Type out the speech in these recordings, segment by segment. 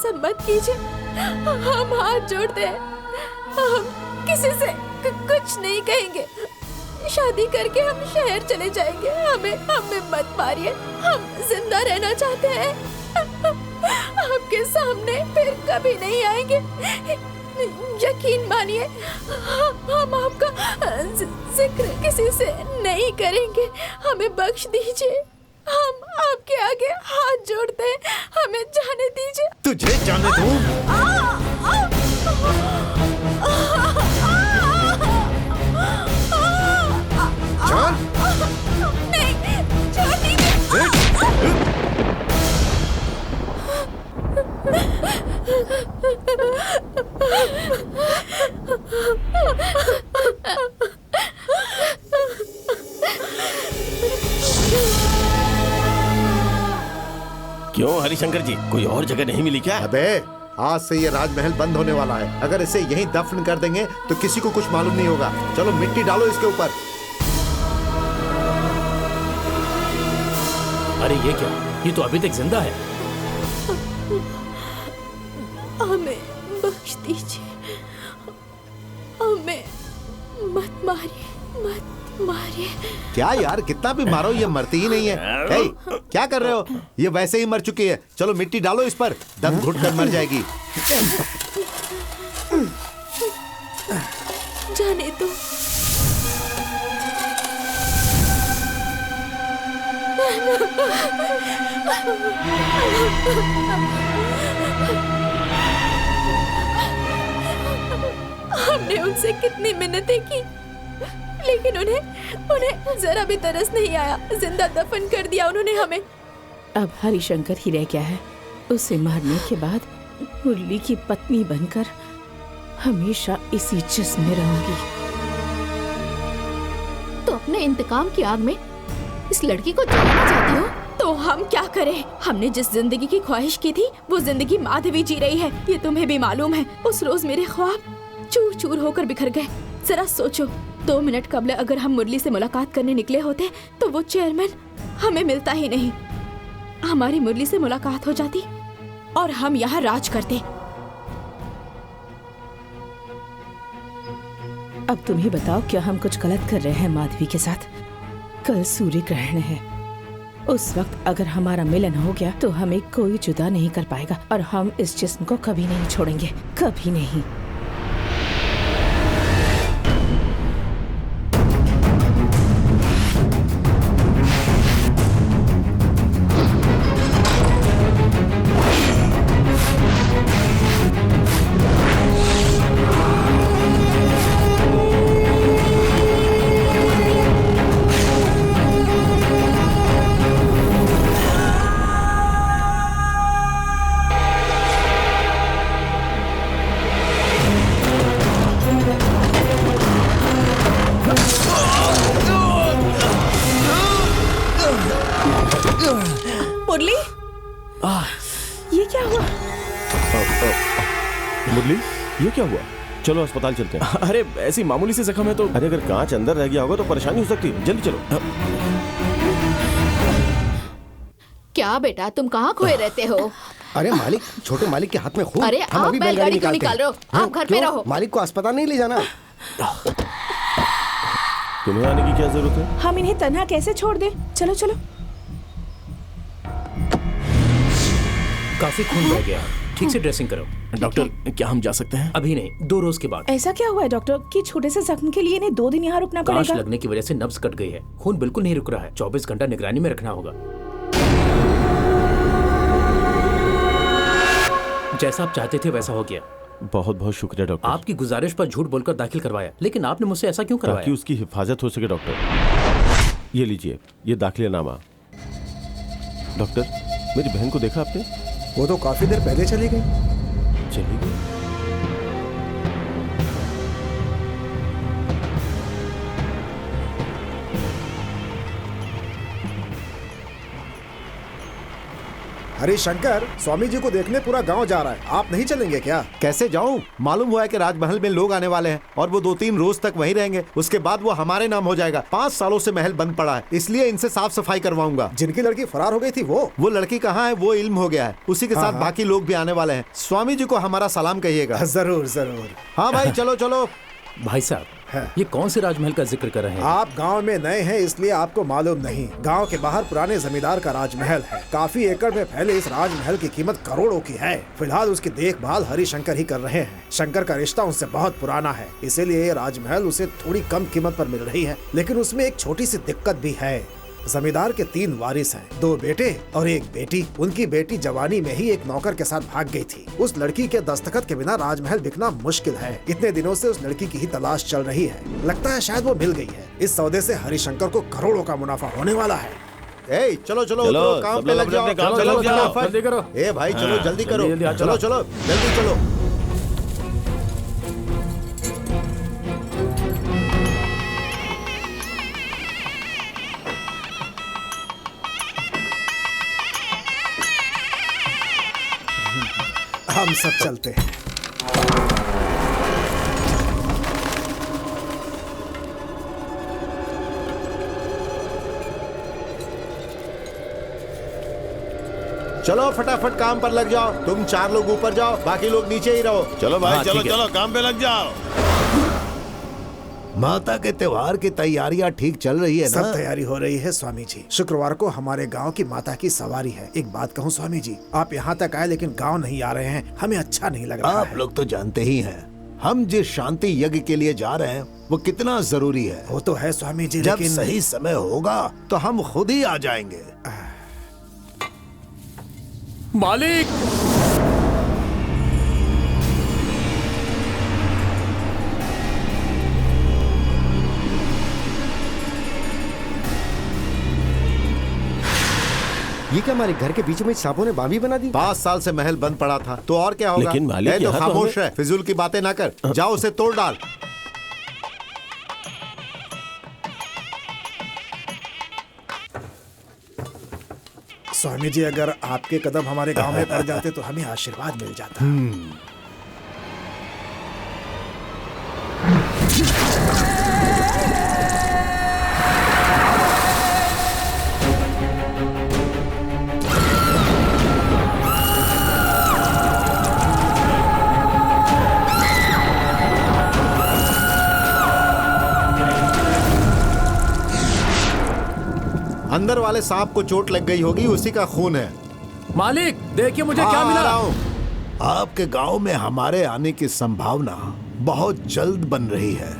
ऐसा मत कीजिए। हम हाथ जोड़ते हैं, हम किसी से कुछ नहीं कहेंगे। शादी करके हम शहर चले जाएंगे। हमें मत मारिए, हम जिंदा रहना चाहते हैं। आपके सामने फिर कभी नहीं आएंगे, यकीन मानिए। हम आपका जिक्र किसी से नहीं करेंगे। हमें बख्श दीजिए, हम आपके आगे हाथ जोड़ते हैं, हमें जाने दीजिए। तुझे जाने दूं? चल। नहीं, छोड़ दीजिए। क्यों हरिशंकर जी, कोई और जगह नहीं मिली क्या? अबे आज से ये राजमहल बंद होने वाला है। अगर इसे यहीं दफन कर देंगे तो किसी को कुछ मालूम नहीं होगा। चलो मिट्टी डालो इसके ऊपर। अरे ये क्या, ये तो अभी तक जिंदा है। हमें बख्श दीजिए, हमें मत मारिए, मत मारिए। क्या यार, कितना भी मारो ये मरती ही नहीं है। हे, क्या कर रहे हो? ये वैसे ही मर चुकी है। चलो मिट्टी डालो इस पर, दम घुट कर मर जाएगी। जाने दो। हमने उनसे कितनी मिन्नतें की, लेकिन उन्हें जरा भी तरस नहीं आया। जिंदा दफन कर दिया उन्होंने हमें। अब हरिशंकर ही रह गया है। उसे मारने के बाद मुरली की पत्नी बनकर हमेशा इसी जिस्म में रहूंगी। तो अपने इंतकाम की आग में इस लड़की को जलाना चाहती हो? तो हम क्या करें? हमने जिस जिंदगी की ख्वाहिश की थी वो जिंदगी माधवी जी रही है। ये तुम्हें भी मालूम है। उस रोज मेरे ख्वाब चूर चूर होकर बिखर गए। जरा सोचो, 2 मिनट कबल अगर हम मुरली से मुलाकात करने निकले होते तो वो चेयरमैन हमें मिलता ही नहीं। हमारी मुरली से मुलाकात हो जाती और हम यहाँ राज करते। अब तुम ही बताओ, क्या हम कुछ गलत कर रहे हैं माधवी के साथ? कल सूर्य ग्रहण है। उस वक्त अगर हमारा मिलन हो गया तो हमें कोई जुदा नहीं कर पाएगा और हम इस जिस्म को कभी नहीं छोड़ेंगे, कभी नहीं। मुरली, ये क्या हुआ? मुरली, ये क्या हुआ? चलो अस्पताल चलते हैं। अरे ऐसी मामूली सी जख्म है तो। अरे अगर कांच अंदर रह गया होगा तो परेशानी हो सकती है। जल्दी चलो। क्या बेटा, तुम कहाँ खोए रहते हो? अरे मालिक, छोटे मालिक के हाथ में खून। अरे हम आप अभी बैलगाड़ी क्यों निकाल रहे हो? हाँ, आप घर पे क्यों? रहो। मालिक को अस्पताल नहीं ले जाना? तुम्हें आने की क्या जरूरत है? हम इन्हें तन्हा कैसे छोड़ दें? चलो चलो। काफी खून बह गया है, ठीक से ड्रेसिंग करो। डॉक्टर, क्या हम जा सकते हैं? अभी नहीं, 2 रोज के बाद। ऐसा क्या हुआ है डॉक्टर कि छोटे से जख्म के लिए इन्हें 2 दिन यहाँ रुकना कांच पड़ेगा? लगने की वजह से नब्ज कट गई है, खून बिल्कुल नहीं रुक रहा है। 24 घंटा निगरानी में रखना होगा। जैसा आप चाहते थे वैसा हो गया। बहुत बहुत शुक्रिया डॉक्टर। आपकी गुजारिश पर झूठ बोलकर दाखिल करवाया, लेकिन आपने मुझसे ऐसा क्यों करवाया? ताकि उसकी हिफाजत हो सके डॉक्टर। ये लीजिए, ये दाखिलेनामा। डॉक्टर, मेरी बहन को देखा आपने? वो तो काफी देर पहले चली गई। चली गई? हरिशंकर, स्वामी जी को देखने पूरा गांव जा रहा है, आप नहीं चलेंगे क्या? कैसे जाऊं? मालूम हुआ है कि राजमहल में लोग आने वाले हैं और वो 2-3 रोज तक वहीं रहेंगे। उसके बाद वो हमारे नाम हो जाएगा। 5 सालों से महल बंद पड़ा है, इसलिए इनसे साफ सफाई करवाऊंगा। जिनकी लड़की फरार हो गई थी वो लड़की कहाँ है वो इल्म हो गया है। उसी के साथ बाकी लोग भी आने वाले हैं। स्वामी जी को हमारा सलाम कहिएगा। जरूर जरूर। हाँ भाई, चलो चलो। भाई साहब, ये कौन से राजमहल का जिक्र कर रहे हैं? आप गांव में नए हैं इसलिए आपको मालूम नहीं। गांव के बाहर पुराने जमींदार का राजमहल है। काफी एकड़ में फैले इस राजमहल की कीमत करोड़ों की है। फिलहाल उसकी देखभाल हरिशंकर ही कर रहे हैं। शंकर का रिश्ता उनसे बहुत पुराना है, इसीलिए ये राजमहल उसे थोड़ी कम कीमत पर मिल रही है। लेकिन उसमें एक छोटी सी दिक्कत भी है। जमींदार के 3 वारिस हैं, 2 बेटे और 1 बेटी। उनकी बेटी जवानी में ही एक नौकर के साथ भाग गई थी। उस लड़की के दस्तखत के बिना राजमहल बिकना मुश्किल है। इतने दिनों से उस लड़की की ही तलाश चल रही है। लगता है शायद वो मिल गई है। इस सौदे से हरिशंकर को करोड़ों का मुनाफा होने वाला है। ए, चलो चलो उतरो, काम पे लग जाओ। चलो, जल्दी करो। ए भाई, चलो जल्दी करो। जल्दी, हाँ, चलो चलो जल्दी चलो। हम सब चलते हैं। चलो फटाफट काम पर लग जाओ। तुम 4 लोग ऊपर जाओ, बाकी लोग नीचे ही रहो। चलो भाई, हाँ, चलो ठीक है। चलो, काम पे लग जाओ। माता के त्योहार की तैयारियां ठीक चल रही है सब ना? तैयारी हो रही है स्वामी जी। शुक्रवार को हमारे गांव की माता की सवारी है। एक बात कहूँ स्वामी जी, आप यहाँ तक आए लेकिन गांव नहीं आ रहे हैं, हमें अच्छा नहीं लग रहा आप है। लोग तो जानते ही हैं, हम जिस शांति यज्ञ के लिए जा रहे हैं वो कितना जरूरी है। वो तो है स्वामी जी, जब लेकिन सही समय होगा तो हम खुद ही आ जाएंगे। मालिक, ये क्या हमारे घर के बीच में सांपों ने बांबी बना दी? 5 साल से महल बंद पड़ा था तो और क्या होगा? लेकिन मालिक, ए, तो यहाँ तो खामोश हमें- रह, फिजूल की बातें ना कर। जाओ उसे तोड़ डाल। स्वामी जी, अगर आपके कदम हमारे गांव में पड़ जाते तो हमें आशीर्वाद मिल जाता। अंदर वाले सांप को चोट लग गई होगी, उसी का खून है। मालिक देखिए मुझे क्या आ मिला। रहा हूं। आपके गांव में हमारे आने की संभावना बहुत जल्द बन रही है।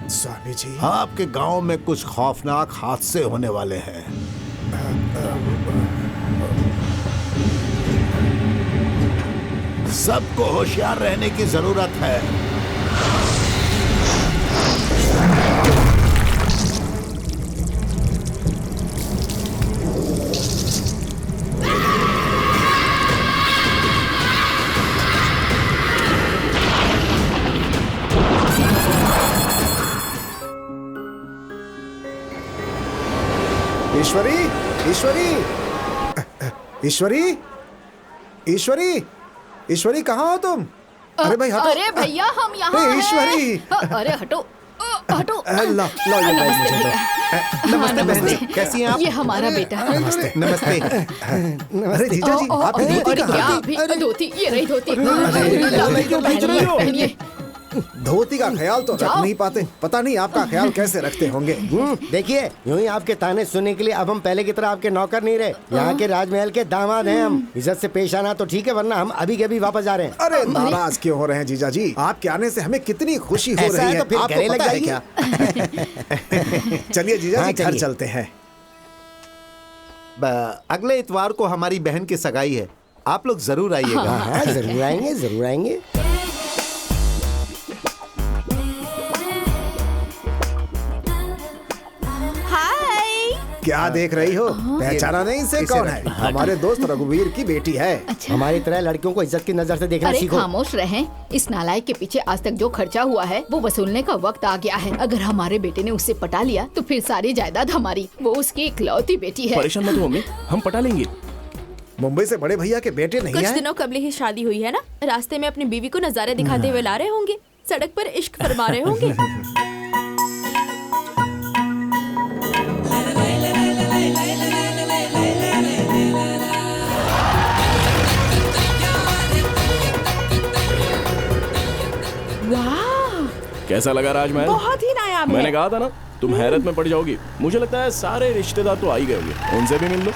स्वामी जी, आपके गांव में कुछ खौफनाक हादसे होने वाले हैं। सबको होशियार रहने की जरूरत है। ईश्वरी, ईश्वरी, ईश्वरी, ईश्वरी, ईश्वरी, कहाँ हो तुम? अरे भाई हटो। अरे भैया, हम यहाँ अरे हैं। ईश्वरी। अरे हटो, हटो। ला ये बैग मुझे दो। नमस्ते बहन जी, कैसी हैं आप? ये हमारा बेटा। नमस्ते। नमस्ते। अरे जीजा जी, आपकी धोती अरे कहाँ क्या थी? अभी धोती, ये रही धोती। क्यों भेज रही हो? पहनिए। धोती का ख्याल तो रख जाओ। नहीं पाते। पता नहीं आपका ख्याल कैसे रखते होंगे। देखिए, यूं ही आपके ताने सुनने के लिए अब हम पहले की तरह आपके नौकर नहीं रहे। यहाँ के राजमहल के दामाद हैं हम। इज्जत से पेश आना तो ठीक है, वरना हम अभी के अभी वापस जा रहे हैं। अरे नाराज क्यों हो रहे हैं जीजा जी? आपके आने से हमें कितनी खुशी हो ऐसा रही है है। तो फिर आपको गले लग पता है जाइए। क्या? चलिए जीजा हाँ, जी, घर चलिए। चलते हैं। अगले इतवार को हमारी बहन की सगाई है, आप लोग जरूर आइएगा। हाँ, जरूर आएंगे, जरूर आएंगे। क्या देख रही हो? पहचाना नहीं इसे? कौन है? हमारे दोस्त रघुवीर की बेटी है। अच्छा। हमारी तरह लड़कियों को इज्जत की नजर से देखना अरे सीखो। खामोश रहें। इस नालायक के पीछे आज तक जो खर्चा हुआ है वो वसूलने का वक्त आ गया है। अगर हमारे बेटे ने उससे पटा लिया तो फिर सारी जायदाद हमारी। वो उसकी इकलौती बेटी है। परेशान मत हो मम्मी, हम पटा लेंगे। मुंबई से बड़े भैया के बेटे नहीं कुछ आए? दिनों कबल ही शादी हुई है ना, रास्ते में अपनी बीवी को नजारे दिखाते हुए ला रहे होंगे, सड़क पर इश्क फरमा रहे होंगे। वाह, कैसा लगा राजमहल? बहुत ही नायाब है। मैंने कहा था ना तुम हैरत में पड़ जाओगी। मुझे लगता है सारे रिश्तेदार तो आ ही गए होंगे, उनसे भी मिल लो।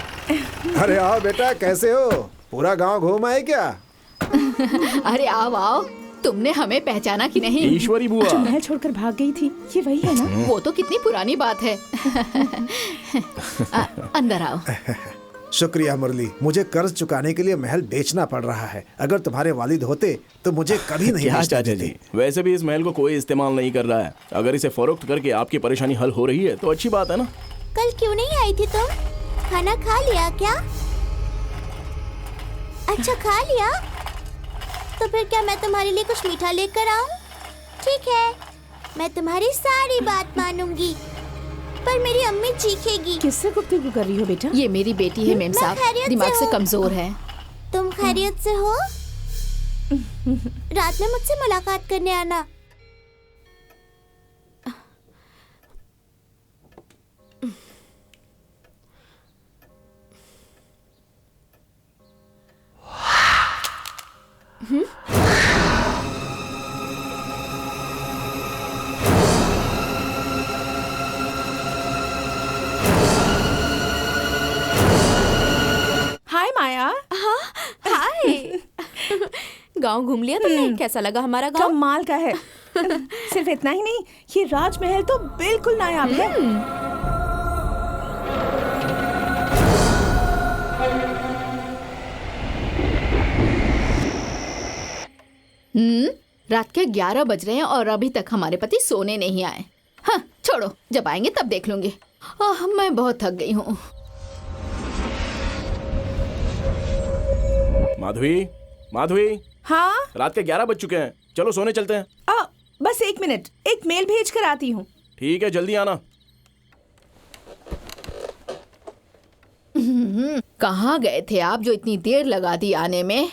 अरे आओ बेटा, कैसे हो? पूरा गांव घूम आए क्या? अरे आओ आओ, तुमने हमें पहचाना कि नहीं? ईश्वरी बुआ। जो महल छोड़कर भाग गई थी, ये वही है ना? वो तो कितनी पुरानी बात है। अंदर आओ। शुक्रिया मुरली, मुझे कर्ज चुकाने के लिए महल बेचना पड़ रहा है। अगर तुम्हारे वालिद होते तो मुझे कभी नहीं क्या बेचने चाचा देते। जी, वैसे भी इस महल को कोई इस्तेमाल नहीं कर रहा है। अगर इसे फरोख्त करके आपकी परेशानी हल हो रही है तो अच्छी बात है ना। कल क्यों नहीं आई थी तुम? खाना खा लिया क्या? अच्छा खा लिया? तो फिर क्या मैं तुम्हारे लिए कुछ मीठा लेकर आऊं? ठीक है, मैं तुम्हारी सारी बात मानूंगी, पर मेरी अम्मी चीखेगी। किससे गुफ्तगू कर रही हो बेटा? ये मेरी बेटी है मेम मैं साहब, खैरियत दिमाग से से हूँ। कमजोर है। तुम खैरियत से हो? रात में मुझसे मुलाकात करने आना। हाय माया। हाय। गांव घूम लिया तुमने? कैसा लगा हमारा गांव? कमाल का है। सिर्फ इतना ही नहीं, ये राजमहल तो बिल्कुल नायाब है। रात के 11 बज रहे हैं और अभी तक हमारे पति सोने नहीं आए। हाँ छोड़ो, जब आएंगे तब देख लूंगी। मैं बहुत थक गई हूँ। माधवी, माधवी, हाँ रात के 11 बज चुके हैं, चलो सोने चलते हैं। बस एक मिनट, एक मेल भेज कर आती हूँ। ठीक है, जल्दी आना। कहाँ गए थे आप जो इतनी देर लगा दी आने में?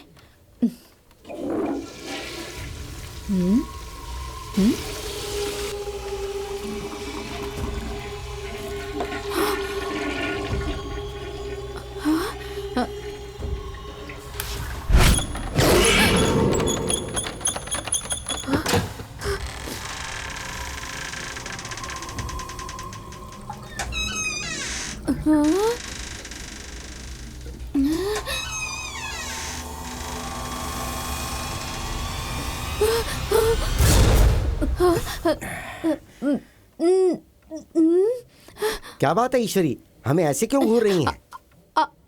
क्या बात है ईश्वरी, हमें ऐसे क्यों घूर रही हैं?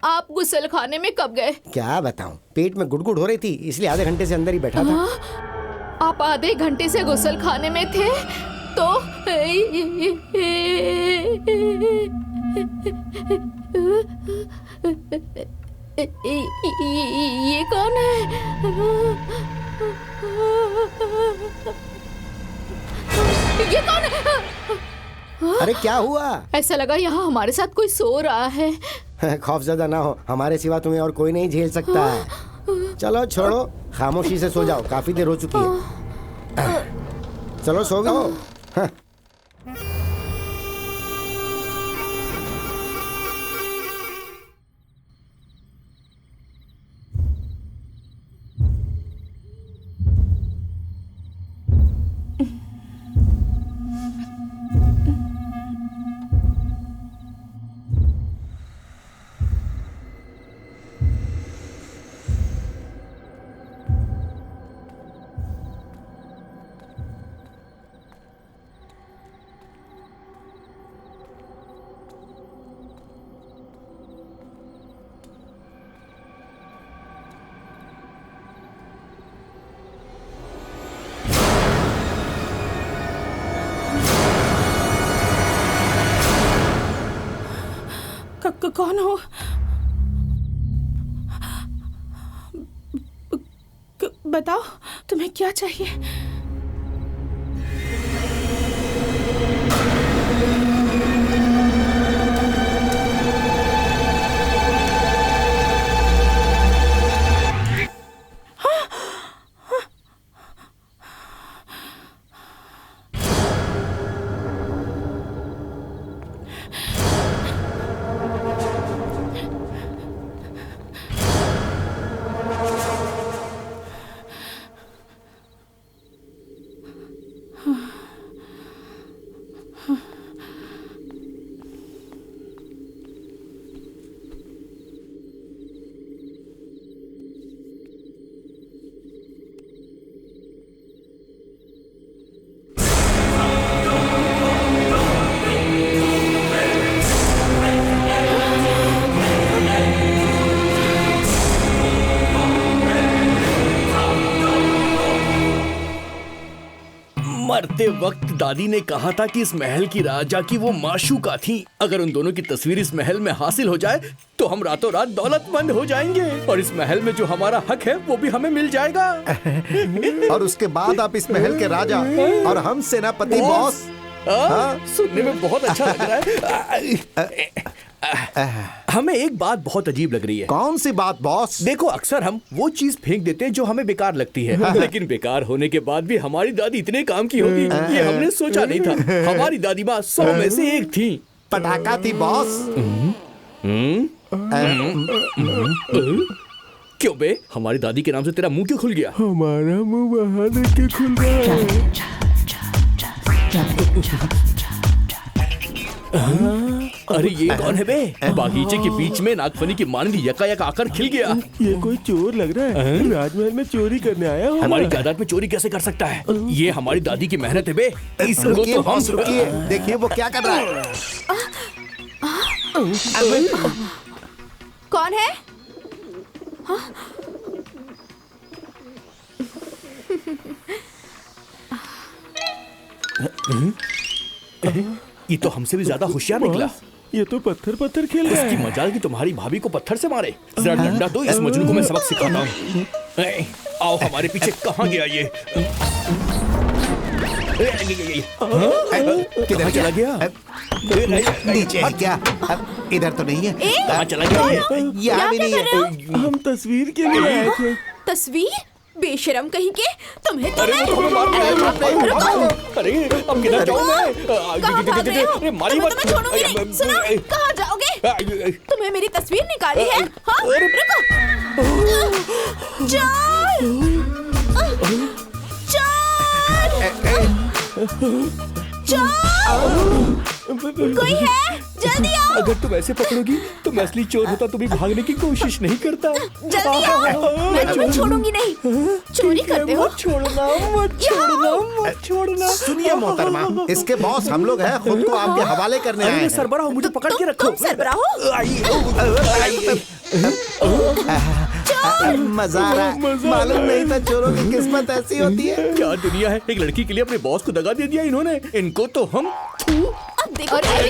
आप गुसल खाने में कब गए? क्या बताऊं, पेट में गुड़गुड़ हो रही थी, इसलिए आधे घंटे से अंदर ही बैठा था। आप आधे घंटे से गुसल खाने में थे तो ये कौन है? ये कौन है? अरे क्या हुआ? ऐसा लगा यहाँ हमारे साथ कोई सो रहा है। खौफजदा ना हो, हमारे सिवा तुम्हें और कोई नहीं झेल सकता है। चलो छोड़ो, खामोशी से सो जाओ, काफी देर हो चुकी है। चलो सो गए हो? हाँ। कौन हो? बताओ, तुम्हें क्या चाहिए? आते वक्त दादी ने कहा था कि इस महल की राजा की वो माशूका थी। अगर उन दोनों की तस्वीर इस महल में हासिल हो जाए तो हम रातों रात दौलतमंद हो जाएंगे और इस महल में जो हमारा हक है वो भी हमें मिल जाएगा। और उसके बाद आप इस महल के राजा और हम सेनापति बॉस। सुनने में बहुत अच्छा लग रहा है। हमें एक बात बहुत अजीब लग रही है। कौन सी बात बॉस? देखो, अक्सर हम वो चीज फेंक देते हैं जो हमें बेकार लगती है, लेकिन बेकार होने के बाद भी हमारी दादी इतने काम की होगी ये हमने सोचा नहीं था। हमारी दादी माँ 100 में से एक थी। पटाखा थी बॉस। क्यों बे, हमारी दादी के नाम से तेरा मुंह क्यों खुल गया? हमारा मुंह वहाँ देख के खुल रहा है। अरे ये कौन है बे? बागीचे के बीच में नागफनी की मानवी यका आकर खिल गया। ये कोई चोर लग रहा है। राजमहल में चोरी करने आया हूँ। हमारी जायदाद में चोरी कैसे कर सकता है? ये हमारी दादी की मेहनत है बे। इसको तो हम रुकिए, देखिए वो क्या कर रहा है। कौन है? ये तो हमसे भी ज्यादा होशियार निकला। ये तो पत्थर खेल रहा है। इसकी मजाल की तुम्हारी भाभी को पत्थर से मारे। जरा डंडा दो, इस मजनू को मैं सबक सिखाता हूँ। आओ हमारे पीछे कहाँ गया ये? किधर चला गया? नीचे है क्या? इधर तो नहीं है। कहाँ चला गया ये? यहाँ भी नहीं है। हम तस्वीर के लिए आए थे। तस्वीर? बेशरम कहीं के, तुम्हें तो अरे मैं- वो मार अरे अब किधर जाऊँ मैं? कहाँ भाग रहे हो? अरे मारी तुम्हें मत। तो मैं छोड़ूंगी नहीं। सुनो, कहाँ जाओगे? तुम्हें मेरी तस्वीर निकाली है? हाँ? रुको। चोर! चोर! कोई है? जल्दी आओ। अगर तुम ऐसे पकड़ोगी तो मैं असली चोर होता तो भी भागने की कोशिश नहीं करता। जल्दी आओ, मैं तुम्हें छोड़ूंगी नहीं। चोरी करते हो? छोड़ना मत छोड़ना। सुनिए मोहतरमा, इसके बॉस हम लोग हैं, खुद को आपके हवाले करने आए अरे हैं। सरबराह, मुझे पकड़ के रखो। तुम सरबराह हो? मजा आ रहा है। मालूम नहीं था चोरों की किस्मत ऐसी होती है। क्या दुनिया है, एक लड़की के लिए अपने बॉस को दगा दे दिया इन्होंने। इनको तो हम अब देखो, चोरी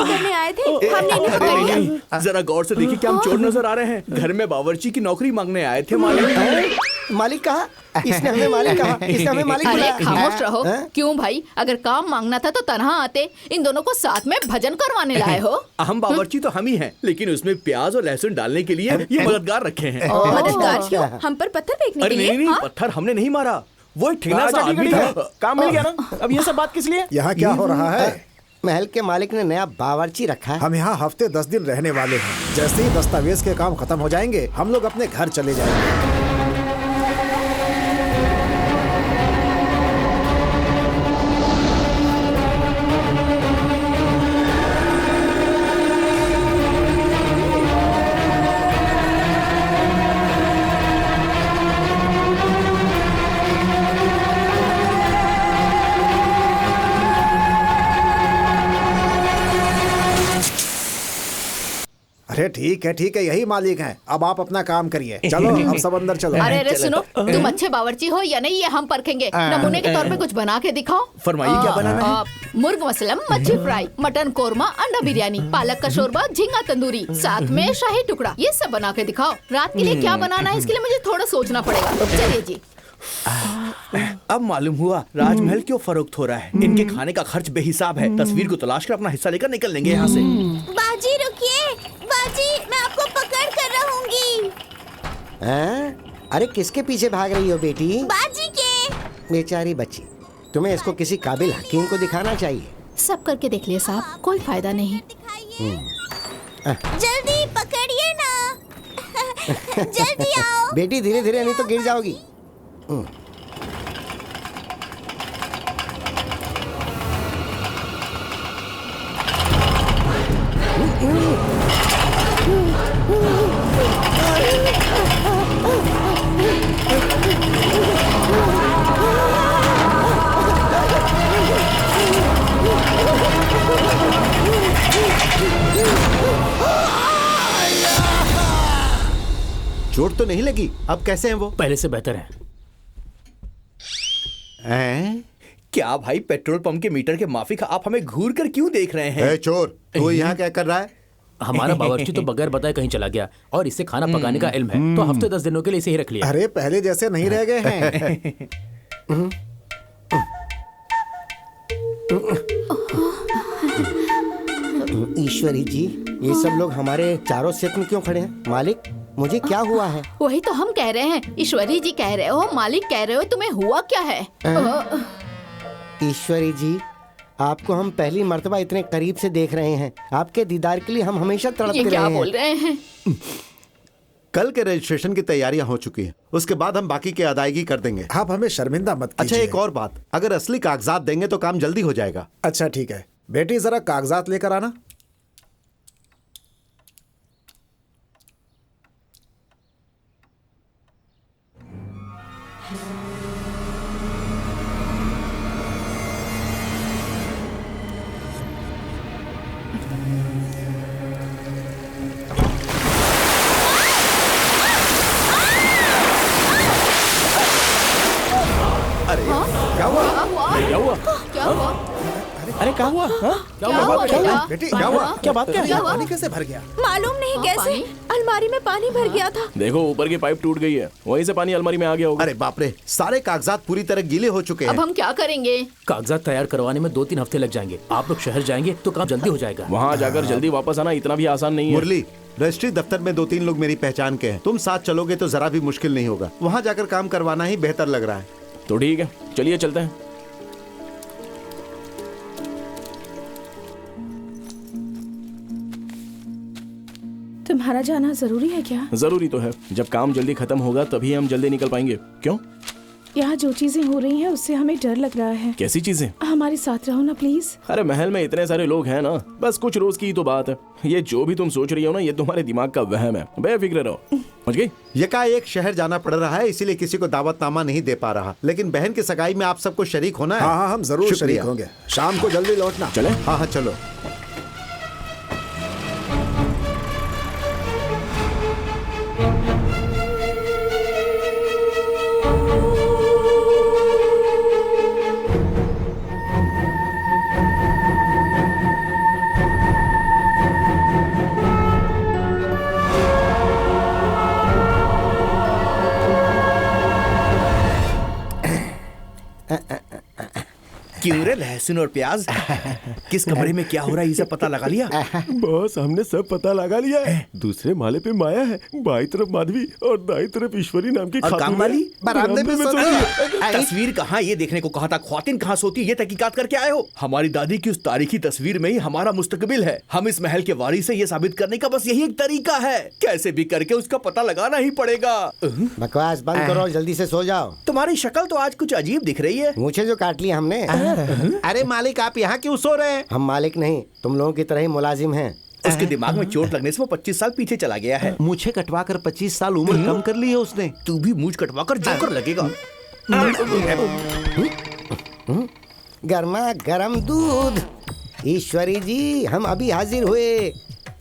करने आए थे, हमने इन्हें पकड़ लिया। जरा गौर से देखिए क्या हम चोर नजर आ रहे हैं। घर में बावर्ची की नौकरी मांगने आए थे मालिक। मालिक कहा? इसने हमें मालिक कहा? इसने हमें मालिक अरे बुलाया? खामोश रहो। हाँ? क्यों भाई, अगर काम मांगना था तो तनहा आते। इन दोनों को साथ में भजन करवाने लाए हो। हम बावर्ची तो हम ही हैं, लेकिन उसमें प्याज और लहसुन डालने के लिए ये मददगार रखे हैं। मददगार क्यों? हम पर पत्थर फेंकने अरे के लिए? नहीं, हाँ? पत्थर हमने नहीं मारा, वो एक ठेला सा आदमी था। काम मिल गया ना? अब ये सब बात किस लिए? यहाँ क्या हो रहा है? महल के मालिक ने नया बावर्ची रखा है। हम यहाँ हफ्ते 10 दिन रहने वाले हैं। जैसे ही दस्तावेज के काम खत्म हो जाएंगे हम लोग अपने घर चले जाएंगे। अरे ठीक है, यही मालिक हैं। अब आप अपना काम करिए। चलो अब सब अंदर चलो। अरे सुनो, तुम अच्छे बावर्ची हो या नहीं ये हम परखेंगे। नमूने के तौर पे कुछ बना के दिखाओ। फरमाइए क्या बनाना है? मुर्ग मसलम, मच्छी फ्राई, मटन कोरमा, अंडा बिरयानी, पालक का शोरबा, झींगा तंदूरी, साथ में शाही टुकड़ा। ये सब बना के दिखाओ। रात के लिए क्या बनाना है इसके लिए मुझे थोड़ा सोचना पड़ेगा। चलिए जी। अब मालूम हुआ राजमहल क्यों फरोख्त हो रहा है। इनके खाने का खर्च बेहिसाब है। तस्वीर को तलाश कर अपना हिस्सा लेकर निकल लेंगे यहाँ से। बाजी रुकिए, बाजी मैं आपको पकड़ कर रहूंगी। हाँ? अरे किसके पीछे भाग रही हो बेटी? बाजी के। बेचारी बच्ची, तुम्हें इसको किसी काबिल हकीम को दिखाना चाहिए। सब करके देख लिया साहब, कोई फायदा नहीं। जल्दी पकड़िए ना। जल्दी आओ। बेटी धीरे धीरे, नहीं तो गिर जाओगी। चोट तो नहीं लगी? अब कैसे हैं वो? पहले से बेहतर है। हैं? क्या भाई, पेट्रोल पंप के मीटर के माफिक आप हमें घूर कर क्यों देख रहे हैं? ए चोर, तू यहाँ क्या कर रहा है? हमारा बावर्ची तो बगैर बताए कहीं चला गया और इसे खाना पकाने का इल्म है, तो हफ्ते 10 दिनों के लिए इसे ही रख लिया। अरे पहले जैसे नहीं रह गए हैं। ईश्वरी जी, ये सब लोग हमारे चारों सेट में क्यों खड़े हैं? मालिक, मुझे क्या हुआ है? वही तो हम कह रहे हैं। ईश्वरी जी कह रहे हो, मालिक कह रहे हो, तुम्हें हुआ क्या है? ईश्वरी जी, आपको हम पहली मर्तबा इतने करीब से देख रहे हैं। आपके दीदार के लिए हम हमेशा तड़पते ये रहे क्या हैं। बोल रहे हैं? कल के रजिस्ट्रेशन की तैयारियां हो चुकी हैं, उसके बाद हम बाकी की अदायगी कर देंगे। आप हमें शर्मिंदा मत कीजिए। अच्छा, एक और बात, अगर असली कागजात देंगे तो काम जल्दी हो जाएगा। अच्छा ठीक है, बेटी जरा कागजात लेकर आना। क्या हुआ? क्या हुआ? क्या हुआ? अरे क्या हुआ? हाँ? क्या हुआ बेटा? बेटी क्या हुआ? क्या बात क्या है? पानी कैसे भर गया? मालूम नहीं हाँ, कैसे पानी? अलमारी में पानी भर गया था। देखो, ऊपर की पाइप टूट गई है, वहीं से पानी अलमारी में आ गया होगा। अरे बाप रे, सारे कागजात पूरी तरह गीले हो चुके अब हैं। हम क्या करेंगे? कागजात तैयार करवाने में 2-3 हफ्ते लग जाएंगे। आप लोग शहर जाएंगे तो काम जल्दी हो जाएगा। वहाँ जाकर जल्दी वापस आना इतना भी आसान नहीं है। मुरली, रजिस्ट्री दफ्तर में 2-3 लोग मेरी पहचान के हैं। तुम साथ चलोगे तो जरा भी मुश्किल नहीं होगा। वहाँ जाकर काम करवाना ही बेहतर लग रहा है। तो ठीक है, चलिए चलते हैं। तुम्हारा जाना जरूरी है क्या? जरूरी तो है, जब काम जल्दी खत्म होगा तभी हम जल्दी निकल पाएंगे। क्यों? यहाँ जो चीजें हो रही हैं उससे हमें डर लग रहा है। कैसी चीजें? हमारे साथ रहो ना प्लीज। अरे महल में इतने सारे लोग हैं ना, बस कुछ रोज की ही तो बात है। ये जो भी तुम सोच रही हो ना, ये तुम्हारे दिमाग का वहम है। बेफिक्र रहो, समझ गई? यकाएक शहर जाना पड़ रहा है, इसीलिए किसी को दावतनामा नहीं दे पा रहा। लेकिन बहन की सगाई में आप सबको शरीक होना है। हाँ हाँ, हम जरूर शुक्रिया। शरीक होंगे। शाम को जल्दी लौटना। चले? हाँ हाँ चलो। क्यों रे लहसुन और प्याज? किस कमरे में क्या हो रहा है, ये सब पता लगा लिया? बस हमने सब पता लगा लिया है। दूसरे माले पे माया है, बाई तरफ माधवी और दाई तरफ ईश्वरी नाम की और खातून काम वाली? है। बरामदे में सो रही है। तस्वीर कहाँ, ये देखने को कहा था। ख्वातीन कहाँ सोती, ये तहकीकात करके आए हो? हमारी दादी की उस तारीखी तस्वीर में ही हमारा मुस्तकबिल है। हम इस महल के वारिस है, ये साबित करने का बस यही एक तरीका है। कैसे भी करके उसका पता लगाना ही पड़ेगा। बकवास बंद करो, जल्दी से सो जाओ। तुम्हारी शक्ल तो आज कुछ अजीब दिख रही है। मुझे जो काट लिया हमने। अरे मालिक, आप यहाँ क्यों सो रहे हैं? हम मालिक नहीं, तुम लोगों की तरह ही मुलाजिम हैं। उसके दिमाग में चोट लगने से वो 25 साल पीछे चला गया है। मुझे कटवा कर 25 साल उम्र कम कर ली है उसने। तू भी मूंछ कटवा कर जोकर लगेगा। गर्मा गर्म दूध। ईश्वरी जी, हम अभी हाजिर हुए।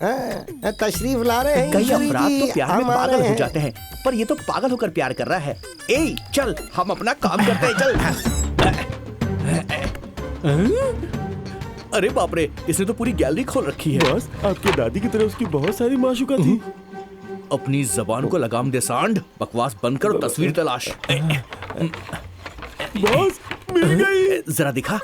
तशरीफ ला रहे हैं। कई ईश्वरी अफराद जी, तो प्यार में हम आ पागल रहे हो हैं। जाते हैं, पर ये तो पागल होकर प्यार कर रहा है। ए चल, हम अपना काम करते हैं, चल। अरे बाप रे, इसने तो पूरी गैलरी खोल रखी है। बस आपकी दादी की तरह उसकी बहुत सारी माशूका थी। अपनी जबान को लगाम दे सांड। बकवास बंद कर, तस्वीर तलाश। बॉस, मिल गई। जरा दिखा।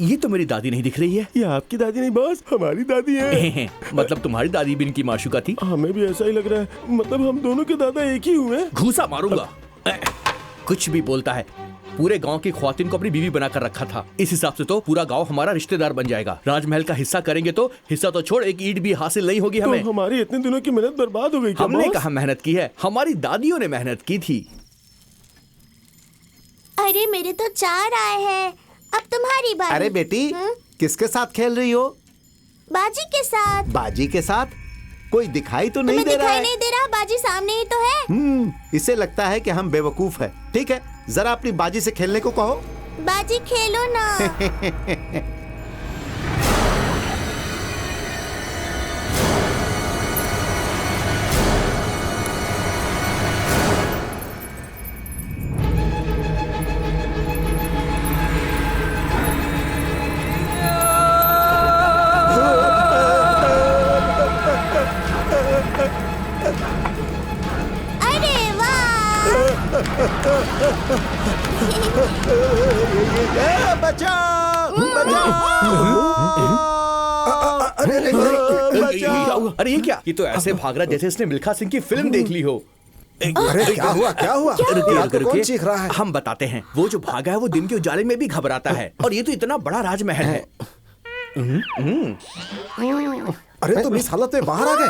ये तो मेरी दादी नहीं दिख रही है। ये आपकी दादी नहीं बॉस, हमारी दादी है। मतलब तुम्हारी दादी भी इनकी माशूका थी? हमें भी ऐसा ही लग रहा है। मतलब हम दोनों के दादा एक ही हुए। घूसा मारूंगा। कुछ भी बोलता है। पूरे गांव की ख्वातीन को अपनी बीवी बनाकर रखा था। इस हिसाब से तो पूरा गांव हमारा रिश्तेदार बन जाएगा। राजमहल का हिस्सा करेंगे तो हिस्सा तो छोड़, एक ईंट भी हासिल नहीं होगी हमें। तो हमारी इतने दिनों की मेहनत बर्बाद हो गई क्या हमने बॉस? कहा मेहनत की है, हमारी दादियों ने मेहनत की थी। अरे मेरे तो 4 आए हैं, अब तुम्हारी बारी। अरे बेटी, किसके साथ खेल रही हो? बाजी के साथ। बाजी के साथ? कोई दिखाई तो नहीं तुम्हें दे रहा दिखाई है। नहीं दे रहा, बाजी सामने ही तो है। इसे लगता है कि हम बेवकूफ हैं। ठीक है, जरा अपनी बाजी से खेलने को कहो। बाजी खेलो ना। बचाओ बचाओ। अरे ये क्या? ये तो ऐसे भाग रहा जैसे इसने मिल्खा सिंह की फिल्म देख ली हो। अरे क्या हुआ क्या हुआ? रुकिए, कौन चीख रहा है? हम बताते हैं। वो जो भागा है वो दिन के उजाले में भी घबराता है, और ये तो इतना बड़ा राजमहल है। अरे तुम इस हालत में बाहर आ गए?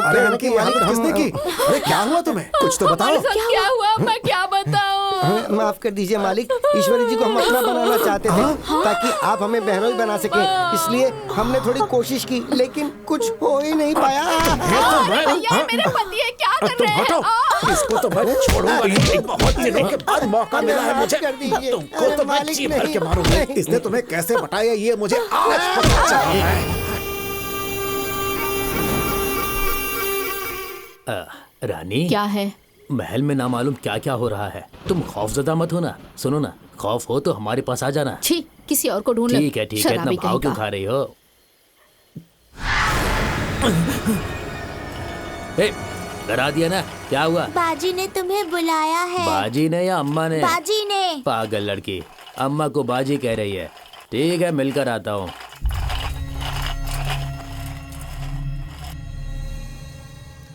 अरे इनकी मालिक किसने की? अरे क्या हुआ तुम्हें? कुछ तो बताओ। क्या हुआ? मैं क्या बताऊं? माफ कर दीजिए मालिक, ईश्वरी जी को हम अपना बनाना चाहते थे ताकि आप हमें बहनोई बना सके, इसलिए हमने थोड़ी कोशिश की, लेकिन कुछ हो ही नहीं पाया। भैया मेरे पति है, क्या कर रहे हैं? इसको तो मैं छोड़ूंगा ही। बहुत दिनों के बाद मौका मिला है मुझे। तुमको तो मैं जी भर के मारूंगा। इसने तुम्हें कैसे बताया ये मुझे आज पता चला है। रानी क्या है? महल में ना मालूम क्या क्या हो रहा है। तुम खौफजदा मत हो ना। सुनो ना, खौफ हो तो हमारे पास आ जाना। छी, किसी और को ढूंढ लो। ठीक है ठीक है, इतना भाव क्यों खा रही हो? डरा दिया ना? क्या हुआ? बाजी ने तुम्हें बुलाया है। बाजी ने या अम्मा ने? बाजी ने। पागल लड़की, अम्मा को बाजी कह रही है। ठीक है, मिलकर आता हूँ।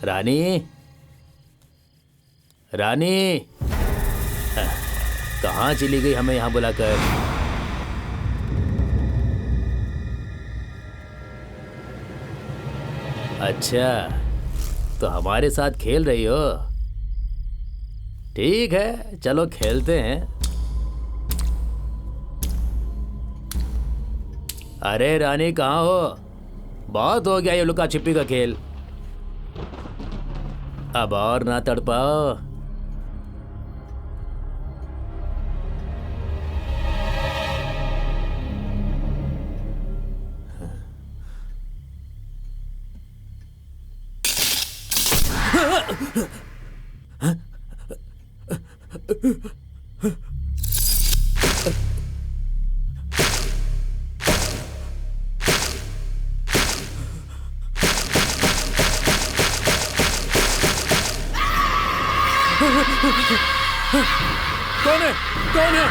रानी, रानी, कहाँ चली गई हमें यहाँ बुलाकर? अच्छा, तो हमारे साथ खेल रही हो? ठीक है, चलो खेलते हैं। अरे रानी कहाँ हो? बहुत हो गया ये लुका छिपी का खेल, अब और ना तड़पाओ। कौन है? कौन है?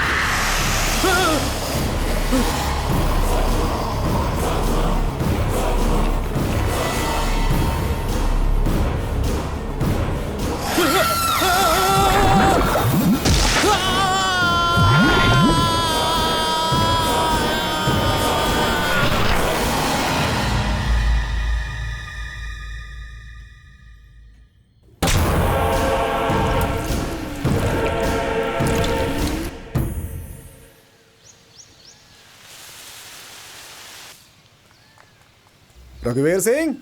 रघुवीर सिंह,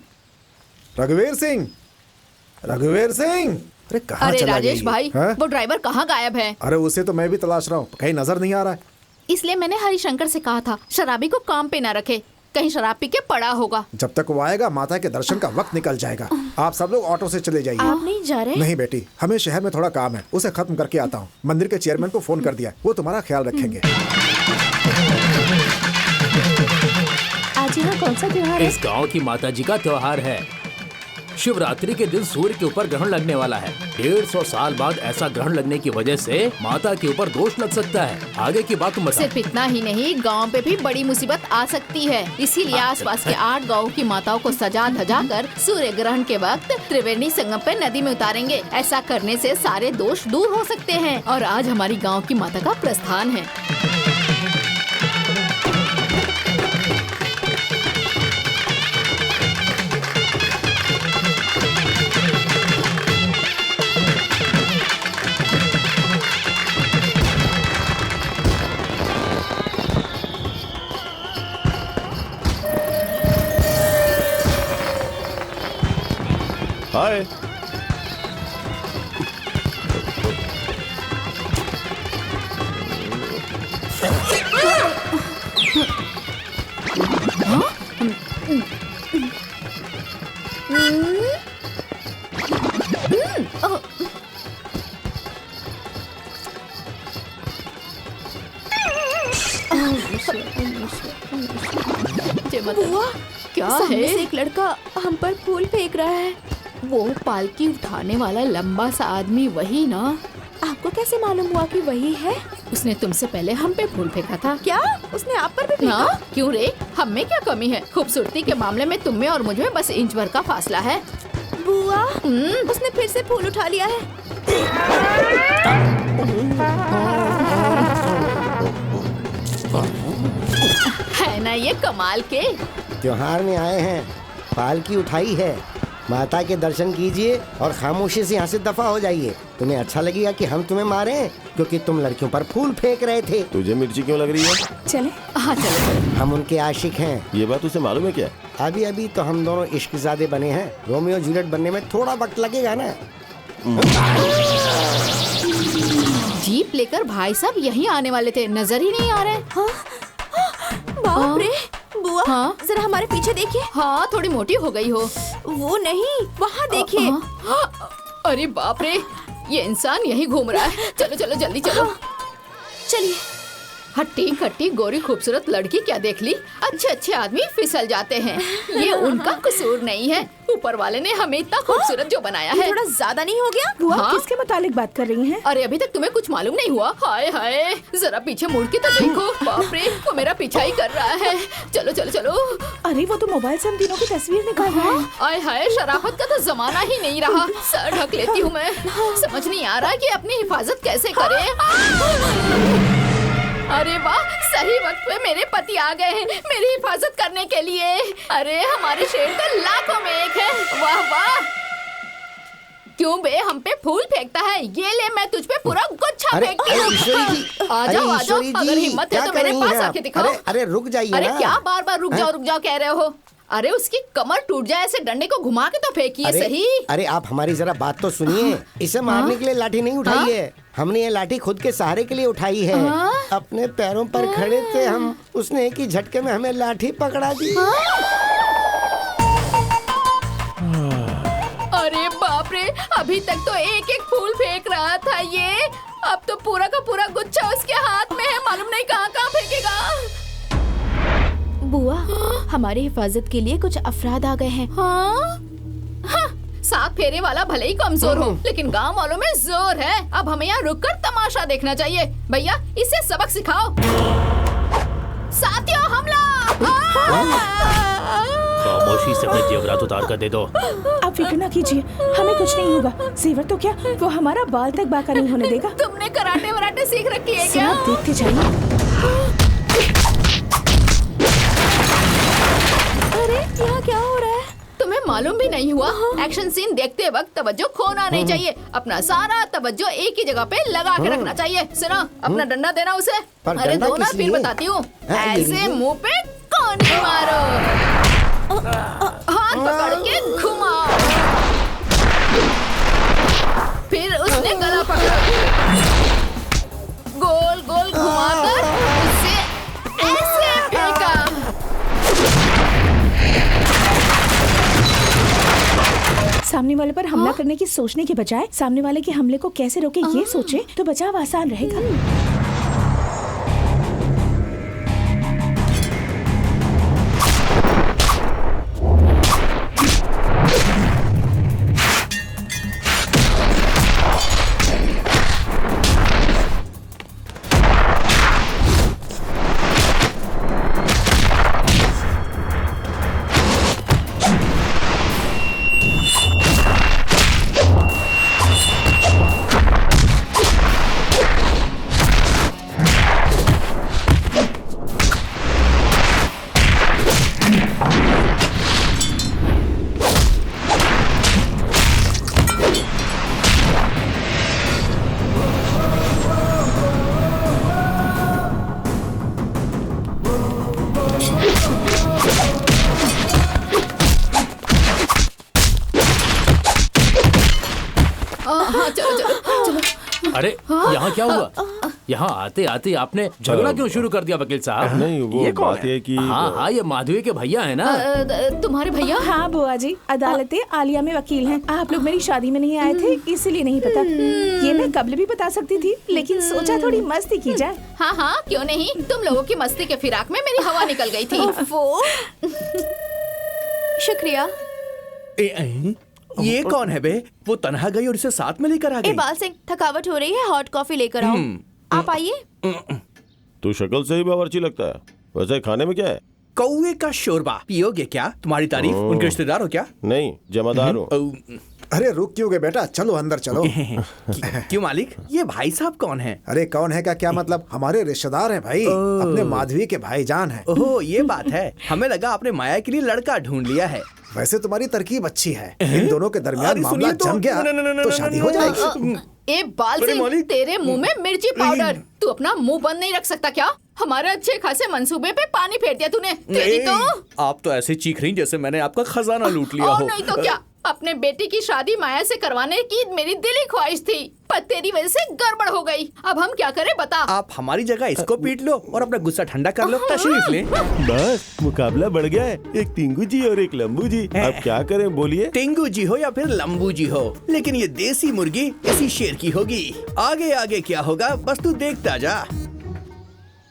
रघुवीर सिंह, रघुवीर सिंह। अरे कहाँ अरे चला राजेश गया भाई, हाँ? वो ड्राइवर कहाँ गायब है? अरे उसे तो मैं भी तलाश रहा हूँ, कहीं नजर नहीं आ रहा है। इसलिए मैंने हरिशंकर से कहा था शराबी को काम पे ना रखे, कहीं शराब पी के पड़ा होगा। जब तक वो आएगा माता के दर्शन का वक्त निकल जाएगा। आप सब लोग ऑटो से चले जाइए। आप नहीं जा रहे? नहीं बेटी, हमें शहर में थोड़ा काम है, उसे खत्म करके आता हूँ। मंदिर के चेयरमैन को फोन कर दिया, वो तुम्हारा ख्याल रखेंगे। आज यहाँ कौन सा त्योहार है? इस गांव की माताजी का त्योहार है। शिवरात्रि के दिन सूर्य के ऊपर ग्रहण लगने वाला है। 150 साल बाद ऐसा ग्रहण लगने की वजह से माता के ऊपर दोष लग सकता है। आगे की बात बताओ। सिर्फ इतना ही नहीं, गांव पे भी बड़ी मुसीबत आ सकती है। इसीलिए आसपास के 8 गांवों की माताओं को सजा धजा कर सूर्य ग्रहण के वक्त त्रिवेणी संगम पे नदी में उतारेंगे। ऐसा करने से सारे दोष दूर हो सकते हैं। और आज हमारी गाँव की माता का प्रस्थान है। हाय। बुआ, क्या सामने है? से एक लड़का हम पर फूल फेंक रहा है। वो पालकी उठाने वाला लंबा सा आदमी वही ना? आपको कैसे मालूम हुआ कि वही है? उसने तुमसे पहले हम पे फूल फेंका था। क्या उसने आप पर भी फेंका? हाँ, क्यों रे? हम में क्या कमी है? खूबसूरती के मामले में तुम में और मुझ में बस इंच भर का फासला है। बुआ, उसने फिर से फूल उठा लिया है। है ना ये कमाल के? त्योहार में आए हैं, पालकी उठाई है, माता के दर्शन कीजिए और खामोशी से यहाँ से दफा हो जाइए। तुम्हें अच्छा लगेगा कि हम तुम्हें मारें क्योंकि तुम लड़कियों पर फूल फेंक रहे थे। तुझे मिर्ची क्यों लग रही है? चले। हाँ चलो। हम उनके आशिक हैं। ये बात उसे मालूम है क्या? अभी अभी तो हम दोनों इश्कज़ादे बने हैं, रोमियो जूलियट बनने में थोड़ा वक्त लगेगा ना। जीप लेकर भाई साहब यहीं आने वाले थे, नजर ही नहीं आ रहे। हाँ? बाप रे, बुआ, हाँ? जरा हमारे पीछे देखिए। हाँ, थोड़ी मोटी हो गई हो। वो नहीं, वहाँ देखिए। अरे बाप रे, ये इंसान यहीं घूम रहा है। चलो चलो जल्दी चलो। चलिए। हट्टी खट्टी गोरी खूबसूरत लड़की क्या देख ली? अच्छे अच्छे आदमी फिसल जाते हैं। ये उनका कसूर नहीं है, ऊपर वाले ने हमें इतना खूबसूरत जो बनाया है। थोड़ा ज्यादा नहीं हो गया? बुआ, हाँ? किसके मुतालिक बात कर रही हैं? अरे अभी तक तुम्हें कुछ मालूम नहीं हुआ? हाय हाय, जरा पीछे मुड़ के तो देखो। बाप रे, वो मेरा पीछा ही कर रहा है। चलो चलो चलो। अरे वो तो मोबाइल से हम तीनों की तस्वीर निकाल रहा है। आय हाय, शराफत का तो जमाना ही नहीं रहा। सर ढक लेती हूँ मैं। समझ नहीं आ रहा कि अपनी हिफाजत कैसे करें। अरे वाह, सही वक्त पे मेरे पति आ गए हैं मेरी हिफाजत करने के लिए। अरे हमारे शेर तो लाखों में एक है। वाह वाह। क्यों बे हम पे फूल फेंकता है? ये ले, मैं तुझ पे पूरा गुच्छा फेंकती हूँ। आ जाओ आ जाओ, अगर हिम्मत है तो मेरे पास आके दिखाओ। अरे रुक जाइए अरे ना। क्या बार बार रुक जाओ कह रहे हो? अरे उसकी कमर टूट जाए ऐसे डंडे को घुमा के तो फेंकिए सही। अरे आप हमारी जरा बात तो सुनिए। इसे मारने के लिए लाठी नहीं उठाई है, हमने ये लाठी खुद के सहारे के लिए उठाई है। अपने पैरों पर खड़े थे हम, उसने एक ही झटके में हमें लाठी पकड़ा दी। अरे बाप रे, अभी तक तो एक एक फूल फेंक रहा था ये, अब तो पूरा का पूरा गुच्छा उसके हाथ में है। मालूम नहीं कहाँ कहाँ फेंकेगा। बुआ, हमारी हिफाजत के लिए कुछ अफराद आ गए हैं। हाँ? हाँ, सात फेरे वाला भले ही कमजोर हो, लेकिन गांव वालों में जोर है। अब हमें यहाँ रुककर तमाशा देखना चाहिए। भैया, इसे सबक सिखाओ। साथियों, हमला! खामोशी से अपने जेवरात उतार कर दे दो। आप फिक्र ना कीजिए, हमें कुछ नहीं होगा। जेवर तो क्या, वो हमारा बाल तक बाका नहीं होने देगा। तुमने कराटे वराटे सीख रखी है क्या? आप देखते जाइए। अरे यहाँ क्या हो रहा है? तुम्हें मालूम भी नहीं हुआ? एक्शन सीन देखते वक्त तवज्जो खोना नहीं चाहिए। अपना सारा तवज्जो एक ही जगह पे लगा के रखना चाहिए। सुनो, अपना डंडा देना उसे। पर अरे डंडा दो ना, किस फिर लिए? बताती हूँ। हाँ, ये ऐसे लीजिए। मुंह पे कोनी मारो, हाथ पकड़ के घुमाओ, फिर उसने गला पकड़ा, गोल गोल घुमाकर उसे ऐसे फेंका। सामने वाले पर हमला करने की सोचने के बजाय सामने वाले के हमले को कैसे रोके ये सोचें तो बचाव आसान रहेगा। अरे यहाँ क्या हुआ? यहाँ आते आते आपने झगड़ा क्यों शुरू कर दिया वकील साहब? नहीं, वो बात है कि हाँ हाँ, ये माधवी के भैया है ना। तुम्हारे भैया? हाँ बुआ जी, अदालतें आलिया में वकील हैं। आप लोग मेरी शादी में नहीं आए थे इसीलिए नहीं पता। ये मैं कबल भी बता सकती थी, लेकिन सोचा थोड़ी मस्ती की जाए। हाँ हाँ, क्यों नहीं। तुम लोगों की मस्ती के फिराक में मेरी हवा निकल गई थी। शुक्रिया। ये कौन है बे? वो तन्हा गई और इसे साथ में लेकर आ गई। इकबाल सिंह, थकावट हो रही है, हॉट कॉफी लेकर आओ। आप आइए। तू शक्ल से ही बावर्ची लगता है। वैसे खाने में क्या है? कौवे का शोरबा पियोगे क्या? तुम्हारी तारीफ, उनके रिश्तेदार हो क्या? नहीं, जमादार हूँ। अरे रुक क्यों गए बेटा, चलो अंदर चलो। क्यों मालिक, ये भाई साहब कौन है? अरे कौन है क्या मतलब, हमारे रिश्तेदार हैं भाई, अपने माधवी के भाईजान हैं। ओह ये बात है, हमें लगा आपने माया के लिए लड़का ढूंढ लिया है। वैसे तुम्हारी तरकीब अच्छी है, इन दोनों के दरमियान मामला जम गया तो शादी हो जाएगी। ए बाल सिंह, तेरे मुंह में मिर्ची पाउडर। तू अपना मुंह बंद नहीं रख सकता क्या? हमारे अच्छे खासे मंसूबे पे पानी फेर दिया तूने। तेरी तो आप तो ऐसे चीख रही जैसे मैंने आपका खजाना लूट लिया और हो। नहीं तो क्या, अपने बेटे की शादी माया से करवाने की मेरी दिली ख्वाहिश थी, पर तेरी वजह से गड़बड़ हो गई। अब हम क्या करें बता। आप हमारी जगह इसको पीट लो और अपना गुस्सा ठंडा कर लो। तशरीफ ले। बस मुकाबला बढ़ गया है, एक टिंगू जी और एक लंबू जी। अब क्या करें बोलिए? टिंगू जी हो या फिर लंबू जी हो, लेकिन ये देसी मुर्गी इसी शेर की होगी। आगे आगे क्या होगा बस तू देखता जा।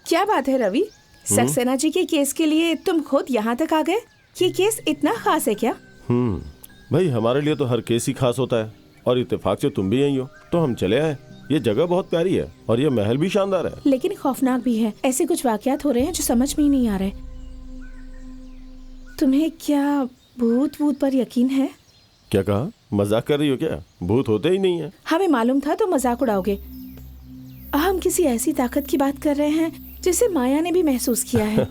क्या बात है रवि, सक्सेना जी के केस के लिए तुम खुद यहाँ तक आ गए? ये केस इतना खास है क्या? भाई हमारे लिए तो हर केस ही खास होता है, और इत्तेफाक से तुम भी यही हो तो हम चले आए। ये जगह बहुत प्यारी है और ये महल भी शानदार है, लेकिन खौफनाक भी है। ऐसे कुछ वाकयात हो रहे हैं जो समझ में ही नहीं आ रहे। तुम्हें क्या भूत पर यकीन है? क्या कहा? मजाक कर रही हो क्या? भूत होते ही नहीं है। हमें मालूम था तो मजाक उड़ाओगे। हम किसी ऐसी ताकत की बात कर रहे हैं जिसे माया ने भी महसूस किया है।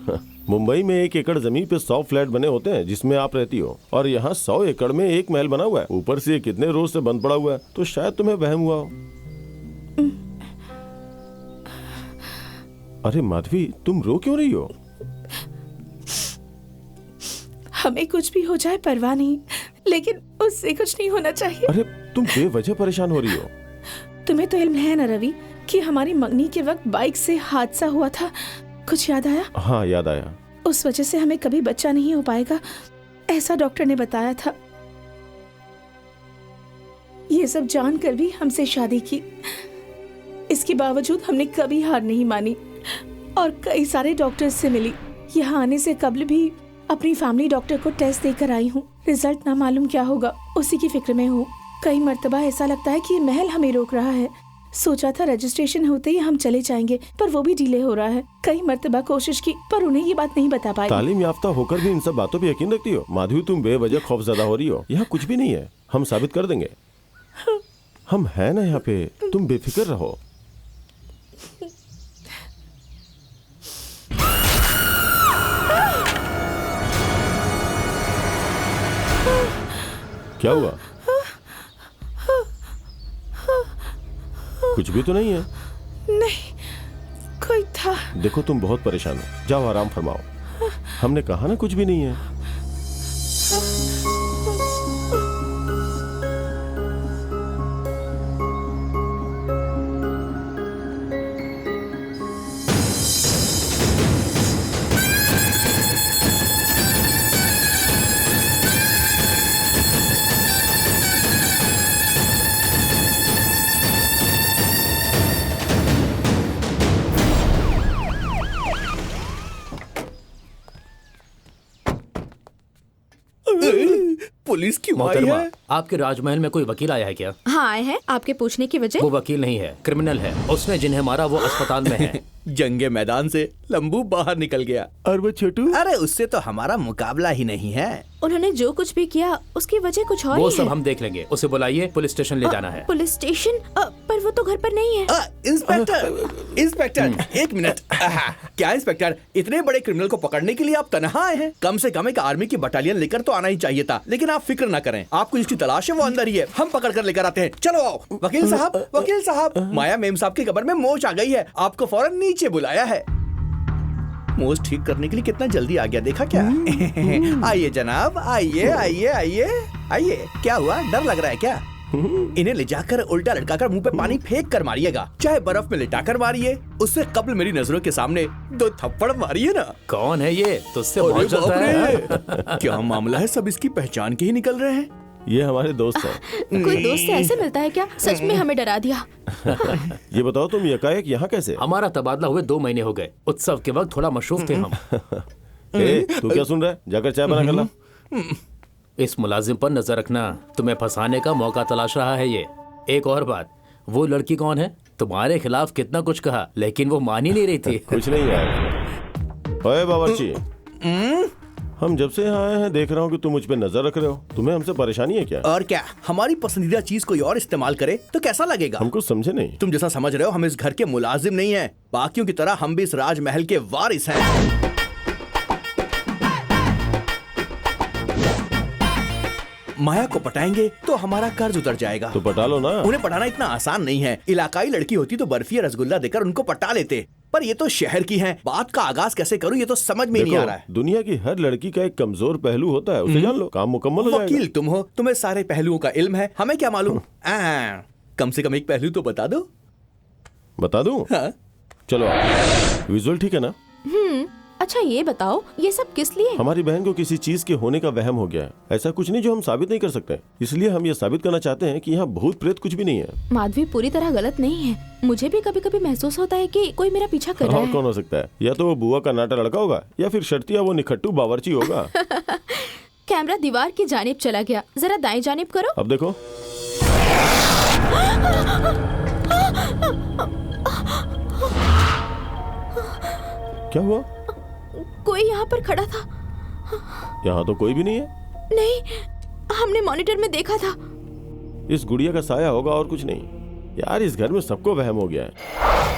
मुंबई में 1 एकड़ जमीन पे 100 फ्लैट बने होते हैं जिसमें आप रहती हो, और यहाँ 100 एकड़ में एक महल बना हुआ है। ऊपर से ये कितने रोज से बंद पड़ा हुआ है, तो शायद तुम्हें वहम हुआ हो। अरे माधवी, तुम रो क्यों रही हो? हमें कुछ भी हो जाए परवाह नहीं, लेकिन उससे कुछ नहीं होना चाहिए। अरे तुम बेवजह परेशान हो रही हो। तुम्हें तो इल्म है ना रवि कि हमारी मंगनी के वक्त बाइक से हादसा हुआ था। कुछ याद आया? हाँ याद आया। उस वजह से हमें कभी बच्चा नहीं हो पाएगा, ऐसा डॉक्टर ने बताया था। ये सब जानकर भी हमसे शादी की। इसके बावजूद हमने कभी हार नहीं मानी और कई सारे डॉक्टर्स से मिली। यहाँ आने से कबल भी अपनी फैमिली डॉक्टर को टेस्ट देकर आई हूँ। रिजल्ट ना मालूम क्या होगा, उसी की फिक्र में हूँ। कई मर्तबा ऐसा लगता है कि ये महल हमें रोक रहा है। सोचा था रजिस्ट्रेशन होते ही हम चले जाएंगे, पर वो भी डिले हो रहा है। कई मर्तबा कोशिश की पर उन्हें ये बात नहीं बता पाई। तालीम याफ्ता होकर भी इन सब बातों पे यकीन रखती हो? माधवी तुम बेवजह खौफजदा हो रही हो। यहाँ कुछ भी नहीं है, हम साबित कर देंगे। हम हैं ना यहाँ पे, तुम बेफिक्र रहो। क्या हुआ? कुछ भी तो नहीं है। नहीं, कोई था। देखो तुम बहुत परेशान हो, जाओ आराम फरमाओ। हमने कहा ना कुछ भी नहीं है। पुलिस क्यों आई मोहतरमा, है? आपके राजमहल में कोई वकील आया है क्या? हाँ आए हैं, आपके पूछने की वजह? वो वकील नहीं है, क्रिमिनल है। उसने जिन्हें मारा वो अस्पताल में है। जंगे मैदान से लंबू बाहर निकल गया। और वो छोटू? अरे उससे तो हमारा मुकाबला ही नहीं है। उन्होंने जो कुछ भी किया उसकी वजह कुछ और वो ही सब है। हम देख लेंगे। उसे बुलाइए, पुलिस स्टेशन ले जाना है। Police station? पर वो तो घर पर नहीं है। इंस्पेक्टर, इंस्पेक्टर, एक मिनट। क्या इंस्पेक्टर, इतने बड़े क्रिमिनल को पकड़ने के लिए आप तनहा आए हैं? कम से कम एक आर्मी की बटालियन लेकर तो आना ही चाहिए था। लेकिन आप फिक्र ना करें, आपको जिसकी तलाश है वो अंदर ही है। हम पकड़ कर लेकर आते हैं। चलो आओ। वकील साहब, वकील साहब, माया मेम साहब की कमर में मोच आ गई है, आपको फौरन नीचे बुलाया है। मोच ठीक करने के लिए कितना जल्दी आ गया, देखा क्या? आइए जनाब, आइए आइए आइए आइए। क्या हुआ, डर लग रहा है क्या? इन्हें ले जाकर उल्टा लटकाकर मुंह पे पानी फेंक कर मारिएगा, चाहे बर्फ में लिटाकर मारिए। उससे कब्ल मेरी नजरों के सामने 2 थप्पड़ मारिए ना। कौन है ये? तुझसे बहुत जलता है। क्या मामला है? सब इसकी पहचान के ही निकल रहे हैं। ये हमारे दोस्त हैं। कोई दोस्त से ऐसे मिलता है क्या? सच में हमें डरा दिया। ये बताओ तुम यकायक यहाँ कैसे? हमारा तबादला हुए 2 महीने हो गए। उत्सव के वक्त थोड़ा मशरूफ थे हम। तू क्या सुन रहा है? जाकर चाय बना कर ला। इस मुलाजिम पर नजर रखना, तुम्हें फंसाने का मौका तलाश रहा है ये। एक और बात, वो लड़की कौन है? तुम्हारे खिलाफ कितना कुछ कहा, लेकिन वो मान ही नहीं रही थी। कुछ नहीं यार। ओए बावर्ची, हम जब से यहाँ आए हैं देख रहा हूँ कि तुम मुझ पे नजर रख रहे हो। तुम्हें हमसे परेशानी है क्या? और क्या, हमारी पसंदीदा चीज कोई और इस्तेमाल करे तो कैसा लगेगा? हम कुछ समझे नहीं। तुम जैसा समझ रहे हो, हम इस घर के मुलाजिम नहीं हैं। बाकियों की तरह हम भी इस राजमहल के वारिस हैं। माया को पटाएंगे तो हमारा कर्ज उतर जाएगा। तो पटा लो ना। उन्हें पटाना इतना आसान नहीं है। इलाकाई लड़की होती तो बर्फी या रसगुल्ला देकर उनको पटा लेते, पर ये तो शहर की हैं। बात का आगाज कैसे करूं ये तो समझ में नहीं आ रहा है। दुनिया की हर लड़की का एक कमजोर पहलू होता है, उसे जान लो, काम मुकम्मल हो जाएगा। वकील तुम हो, तुम्हें सारे पहलुओं का इल्म है, हमें क्या मालूम। कम से कम एक पहलू तो बता दो। बता दूं? हाँ? चलो विजुअल ठीक है ना? अच्छा ये बताओ, ये सब किस लिए? हमारी बहन को किसी चीज के होने का वहम हो गया है। ऐसा कुछ नहीं जो हम साबित नहीं कर सकते, इसलिए हम ये साबित करना चाहते हैं कि यहाँ भूत प्रेत कुछ भी नहीं है। माधवी पूरी तरह गलत नहीं है। मुझे भी कभी कभी महसूस होता है कि कोई मेरा पीछा कर रहा और है। कौन हो सकता है? या तो वो बुआ का नाटा लड़का होगा, या फिर शर्तिया वो निखट्टू बावर्ची होगा। कैमरा दीवार की जानिब चला गया, जरा दाएं जानिब करो। अब देखो। क्या हुआ? कोई यहाँ पर खड़ा था। यहाँ तो कोई भी नहीं है। नहीं, हमने मॉनिटर में देखा था। इस गुड़िया का साया होगा और कुछ नहीं। यार इस घर में सबको वहम हो गया है।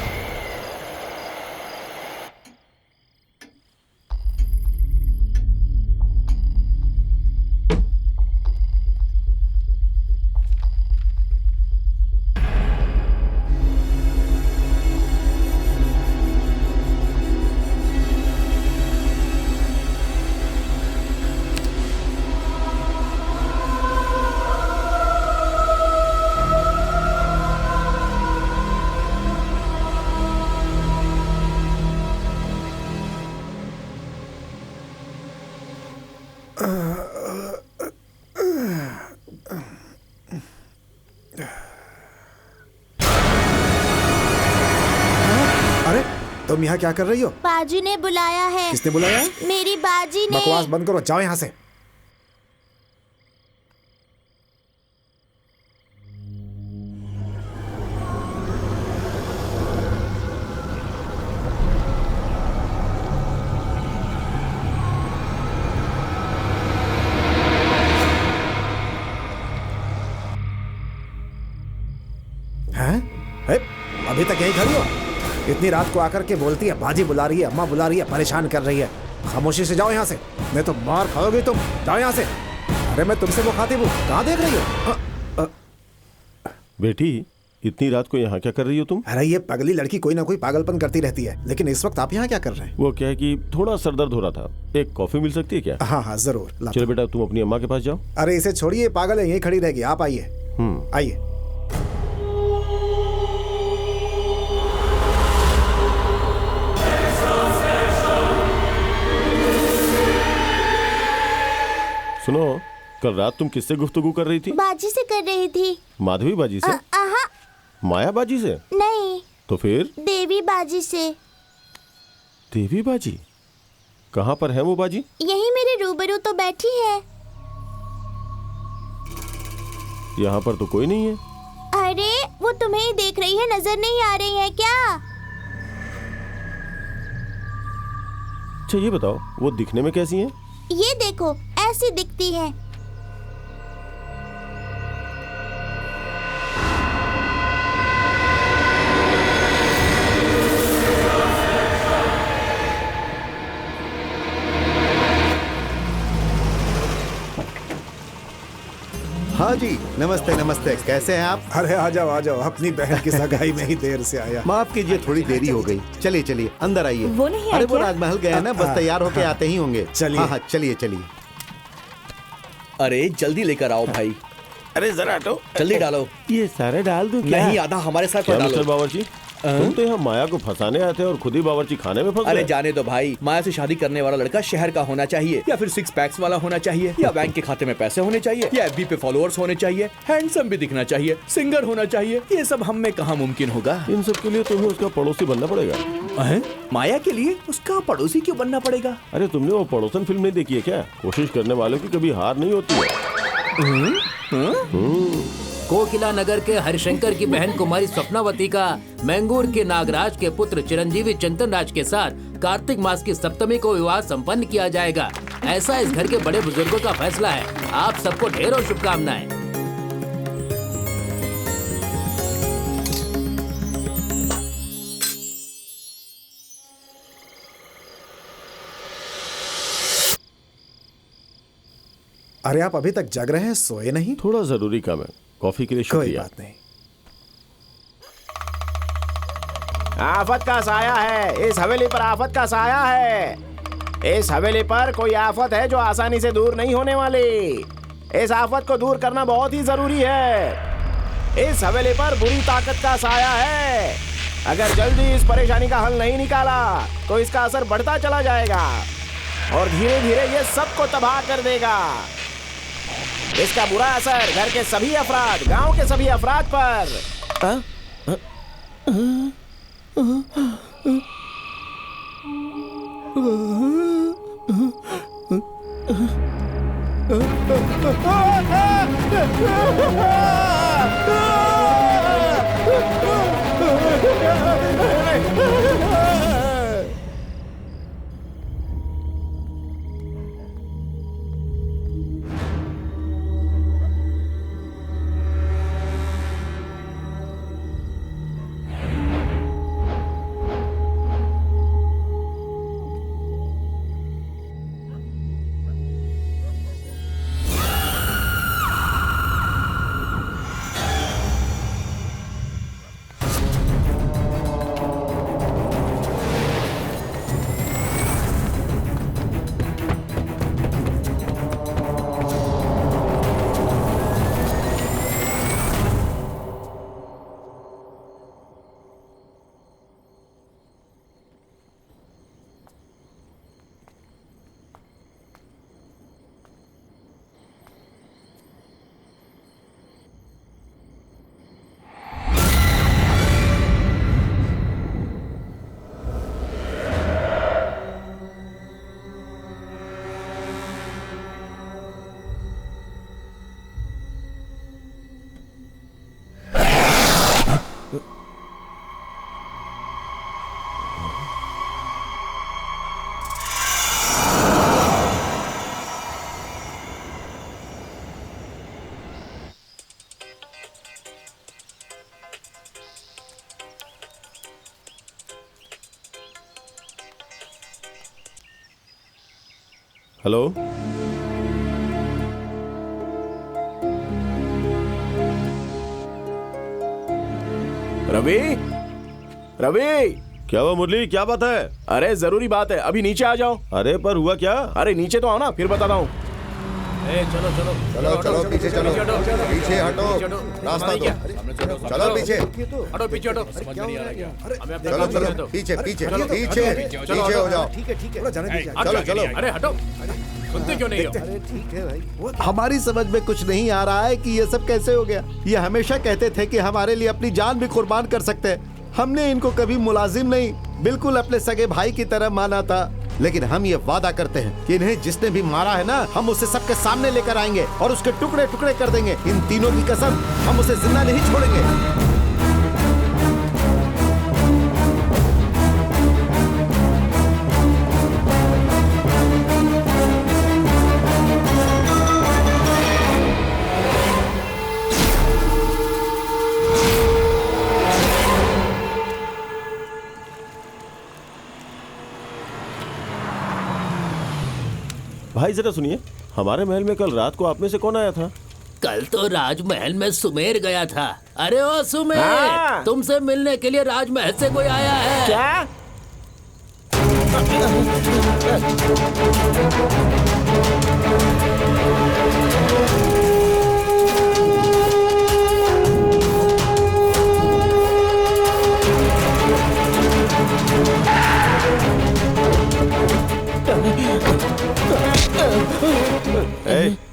तुम यहाँ क्या कर रही हो? बाजी ने बुलाया है। किसने बुलाया है? मेरी बाजी ने। बकवास बंद करो, जाओ यहाँ से। हैं? अभी तक यही खड़ी हो? इतनी रात को आकर के बोलती है बाजी बुला रही है, अम्मा बुला रही है, परेशान कर रही है। खामोशी से जाओ यहाँ से, नहीं तो मार खाओगे तुम। जाओ यहाँ से। अरे मैं तुमसे मुखातिब हूँ, कहाँ देख रही हो? बेटी इतनी रात को यहाँ क्या कर रही हो तुम? अरे ये पगली लड़की कोई ना कोई पागलपन करती रहती है, लेकिन इस वक्त आप यहाँ क्या कर रहे हैं? वो क्या है कि थोड़ा सर दर्द हो रहा था, एक कॉफी मिल सकती है क्या? हाँ हाँ जरूर। चलो बेटा तुम अपनी अम्मा के पास जाओ। अरे इसे छोड़िए, पागल है, यहीं खड़ी रहेगी। आप आइए, आइए। सुनो, कल रात तुम किससे गुफ्तगू कर रही थी? बाजी से कर रही थी। माधवी बाजी से? माया बाजी से? नहीं। तो फिर? देवी बाजी से। देवी बाजी? कहाँ पर है वो बाजी? यही मेरे रूबरू तो बैठी है। यहाँ पर तो कोई नहीं है। अरे वो तुम्हें ही देख रही है, नजर नहीं आ रही है क्या? अच्छा ये बताओ, वो दिखने में कैसी है? ये देखो, ऐसी दिखती है। हाँ जी, नमस्ते नमस्ते, कैसे हैं आप? अरे आ जाओ आ जाओ, अपनी बहन की सगाई में ही देर से आया। माफ कीजिए, थोड़ी देरी हो गई। चलिए चलिए अंदर आइए। वो नहीं अरे है वो क्या? राजमहल गए हैं ना, बस तैयार होके आते ही होंगे। चलिए। हाँ हाँ चलिए चलिए। अरे जल्दी लेकर आओ भाई। अरे जरा हटो, जल्दी डालो। ये सारे डाल दो क्या? नहीं, आधा हमारे साथ क्या डालो। मिस्टर बावर्ची, तुम तो यहाँ माया को फंसाने आए थे और खुद ही बावर्ची खाने में फंस अरे गए। जाने दो भाई, माया से शादी करने वाला लड़का शहर का होना चाहिए, या फिर 6 पैक्स वाला होना चाहिए, या बैंक के खाते में पैसे होने चाहिए, या FB पे फॉलोअर्स होने चाहिए, हैंडसम भी दिखना चाहिए, सिंगर होना चाहिए। ये सब हम में कहाँ मुमकिन होगा? इन सब के लिए तुम्हें उसका पड़ोसी बनना पड़ेगा। माया के लिए उसका पड़ोसी क्यों बनना पड़ेगा? अरे तुमने वो पड़ोसन फिल्म नहीं देखी है क्या? कोशिश करने वालों की कभी हार नहीं होती है। कोकिला नगर के हरिशंकर की बहन कुमारी स्वप्नावती का मैंगूर के नागराज के पुत्र चिरंजीवी चंदन राज के साथ कार्तिक मास की सप्तमी को विवाह संपन्न किया जाएगा। ऐसा इस घर के बड़े बुजुर्गों का फैसला है। आप सबको ढेरों शुभकामनाएं। अरे आप अभी तक जग रहे हैं, सोए नहीं? थोड़ा जरूरी काम है। कॉफी के लिए कोई शुक्रिया। बात नहीं। आफत का साया है, इस हवेली पर आफत का साया है। इस हवेली पर कोई आफत है जो आसानी से दूर नहीं होने वाली। इस आफत को दूर करना बहुत ही जरूरी है। इस हवेली पर बुरी ताकत का साया है। अगर जल्दी इस परेशानी का हल नहीं निकाला तो इसका असर बढ़ता चला जाएगा और धीरे धीरे ये सबको तबाह कर देगा। इसका बुरा असर घर के सभी अफराद, गांव के सभी अफराद पर। हेलो, रवि, रवि, क्या हुआ मुरली? क्या बात है? अरे जरूरी बात है, अभी नीचे आ जाओ। अरे पर हुआ क्या? अरे नीचे तो आओ ना, फिर बताता हूँ। चलो चलो चलो चलो पीछे चलो, पीछे हटो, रास्ता दो। चलो पीछे, हटो, पीछे हटो। चलो चलो पीछे पीछे पीछे पीछे हो जाओ। ठीक है थोड़ा जाने दीजिए। चलो चलो। अरे हटो, सुनते क्यों नहीं हो? अरे ठीक है भाई। हमारी समझ में कुछ नहीं आ रहा है कि ये सब कैसे हो गया। ये हमेशा कहते थे कि हमारे लिए अपनी जान भी कुर्बान कर सकते हैं। हमने इनको कभी मुलाजिम नहीं, बिल्कुल अपने सगे भाई की तरह माना था। लेकिन हम ये वादा करते हैं कि इन्हें जिसने भी मारा है ना, हम उसे सबके सामने लेकर आएंगे और उसके टुकड़े टुकड़े कर देंगे। इन तीनों की कसम, हम उसे जिंदा नहीं छोड़ेंगे। भाई जरा सुनिए, हमारे महल में कल रात को आप में से कौन आया था? कल तो राजमहल में सुमेर गया था। अरे ओ सुमेर, हाँ। तुमसे मिलने के लिए राजमहल से कोई आया है क्या?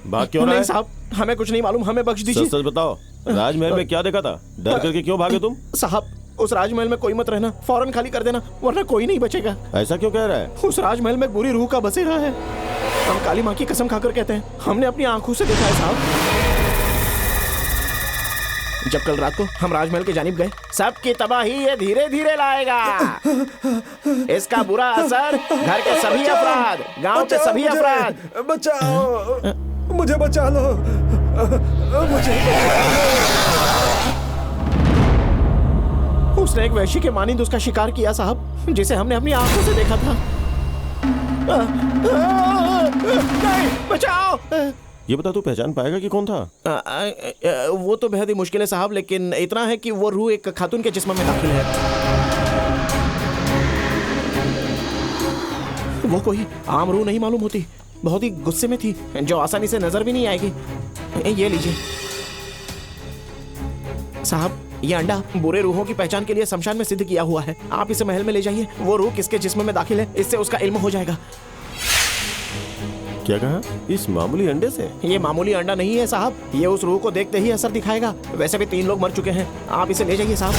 भाग क्यों रहा नहीं है? साहब, हमें कुछ नहीं मालूम, हमें बख्श दीजिए। सच सच बताओ, राजमहल में क्या देखा था? डर करके क्यों भागे तुम? साहब, उस राजमहल में कोई मत रहना, फौरन खाली कर देना, वरना कोई नहीं बचेगा। ऐसा क्यों कह रहा है? उस राजमहल में बुरी रूह का बसेरा है। हम काली माँ की कसम खाकर कहते हैं, हमने अपनी आंखों से देखा है साहब। जब कल रात को हम राजमहल के जानिब गए, सबकी तबाही ये धीरे धीरे लाएगा। इसका बुरा असर घर के सभी अफराद, गांव के सभी अफराद। बचाओ, मुझे बचा लो, मुझे उसने एक वैश्य के मानिंद उसका शिकार किया साहब, जिसे हमने अपनी आंखों से देखा था। नहीं, बचाओ। ये बता, तू पहचान पाएगा कि कौन था? वो तो बेहद ही मुश्किल है साहब, लेकिन इतना है कि वो रूह एक खातून के जिस्म में दाखिल है। वो कोई आम रूह नहीं मालूम होती, बहुत ही गुस्से में थी, जो आसानी से नजर भी नहीं आएगी। ये लीजिए साहब, ये अंडा बुरे रूहों की पहचान के लिए शमशान में सिद्ध किया हुआ है। आप इसे महल में ले जाइए, वो रूह किसके जिस्म में दाखिल है इससे उसका इल्म हो जाएगा। क्या कहा? इस मामूली अंडे से? ये मामूली अंडा नहीं है साहब, ये उस रूह को देखते ही असर दिखाएगा। वैसे भी 3 लोग मर चुके हैं, आप इसे ले जाइए साहब।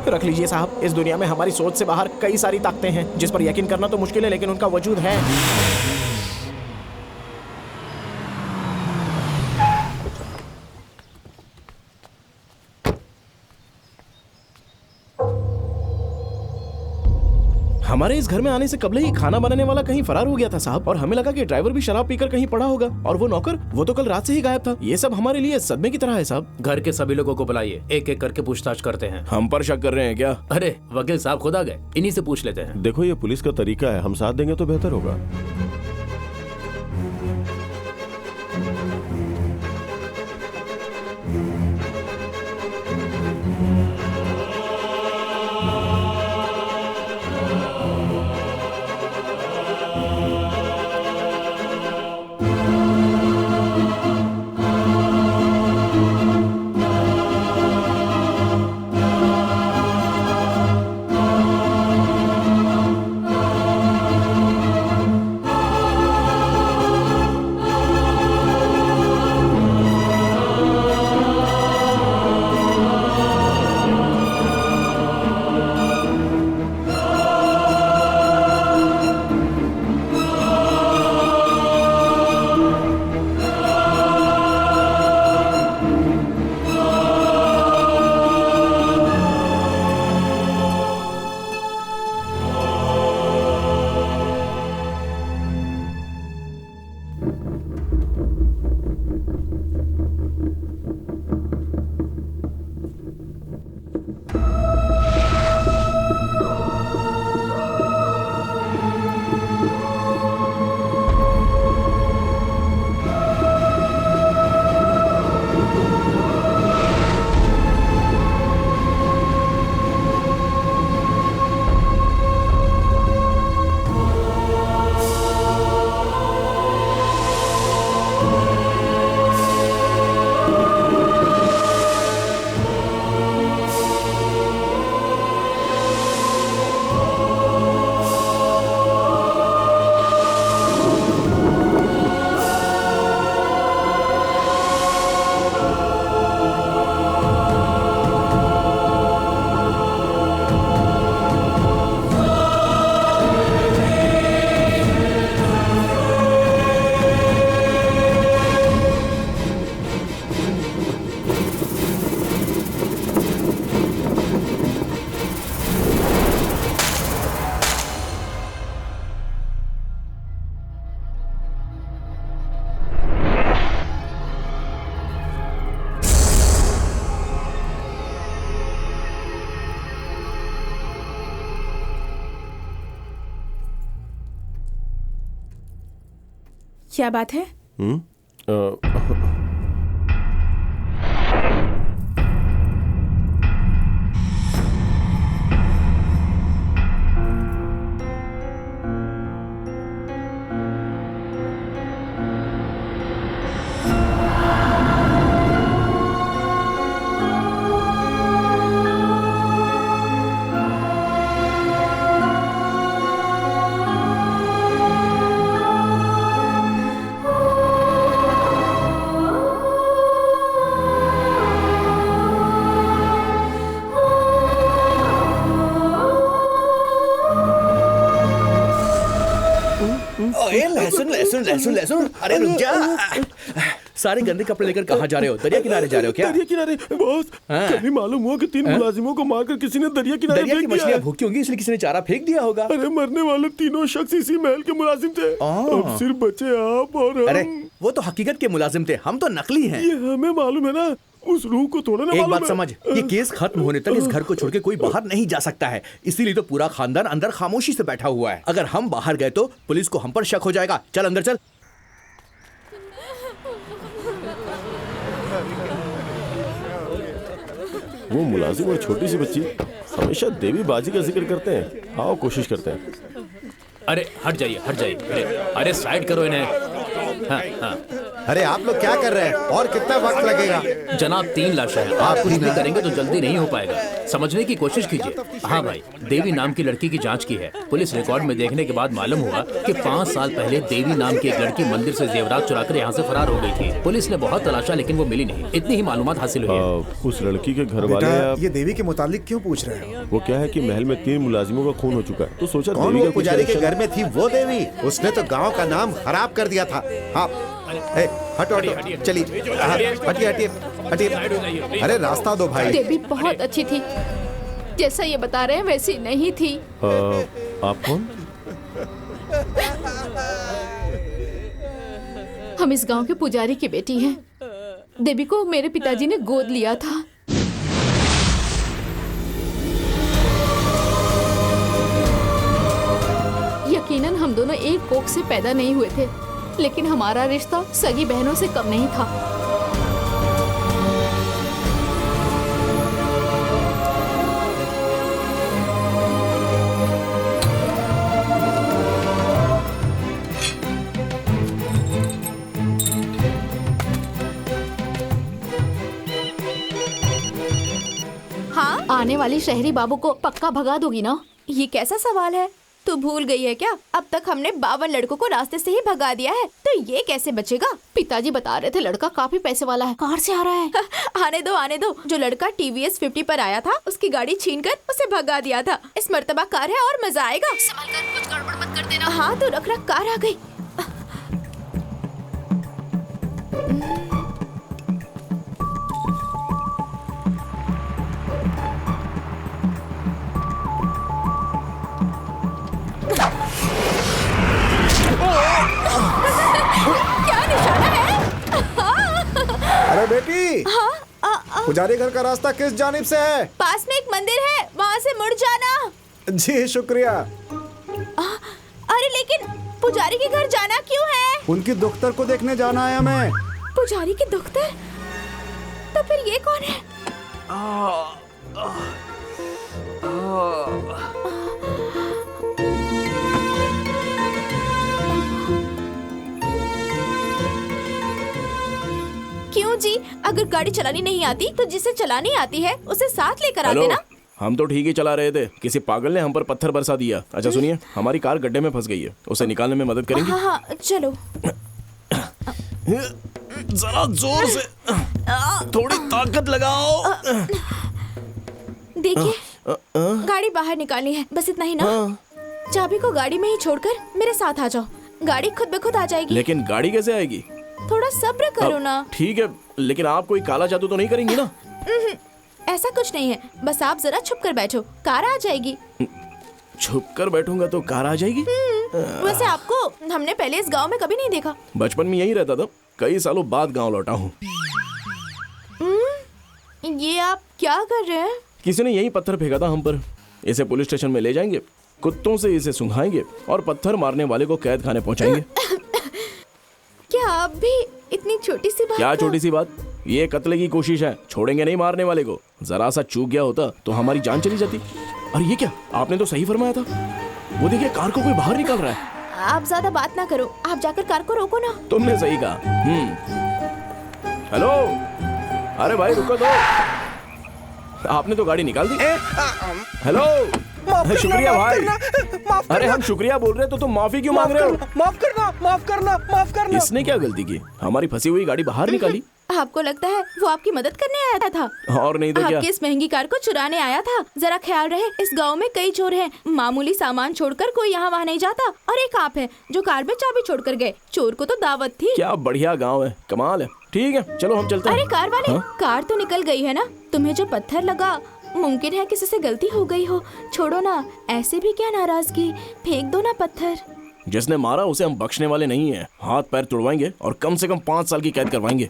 रख लीजिए साहब। इस दुनिया में हमारी सोच से बाहर कई सारी ताकतें हैं जिस पर यकीन करना तो मुश्किल है, लेकिन उनका वजूद है। हमारे इस घर में आने से कबले ही खाना बनाने वाला कहीं फरार हो गया था साहब, और हमें लगा कि ड्राइवर भी शराब पीकर कहीं पड़ा होगा, और वो नौकर, वो तो कल रात से ही गायब था। ये सब हमारे लिए सदमे की तरह है साहब। घर के सभी लोगों को बुलाइए, एक एक करके पूछताछ करते हैं। हम पर शक कर रहे हैं क्या? अरे वकील साहब खुद आ गए, इन्हीं से पूछ लेते हैं। देखो, ये पुलिस का तरीका है, हम साथ देंगे तो बेहतर होगा। क्या बात है? लहसुन लहसुन लहसुन। अरे रुक जा। सारे गंदे कपड़े लेकर कहाँ जा रहे हो? दरिया किनारे जा रहे हो क्या? दरिया किनारे बॉस, हाँ। कभी मालूम हुआ कि 3 मुलाजिमों को मारकर किसी ने दरिया किनारे दरिया की फेंक दिया मछलियाँ है। भूखी होंगी इसलिए किसी ने चारा फेंक दिया होगा। अरे मरने वाले तीनों शख्स इसी महल के मुलाजिम थे। अब सिर्फ बचे आप और हम। अरे वो तो हकीकत के मुलाजिम थे, हम तो नकली हैं। ये हमें मालूम है ना, उस रूह को थोड़ा ना एक मालूम बात है। समझ, ये केस खत्म होने तक इस घर को छोड़ के कोई बाहर नहीं जा सकता है। इसीलिए तो पूरा खानदान अंदर खामोशी से बैठा हुआ है। अगर हम बाहर गए तो पुलिस को हम पर शक हो जाएगा। चल अंदर चल। वो मुलाजिम और छोटी सी बच्ची हमेशा देवी बाजी का जिक्र करते हैं। आओ कोशिश करते हैं। अरे हट जाइए, हट जाइए। अरे साइड करो इन्हें। हाँ, हाँ। अरे आप लोग क्या कर रहे हैं और कितना वक्त लगेगा? जनाब 3 लाशें हैं, आप कुछ भी करेंगे तो जल्दी नहीं हो पाएगा। समझने की कोशिश कीजिए। हाँ भाई, देवी नाम की लड़की की जांच की है। पुलिस रिकॉर्ड में देखने के बाद मालूम हुआ कि 5 साल पहले देवी नाम की एक लड़की मंदिर से जेवरात चुराकर यहाँ से फरार हो गई थी। पुलिस ने बहुत तलाशा लेकिन वो मिली नहीं। इतनी ही मालूमात हासिल हुई है। उस लड़की के घर वाले बेटा, आप- ये देवी के मुतालिक क्यों पूछ रहे हो? वो क्या है कि महल में 3 मुलाजिमों का खून हो चुका है, तो सोचा कौन देवी वो का कुछ पुजारी के रिएक्शन- घर में थी? वो देवी, उसने तो गांव का नाम खराब कर दिया था। हाँ, हटो हटो, चलिए हटिए हटिए हटिए। अरे रास्ता दो भाई। देवी बहुत अच्छी थी, जैसा ये बता रहे हैं वैसी नहीं थी। आप कौन? हम इस गांव के पुजारी की बेटी हैं। देवी को मेरे पिताजी ने गोद लिया था। यकीनन हम दोनों एक कोख से पैदा नहीं हुए थे, लेकिन हमारा रिश्ता सगी बहनों से कम नहीं था। हाँ, आने वाली शहरी बाबू को पक्का भगा दोगी ना? ये कैसा सवाल है? तू भूल गई है क्या? अब तक हमने 52 लड़कों को रास्ते से ही भगा दिया है, तो ये कैसे बचेगा? पिताजी बता रहे थे लड़का काफी पैसे वाला है, कार से आ रहा है। आने दो। जो लड़का TVS 50 पर आया था, उसकी गाड़ी छीनकर उसे भगा दिया था। इस मर्तबा कार है और मजा आएगा। संभल कर, कुछ गड़बड़ मत कर देना। हाँ तो रख कार आ गई। क्या निशाना है? अरे बेटी, पुजारी घर का रास्ता किस जानिब से है? पास में एक मंदिर है, वहाँ से मुड़ जाना। जी शुक्रिया। अरे लेकिन पुजारी के घर जाना क्यों है? उनकी दुख्तर को देखने जाना है हमें। पुजारी की दुख्तर? तो फिर ये कौन है? क्यों जी? अगर गाड़ी चलानी नहीं आती तो जिसे चलानी आती है उसे साथ लेकर आते ना। हम तो ठीक ही चला रहे थे, किसी पागल ने हम पर पत्थर बरसा दिया। अच्छा सुनिए, हमारी कार गड्ढे में फंस गई है, उसे निकालने में मदद करेंगी? हाँ, चलो। जरा जोर से, थोड़ी ताकत लगाओ। देखिए, गाड़ी बाहर निकालनी है, बस इतना ही ना। चाबी को गाड़ी में ही छोड़कर मेरे साथ आ जाओ, गाड़ी खुद ब खुद आ जाएगी। लेकिन गाड़ी कैसे आएगी? थोड़ा सब्र करो ना। ठीक है, लेकिन आप कोई काला जादू तो नहीं करेंगी ना? ऐसा कुछ नहीं है, बस आप जरा छुप कर बैठो, कार आ जाएगी। छुप कर बैठूंगा तो कार आ जाएगी? वैसे आपको हमने पहले इस गांव में कभी नहीं देखा। बचपन में यही रहता था, कई सालों बाद गांव लौटा हूँ। ये आप क्या कर रहे हैं? किसी ने यही पत्थर फेंका था हम पर। इसे पुलिस स्टेशन में ले जाएंगे, कुत्तों से इसे सुंघाएंगे और पत्थर मारने वाले को कैद खाने पहुंचाएंगे। क्या आप भी इतनी छोटी सी बात? क्या छोटी सी बात? ये कत्ले की कोशिश है, छोड़ेंगे नहीं मारने वाले को। जरा सा चूक गया होता तो हमारी जान चली जाती। अरे ये क्या, आपने तो सही फरमाया था। वो देखिए, कार को कोई बाहर निकाल रहा है। आप ज्यादा बात ना करो, आप जाकर कार को रोको ना। तुमने सही कहा। हेलो, अरे भाई रुको तो, आपने तो गाड़ी निकाल दी। हेलो, शुक्रिया भाई। अरे हम शुक्रिया बोल रहे तो तुम माफी क्यों मांग रहे हो? माफ करना। इसने क्या गलती की? हमारी फंसी हुई गाड़ी बाहर निकाली। आपको लगता है वो आपकी मदद करने आया था? और नहीं तो क्या? आपकी इस महंगी कार को चुराने आया था। जरा ख्याल रहे, इस गांव में कई चोर हैं। मामूली सामान छोड़कर कोई यहाँ वहाँ नहीं जाता। और एक आप है जो कार में चाबी छोड़कर गए। चोर को तो दावत थी। क्या बढ़िया गांव है, कमाल है। ठीक है चलो हम चलते हैं। अरे कार वाले, हाँ? कार तो निकल गई है ना। तुम्हें जो पत्थर लगा, मुमकिन है किसी से गलती हो गई हो। छोड़ो ना, ऐसे भी क्या नाराजगी, फेंक दो ना पत्थर। जिसने मारा उसे हम बख्शने वाले नहीं हैं। हाथ पैर तुड़वाएंगे और कम से कम 5 साल की कैद करवाएंगे।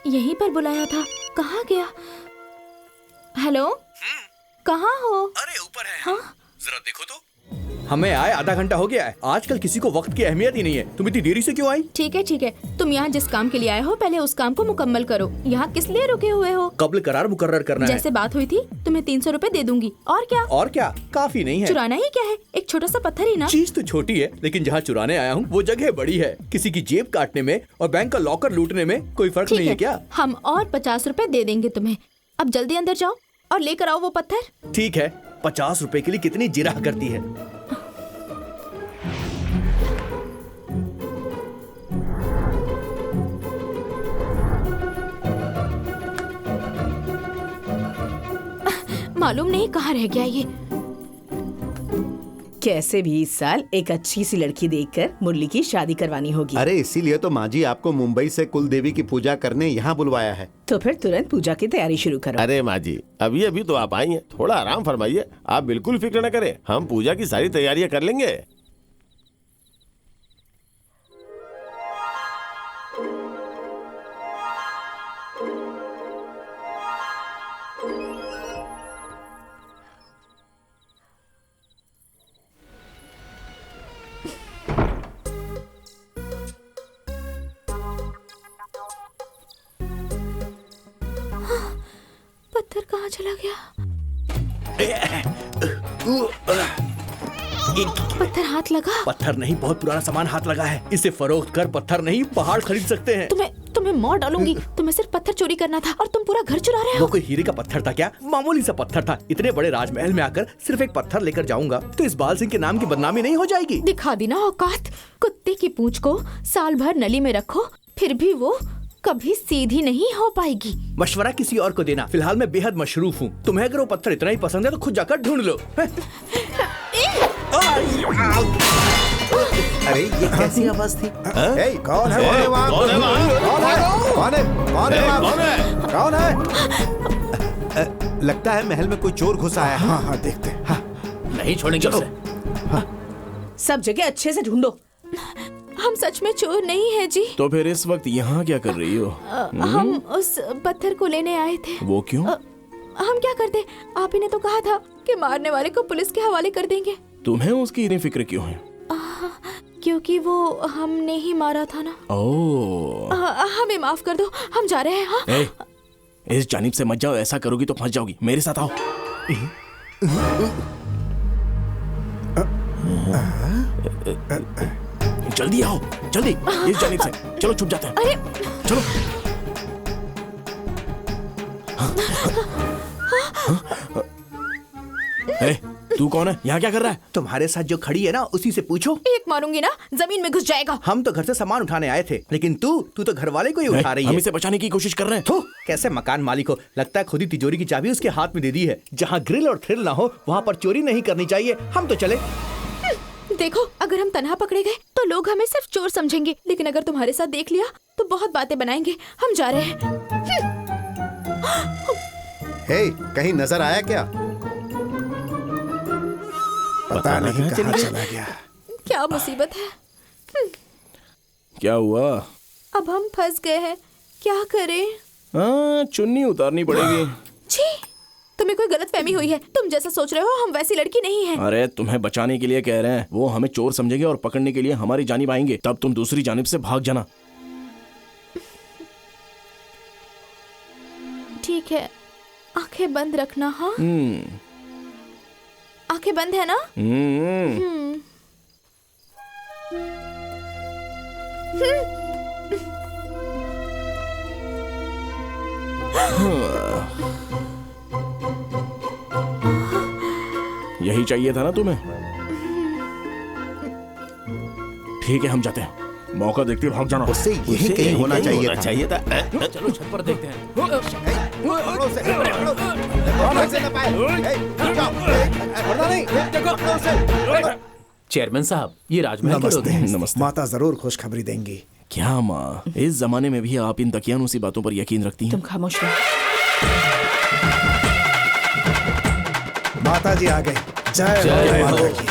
यहीं पर बुलाया था, कहाँ गया? हेलो, कहाँ हो? अरे ऊपर है। हाँ? जरा देखो तो। हमें आए आधा घंटा हो गया है। आजकल किसी को वक्त की अहमियत ही नहीं है। तुम इतनी देरी से क्यों आई? ठीक है, तुम यहाँ जिस काम के लिए आए हो पहले उस काम को मुकम्मल करो। यहाँ किस लिए रुके हुए हो? कब्ल करार मुकर्रर करना है। जैसे बात हुई थी, तुम्हें 300 रुपए दे दूंगी। और क्या? और क्या, काफी नहीं है। चुराना ही क्या है, एक छोटा सा पत्थर ही ना। चीज तो छोटी है, लेकिन जहाँ चुराने आया हूँ वो जगह बड़ी है। किसी की जेब काटने में और बैंक का लॉकर लूटने में कोई फर्क नहीं है क्या? हम और 50 रुपए दे देंगे तुम्हें। अब जल्दी अंदर जाओ और लेकर आओ वो पत्थर। ठीक है, 50 रुपए के लिए कितनी जिराह करती है। मालूम नहीं कहाँ रह गया ये। कैसे भी इस साल एक अच्छी सी लड़की देखकर मुरली की शादी करवानी होगी। अरे इसीलिए तो माँ जी आपको मुंबई से कुल देवी की पूजा करने यहाँ बुलवाया है। तो फिर तुरंत पूजा की तैयारी शुरू करो। अरे माँ जी, अभी तो आप आई हैं, थोड़ा आराम फरमाइए। आप बिल्कुल फिक्र न करें, हम पूजा की सारी तैयारियां कर लेंगे। पत्थर कहाँ चला गया? पत्थर हाथ लगा? पत्थर नहीं, बहुत पुराना सामान हाथ लगा है। इसे फरोख्त कर पत्थर नहीं पहाड़ खरीद सकते हैं। तुम्हें मार डालूंगी। तुम्हें सिर्फ पत्थर चोरी करना था और तुम पूरा घर चुरा रहे हो। वो कोई हीरे का पत्थर था क्या? मामूली सा पत्थर था। इतने बड़े राजमहल में आकर सिर्फ एक पत्थर लेकर जाऊंगा तो इस बाल सिंह के नाम की बदनामी नहीं हो जाएगी? दिखा दी ना औकात। कुत्ते की पूंछ को साल भर नली में रखो, फिर भी वो कभी सीधी नहीं हो पाएगी। मशवरा किसी और को देना। फिलहाल मैं बेहद मशरूफ हूँ। तुम्हें अगर वो पत्थर इतना ही पसंद है तो खुद जाकर ढूंढ लो। अरे ये कैसी आवाज थी? कौन है वहाँ? कौन है? लगता है महल में कोई चोर घुसा है। हाँ देखते हैं। नहीं छोड़ेंगे उसे। सब जगह अच्छे से ढूंढो। हम सच में चोर नहीं है जी। तो फिर इस वक्त यहाँ क्या कर रही हो? हम उस पत्थर को लेने आए थे। वो क्यों? हम क्या करते, आप ही ने तो कहा था कि मारने वाले को पुलिस के हवाले कर देंगे। तुम्हें उसकी इतनी फिक्र क्यों है? क्योंकि वो हमने ही मारा था ना। ओह, हमें माफ कर दो, हम जा रहे हैं। हाँ? इस जानिब से मत जाओ, ऐसा करोगी तो फंस जाओगी। मेरे साथ आओ। जल्दी आओ, जल्दी। इस जानिब से चलो, छुप जाते हैं। अरे चलो। तू कौन है? यहाँ क्या कर रहा है? तुम्हारे साथ जो खड़ी है ना, उसी से पूछो। एक मारूंगी ना, जमीन में घुस जाएगा। हम तो घर से सामान उठाने आए थे, लेकिन तू तो घर वाले को ही उठा रही है। हम इसे बचाने की कोशिश कर रहे हैं। कैसे मकान मालिक हो, लगता है खुद ही तिजोरी की चाबी उसके हाथ में दे दी है। जहाँ ग्रिल और थ्रिल ना हो वहाँ पर चोरी नहीं करनी चाहिए। हम तो चले। देखो, अगर हम तन्हा पकड़े गए तो लोग हमें सिर्फ चोर समझेंगे, लेकिन अगर तुम्हारे साथ देख लिया तो बहुत बातें बनाएंगे। हम जा रहे हैं। कहीं नजर आया क्या? पता नहीं कहाँ चला गया। क्या मुसीबत है। क्या हुआ? अब हम फंस गए हैं, क्या करें? चुन्नी उतारनी पड़ेगी। छी, तुम्हें कोई गलतफहमी हुई है। तुम जैसा सोच रहे हो हम वैसी लड़की नहीं है। अरे तुम्हें बचाने के लिए कह रहे हैं। वो हमें चोर समझेंगे और पकड़ने के लिए हमारी जानिब आएंगे। तब तुम दूसरी जानिब से भाग जाना। ठीक है, आंखें बंद रखना। हाँ, आंखें बंद है ना? यही चाहिए था ना तुम्हें? ठीक है, हम जाते हैं। मौका देखते भाग जाना। उससे यही कहीं होना चाहिए था। चलो छत पर देखते हैं। चेयरमैन साहब, ये राजमहल के लोग हैं। नमस्ते। माता जरूर खुशखबरी देंगी। क्या माँ, इस जमाने में भी आप इन दकियानूसी बातों पर यकीन रखती हैं? तुम खामोश रहो। माता जी आ गए। जय हो माता की।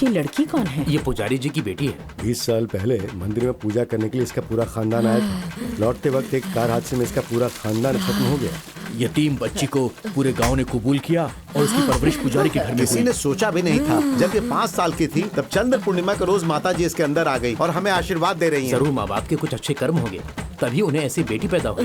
ये लड़की कौन है? ये पुजारी जी की बेटी है। 20 साल पहले मंदिर में पूजा करने के लिए इसका पूरा खानदान आया था। लौटते वक्त एक कार हादसे में इसका पूरा खानदान खत्म हो गया। यतीम बच्ची को पूरे गांव ने कबूल किया और उसकी परवरिश पुजारी के घर में किसी हुई। ने सोचा भी नहीं था। जब ये 5 साल की थी तब चंद्र पूर्णिमा के रोज माता जी इसके अंदर आ गई और हमें आशीर्वाद दे रही हैं। जरूर माँ बाप के कुछ अच्छे कर्म होंगे, तभी उन्हें ऐसी बेटी पैदा हुई।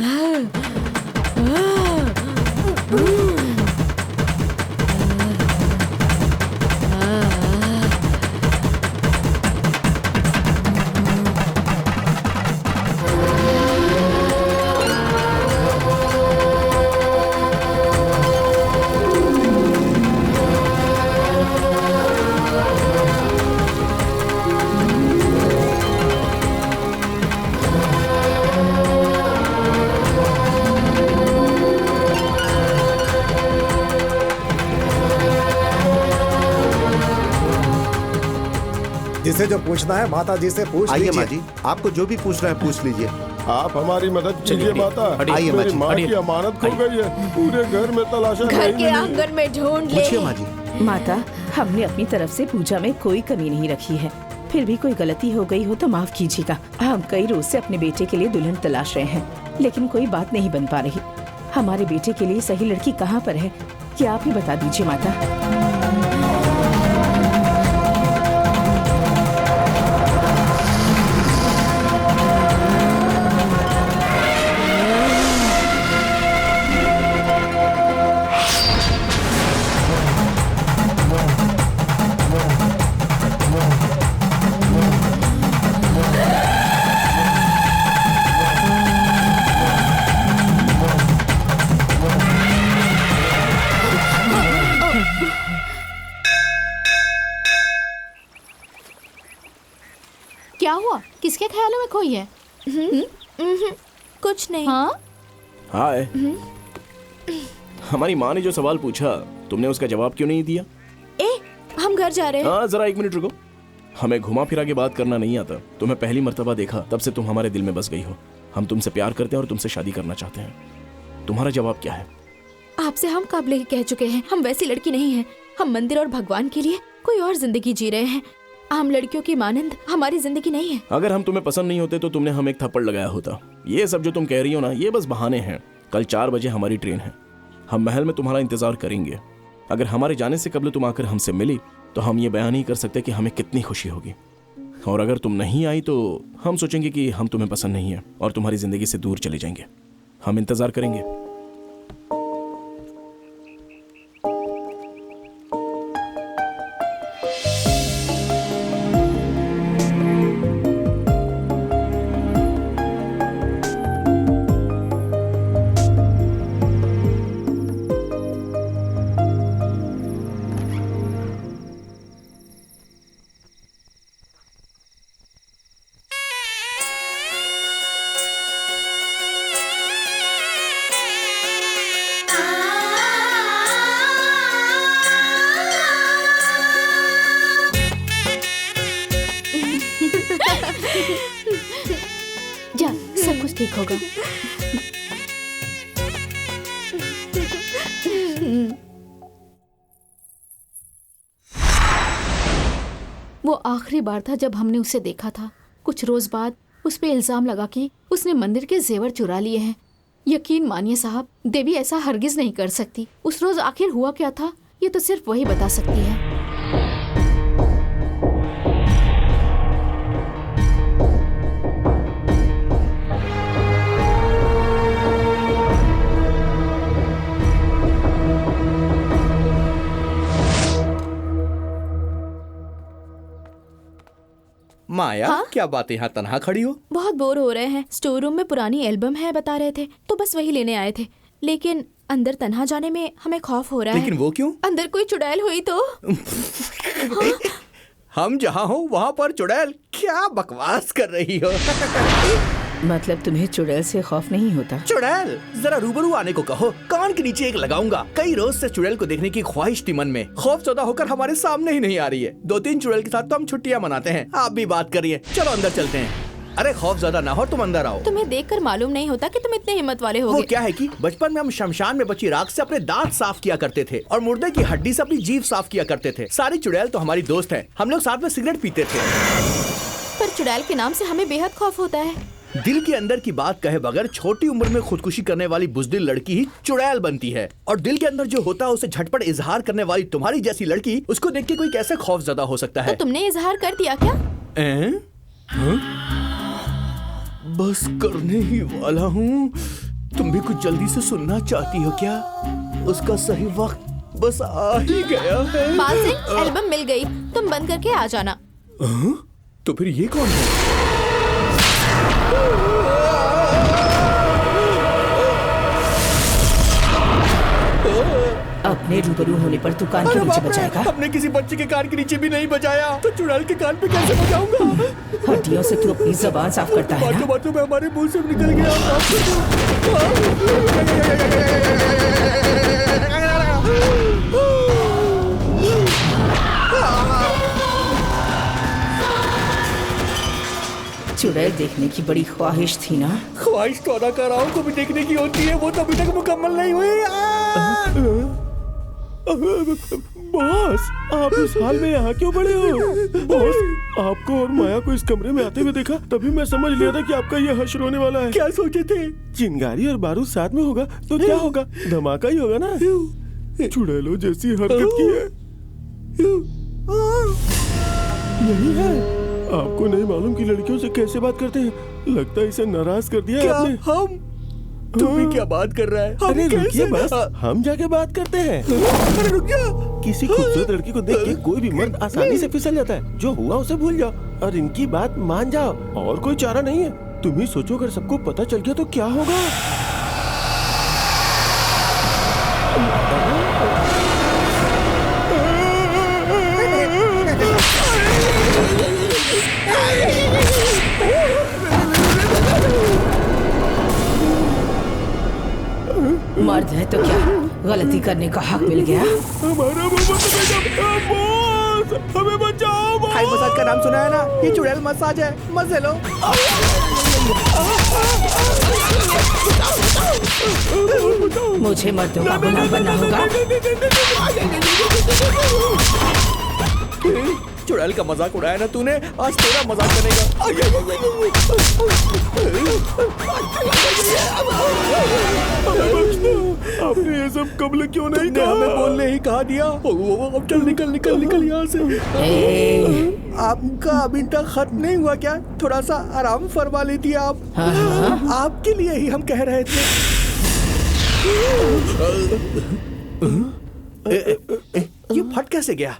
जिसे जो पूछना है माता जी से पूछ आइए लीजिए। माँ जी, आपको जो भी पूछना है पूछ लीजिए। आप हमारी मदद कीजिए माता। आइए माँ मेरी जी, माँ की अमानत खो गई है। पूरे घर में तलाशा घर नहीं के मिली। आंगन में ढूंढ ले। पूछिए माँ जी। माता, हमने अपनी तरफ से पूजा में कोई कमी नहीं रखी है। फिर भी कोई गलती हो गई हो तो माफ कीजिएगा। हम कई रोज से अपने बेटे के लिए दुल्हन तलाश रहे हैं, लेकिन कोई बात नहीं बन पा रही। हमारे बेटे के लिए सही लड़की कहाँ पर है, क्या आप ही बता दीजिए माता। क्या हुआ? किसके ख्यालों में खोई है? कुछ नहीं। हाँ? हाय। हमारी माँ ने जो सवाल पूछा, तुमने उसका जवाब क्यों नहीं दिया? हम घर जा रहे हैं। हाँ, जरा 1 मिनट रुको। हमें घुमा फिरा के बात करना नहीं आता। तुम्हें पहली मर्तबा देखा तब से तुम हमारे दिल में बस गई हो। हम तुमसे प्यार करते हैं और तुमसे शादी करना चाहते हैं। तुम्हारा जवाब क्या है? आपसे हम कब लेके कह चुके हैं, हम वैसी लड़की नहीं है। हम मंदिर और भगवान के लिए कोई और जिंदगी जी रहे हैं। आम लड़कियों की मानंद हमारी जिंदगी नहीं है। अगर हम तुम्हें पसंद नहीं होते तो तुमने हमें एक थप्पड़ लगाया होता। ये सब जो तुम कह रही हो ना, ये बस बहाने हैं। कल 4 बजे हमारी ट्रेन है। हम महल में तुम्हारा इंतजार करेंगे। अगर हमारे जाने से कबल तुम आकर हमसे मिली तो हम ये बयान नहीं कर सकते कि हमें कितनी खुशी होगी। और अगर तुम नहीं आई तो हम सोचेंगे कि हम तुम्हें पसंद नहीं है और तुम्हारी जिंदगी से दूर चले जाएंगे। हम इंतजार करेंगे। जा, सब कुछ ठीक होगा। वो आखिरी बार था जब हमने उसे देखा था। कुछ रोज बाद उस पे इल्जाम लगा कि उसने मंदिर के जेवर चुरा लिए हैं। यकीन मानिए साहब, देवी ऐसा हरगिज नहीं कर सकती। उस रोज आखिर हुआ क्या था ये तो सिर्फ वही बता सकती है। माया, हाँ? क्या बात है यहाँ तन्हा खड़ी हो? बहुत बोर हो रहे हैं। स्टोर रूम में पुरानी एल्बम है बता रहे थे, तो बस वही लेने आए थे। लेकिन अंदर तन्हा जाने में हमें खौफ हो रहा है। लेकिन वो क्यों? अंदर कोई चुड़ैल हुई तो? हम जहाँ हो वहाँ पर चुड़ैल? क्या बकवास कर रही हो? मतलब तुम्हें चुड़ैल से खौफ नहीं होता? चुड़ैल, जरा रूबरू आने को कहो, कान के नीचे एक लगाऊंगा। कई रोज से चुड़ैल को देखने की ख्वाहिश थी मन में, खौफ ज़्यादा होकर हमारे सामने ही नहीं आ रही है। 2-3 चुड़ैल के साथ तो हम छुट्टियां मनाते हैं, आप भी बात करिए। चलो अंदर चलते हैं। अरे खौफ ज्यादा ना हो, तुम अंदर आओ। तुम्हें देखकर मालूम नहीं होता कि तुम इतने हिम्मत वाले वो होगे। क्या है कि बचपन में हम शमशान में बची राख से अपने दांत साफ किया करते थे और मुर्दे की हड्डी से अपनी जीभ साफ किया करते थे। सारी चुड़ैल तो हमारी दोस्त है, हम लोग साथ में सिगरेट पीते थे। पर चुड़ैल के नाम से हमें बेहद खौफ होता है। दिल के अंदर की बात कहे बगैर छोटी उम्र में खुदकुशी करने वाली बुजदिल लड़की ही चुड़ैल बनती है, और दिल के अंदर जो होता है उसे झटपट इजहार करने वाली तुम्हारी जैसी लड़की, उसको देख के कोई कैसे खौफ ज्यादा हो सकता है? तो तुमने इजहार कर दिया क्या? बस करने ही वाला हूँ। तुम भी कुछ जल्दी से सुनना चाहती हो क्या? उसका सही वक्त बस आ ही गया है। बाल सिंह, एल्बम मिल गई, तुम बंद करके आ जाना। तो फिर ये कौन है? अपने रूबरू होने पर तू कान के नीचे बजाएगा? हमने किसी बच्चे के कान के नीचे भी नहीं बजाया, तो चुड़ैल के कान पे कैसे बजाऊंगा? हड्डियों से तू अपनी जबान साफ करता है ना? बातों में हमारे मुंह से निकल गया। चुड़ैल देखने की बड़ी ख्वाहिश थी ना? ख्वाहिश तो अदा कर रहा हूँ, को भी देखने की होती है, वो तो अभी तक मुकम्मल नहीं हुई। बॉस, आप इस हाल में यहाँ क्यों पड़े हो? बॉस, आपको और माया को इस कमरे में आते हुए देखा, तभी मैं समझ लिया था कि आपका ये हश्र होने वाला है। क्या सोचे थे? चिंगारी और बारूद साथ में होगा तो क्या होगा? धमाका ही होगा ना। चुड़ैलों जैसी हरकत की है। यही है। आपको नहीं मालूम कि लड़कियों से कैसे बात करते हैं। लगता है इसे नाराज कर दिया क्या आपने। हम? तू भी क्या बात कर रहा है? अरे रुकिए बस, हम जाके बात करते हैं। अरे रुक जा। किसी खूबसूरत लड़की को देख के कोई भी मर्द आसानी से फिसल जाता है। जो हुआ उसे भूल जाओ और इनकी बात मान जाओ, और कोई चारा नहीं है। तुम ही सोचो, अगर सबको पता चल गया तो क्या होगा? मर्द है तो क्या, गलती करने का हक मिल गया? हमारा बॉस, हमें बचाओ बॉस। थाई मसाज का नाम सुना है ना? ये चुड़ैल मसाज है, मजे लो। मुझे मर्दों का गुलाम बनना होगा। चुड़ैल का मजाक उड़ाया ना तूने, आज तेरा मजाक बनेगा। आपने ये सब कबल क्यों नहीं कहा? हमें बोलने ही कहा दिया। अब चल, निकल निकल निकल यहाँ से। आपका अभी तक खत्म नहीं हुआ क्या? थोड़ा सा आराम फरमा लेती आप। आपके लिए ही हम कह रहे थे। ये फट कैसे गया?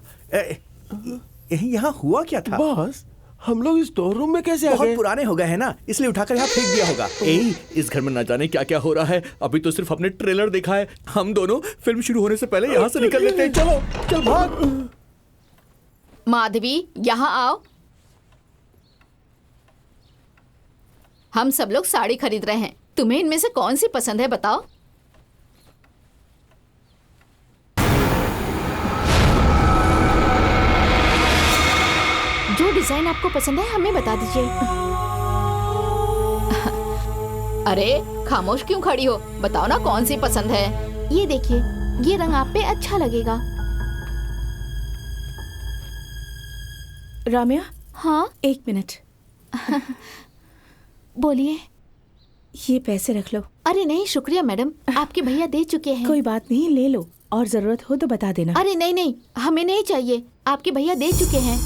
यहाँ हुआ क्या था? बॉस, हम लोग इस स्टोर रूम में कैसे आ गए? बहुत पुराने हो गए हैं ना, इसलिए उठाकर यहाँ फेंक दिया होगा। इस घर में न जाने क्या क्या हो रहा है। अभी तो सिर्फ हमने ट्रेलर देखा है। हम दोनों फिल्म शुरू होने से पहले यहाँ से निकल लेते हैं। चलो चल भाग। माधवी, यहाँ आओ। हम सब लोग साड़ी खरीद रहे हैं, तुम्हें इनमें से कौन सी पसंद है बताओ? जो डिजाइन आपको पसंद है हमें बता दीजिए। अरे खामोश क्यों खड़ी हो? बताओ ना कौन सी पसंद है। ये देखिए, ये रंग आप पे अच्छा लगेगा। राम्या, हाँ 1 मिनट। बोलिए। ये पैसे रख लो। अरे नहीं शुक्रिया मैडम, आपके भैया दे चुके हैं। कोई बात नहीं, ले लो। और जरूरत हो तो बता देना। अरे नहीं नहीं, हमें नहीं चाहिए, आपके भैया दे चुके हैं।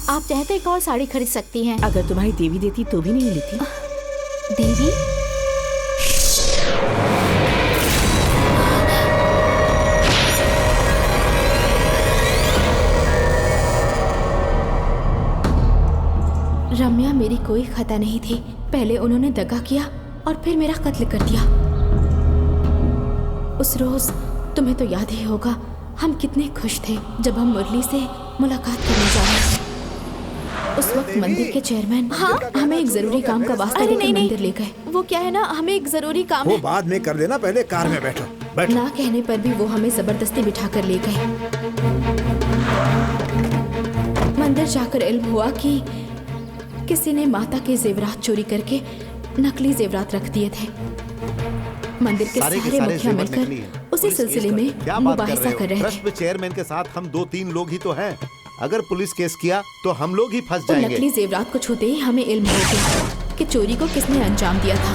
आप चाहते एक और साड़ी खरीद सकती हैं। अगर तुम्हारी देवी देती तो भी नहीं लेती। देवी? रम्या मेरी कोई खता नहीं थी। पहले उन्होंने दगा किया और फिर मेरा कत्ल कर दिया। उस रोज तुम्हें तो याद ही होगा, हम कितने खुश थे जब हम मुरली से मुलाकात करने जा रहे थे। उस वक्त मंदिर के चेयरमैन हमें एक जरूरी काम का वास्ता देकर मंदिर ले गए। वो क्या है ना, हमें एक जरूरी काम वो है। बाद में कर लेना, पहले कार में बैठो। बैठो। ना कहने पर भी वो हमें जबरदस्ती बिठा कर ले गए। मंदिर जाकर इल्म हुआ कि किसी ने माता के जेवरात चोरी करके नकली जेवरात रख दिए थे। मंदिर के सारे मुखिया मिलकर उसी सिलसिले में मुबाहिसा कर रहे थे। ट्रस्ट में चेयरमैन के साथ हम 2-3 लोग ही तो हैं। अगर पुलिस केस किया तो हम लोग ही फंस उन जाएंगे। नकली जेवरात को छूते ही हमें इल्म हो गया कि चोरी को किसने अंजाम दिया था।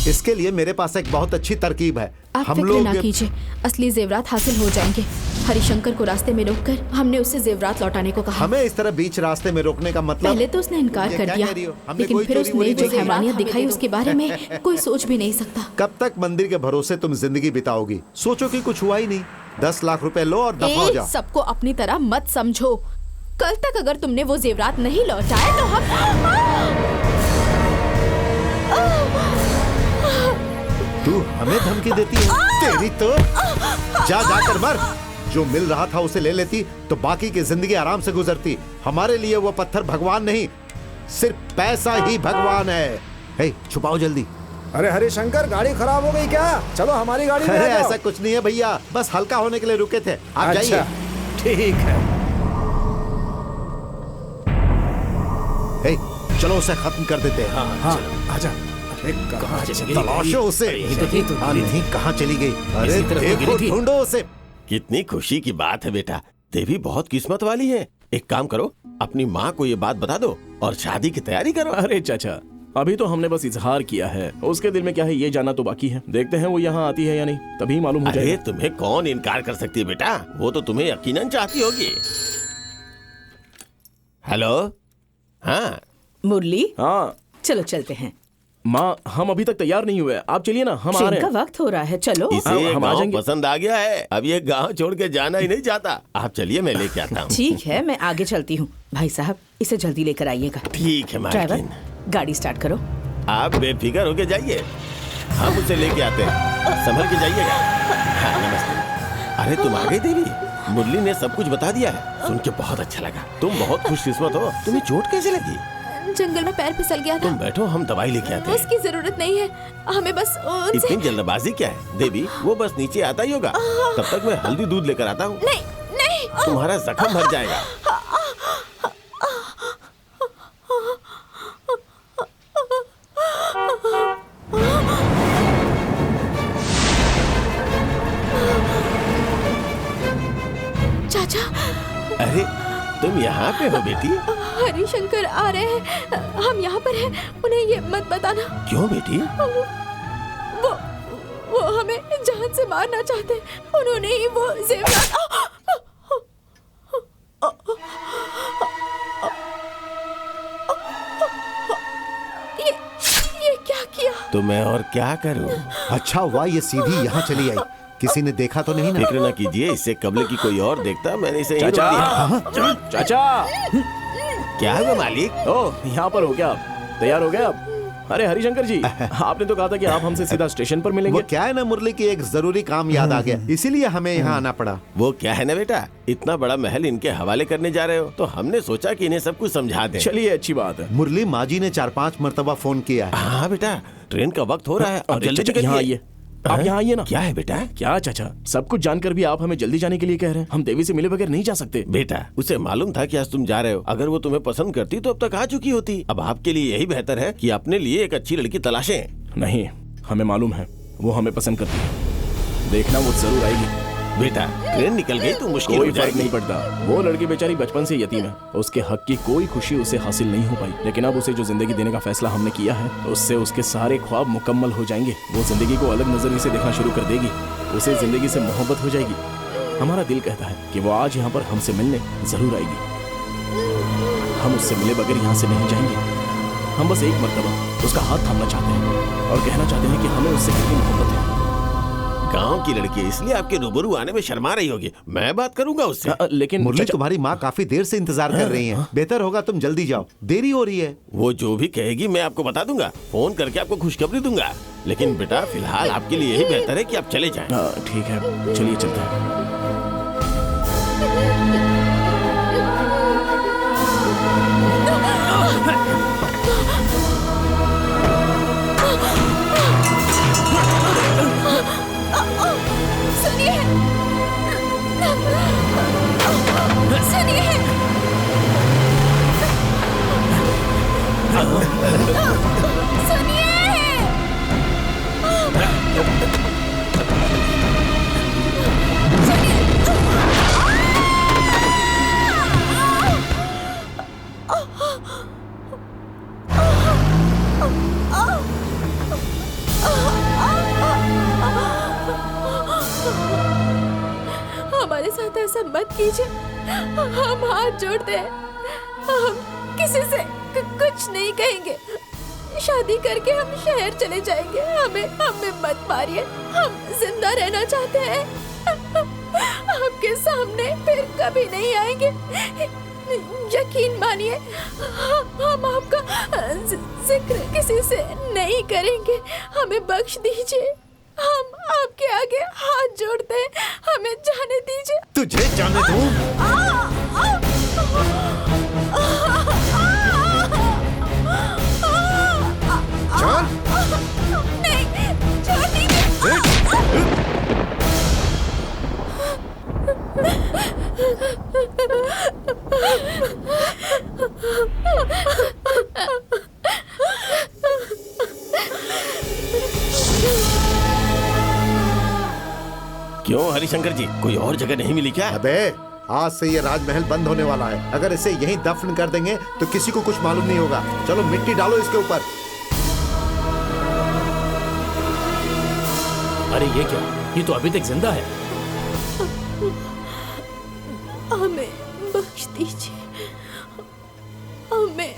इसके लिए मेरे पास एक बहुत अच्छी तरकीब है। आप हम फिक्र लोग ना कीजिए, असली जेवरात हासिल हो जाएंगे। हरिशंकर को रास्ते में रोककर हमने उससे जेवरात लौटाने को कहा। हमें इस तरह बीच रास्ते में रोकने का मतलब? पहले तो उसने इनकार कर दिया, लेकिन फिर उसने जो हैवानियत दिखाई उसके बारे में कोई सोच भी नहीं सकता। कब तक मंदिर के भरोसे तुम जिंदगी बिताओगी? सोचो कि कुछ हुआ ही नहीं। 10 लाख रुपए लो और दफा हो जाओ। सबको अपनी तरह मत समझो। कल तक अगर तुमने वो जेवरात नहीं लौटाए तो हम तू हमें धमकी देती है? तेरी तो जा जाकर मर। जो मिल रहा था उसे ले लेती तो बाकी की जिंदगी आराम से गुजरती। हमारे लिए वो पत्थर भगवान नहीं, सिर्फ पैसा ही भगवान है। हे, छुपाओ जल्दी। अरे हरिशंकर, गाड़ी खराब हो गई क्या? चलो हमारी गाड़ी में आ अरे जाओ। ऐसा कुछ नहीं है भैया, बस हल्का होने के लिए रुके थे। आप जाइए। अच्छा, ठीक है। हे, चलो उसे खत्म कर देते हैं। हाँ, आजा। कहाँ तलाशो उसे। नहीं, कहाँ चली गई? अरे देखो, ढूंढो उसे। कितनी खुशी की बात है बेटा, देवी बहुत किस्मत वाली है। एक काम करो, अपनी माँ को ये बात बता दो और शादी की तैयारी करो। अरे चाचा, अभी तो हमने बस इजहार किया है, उसके दिल में क्या है ये जानना तो बाकी है। देखते हैं वो यहाँ आती है या नहीं, तभी मालूम हो अरे जाएगा। तुम्हें कौन इनकार कर सकती है बेटा, वो तो तुम्हें यकीनन चाहती होगी। हेलो, हाँ मुरली, हाँ चलो चलते हैं। माँ, हम अभी तक तैयार नहीं हुए, आप चलिए ना, हम आ ट्रेन रहे का हैं। वक्त हो रहा है, चलो। इसे ये हम आ गाँव जाएंगे। पसंद आ गया है, अब ये गांव छोड़ के जाना ही नहीं चाहता। आप चलिए, मैं लेके आता हूँ। ठीक है, मैं आगे चलती हूँ। भाई साहब, इसे जल्दी लेकर आइएगा। ठीक है ड्राइवर, मालकिन, गाड़ी स्टार्ट करो। आप बेफिक्र होके जाइए, हम उसे लेके आते हैं। संभल के जाइएगा। हाँ, नमस्ते। अरे तुम आ गई देवी, मुरली ने सब कुछ बता दिया है। सुन के बहुत अच्छा लगा। तुम बहुत खुशकिस्मत हो। तुम्हें चोट कैसे लगी? जंगल में पैर फिसल गया था। तुम बैठो, हम दवाई लेके आते हैं। उसकी जरूरत नहीं है, हमें बस उनसे। इतनी जल्दबाजी क्या है देवी, वो बस नीचे आता ही होगा। तब तक मैं हल्दी दूध लेकर आता हूँ। नहीं नहीं, तुम्हारा जख्म भर जाएगा। चाचा। अरे तुम यहाँ पे हो बेटी? हरिशंकर आ रहे हैं, हम यहाँ पर हैं, उन्हें ये मत बताना। क्यों बेटी? वो हमें जान से मारना चाहते हैं। उन्होंने ही वो जेवरात। ये क्या किया? तो मैं और क्या करूँ? अच्छा हुआ ये सीधी यहाँ चली आई। किसी ने देखा तो नहीं ना? फिक्र न कीजिए, इससे कबल की कोई और देखता मैंने इसे यहीं रोक चाचा, दिया। चाचा, क्या हुआ मालिक? ओह, यहाँ पर हो क्या आप? तैयार हो गया आप? अरे हरिशंकर जी, आपने तो कहा था कि आप हमसे सीधा स्टेशन पर मिलेंगे। वो क्या है ना मुरली की एक जरूरी काम याद आ गया, इसीलिए हमें यहाँ आना पड़ा। वो क्या है ना बेटा, इतना बड़ा महल इनके हवाले करने जा रहे हो, तो हमने सोचा कि इन्हें सब कुछ समझा दें। चलिए, अच्छी बात है। मुरली माँ जी ने 4-5 मरतबा फोन किया है। हाँ बेटा, ट्रेन का वक्त हो रहा है। अब जल्दी चाचा, यहाँ आइए। आप यहाँ आइए ना। क्या है बेटा? क्या चाचा, सब कुछ जानकर भी आप हमें जल्दी जाने के लिए कह रहे हैं? हम देवी से मिले बगैर नहीं जा सकते। बेटा, उसे मालूम था कि आज तुम जा रहे हो। अगर वो तुम्हें पसंद करती तो अब तक आ चुकी होती। अब आपके लिए यही बेहतर है कि अपने लिए एक अच्छी लड़की तलाशें। नहीं, हमें मालूम है वो हमें पसंद करती है। देखना वो जरूर आएगी। बेटा ट्रेन निकल गई तो मुश्किल हो कोई फर्क जाएगी। नहीं पड़ता। वो लड़की बेचारी बचपन से यतीम है, उसके हक की कोई खुशी उसे हासिल नहीं हो पाई, लेकिन अब उसे जो जिंदगी देने का फैसला हमने किया है उससे उसके सारे ख्वाब मुकम्मल हो जाएंगे। वो जिंदगी को अलग नजरिए से देखना शुरू कर देगी, उसे जिंदगी से मोहब्बत हो जाएगी। हमारा दिल कहता है कि वो आज यहाँ पर हमसे मिलने जरूर आएगी। हम उससे मिले बगैर यहाँ से नहीं जाएंगे। हम बस एक मर्तबा उसका हाथ थामना चाहते हैं और कहना चाहते हैं कि हमें उससे कितनी मोहब्बत है। गांव की लड़की है, इसलिए आपके रूबरू आने में शर्मा रही होगी। मैं बात करूंगा उससे। लेकिन मुरली, तुम्हारी माँ काफी देर से इंतजार कर रही हैं। बेहतर होगा तुम जल्दी जाओ, देरी हो रही है। वो जो भी कहेगी मैं आपको बता दूंगा, फोन करके आपको खुशखबरी दूंगा। लेकिन बेटा फिलहाल आपके लिए यही बेहतर है कि आप चले जाएं। ठीक है, चलिए चलते हैं। सुनिए, सुनिए, हमारे साथ ऐसा मत कीजिए। हम हाथ जोड़ते हैं, हम किसी से कुछ नहीं कहेंगे। शादी करके हम शहर चले जाएंगे। हमें मत मारिए, हम जिंदा रहना चाहते हैं। आपके सामने फिर कभी नहीं आएंगे, यकीन मानिए। हम आपका जिक्र किसी से नहीं करेंगे। हमें बख्श दीजिए, हम आपके आगे हाथ जोड़ते हैं। हमें जाने दीजिए। तुझे जाने दूं? जान? नहीं, छोड़ दीजिए। क्यों हरिशंकर जी, कोई और जगह नहीं मिली क्या? अबे आज से ये राजमहल बंद होने वाला है। अगर इसे यहीं दफन कर देंगे तो किसी को कुछ मालूम नहीं होगा। चलो मिट्टी डालो इसके ऊपर। अरे ये क्या, ये तो अभी तक जिंदा है। हमें बख्श दीजिए, हमें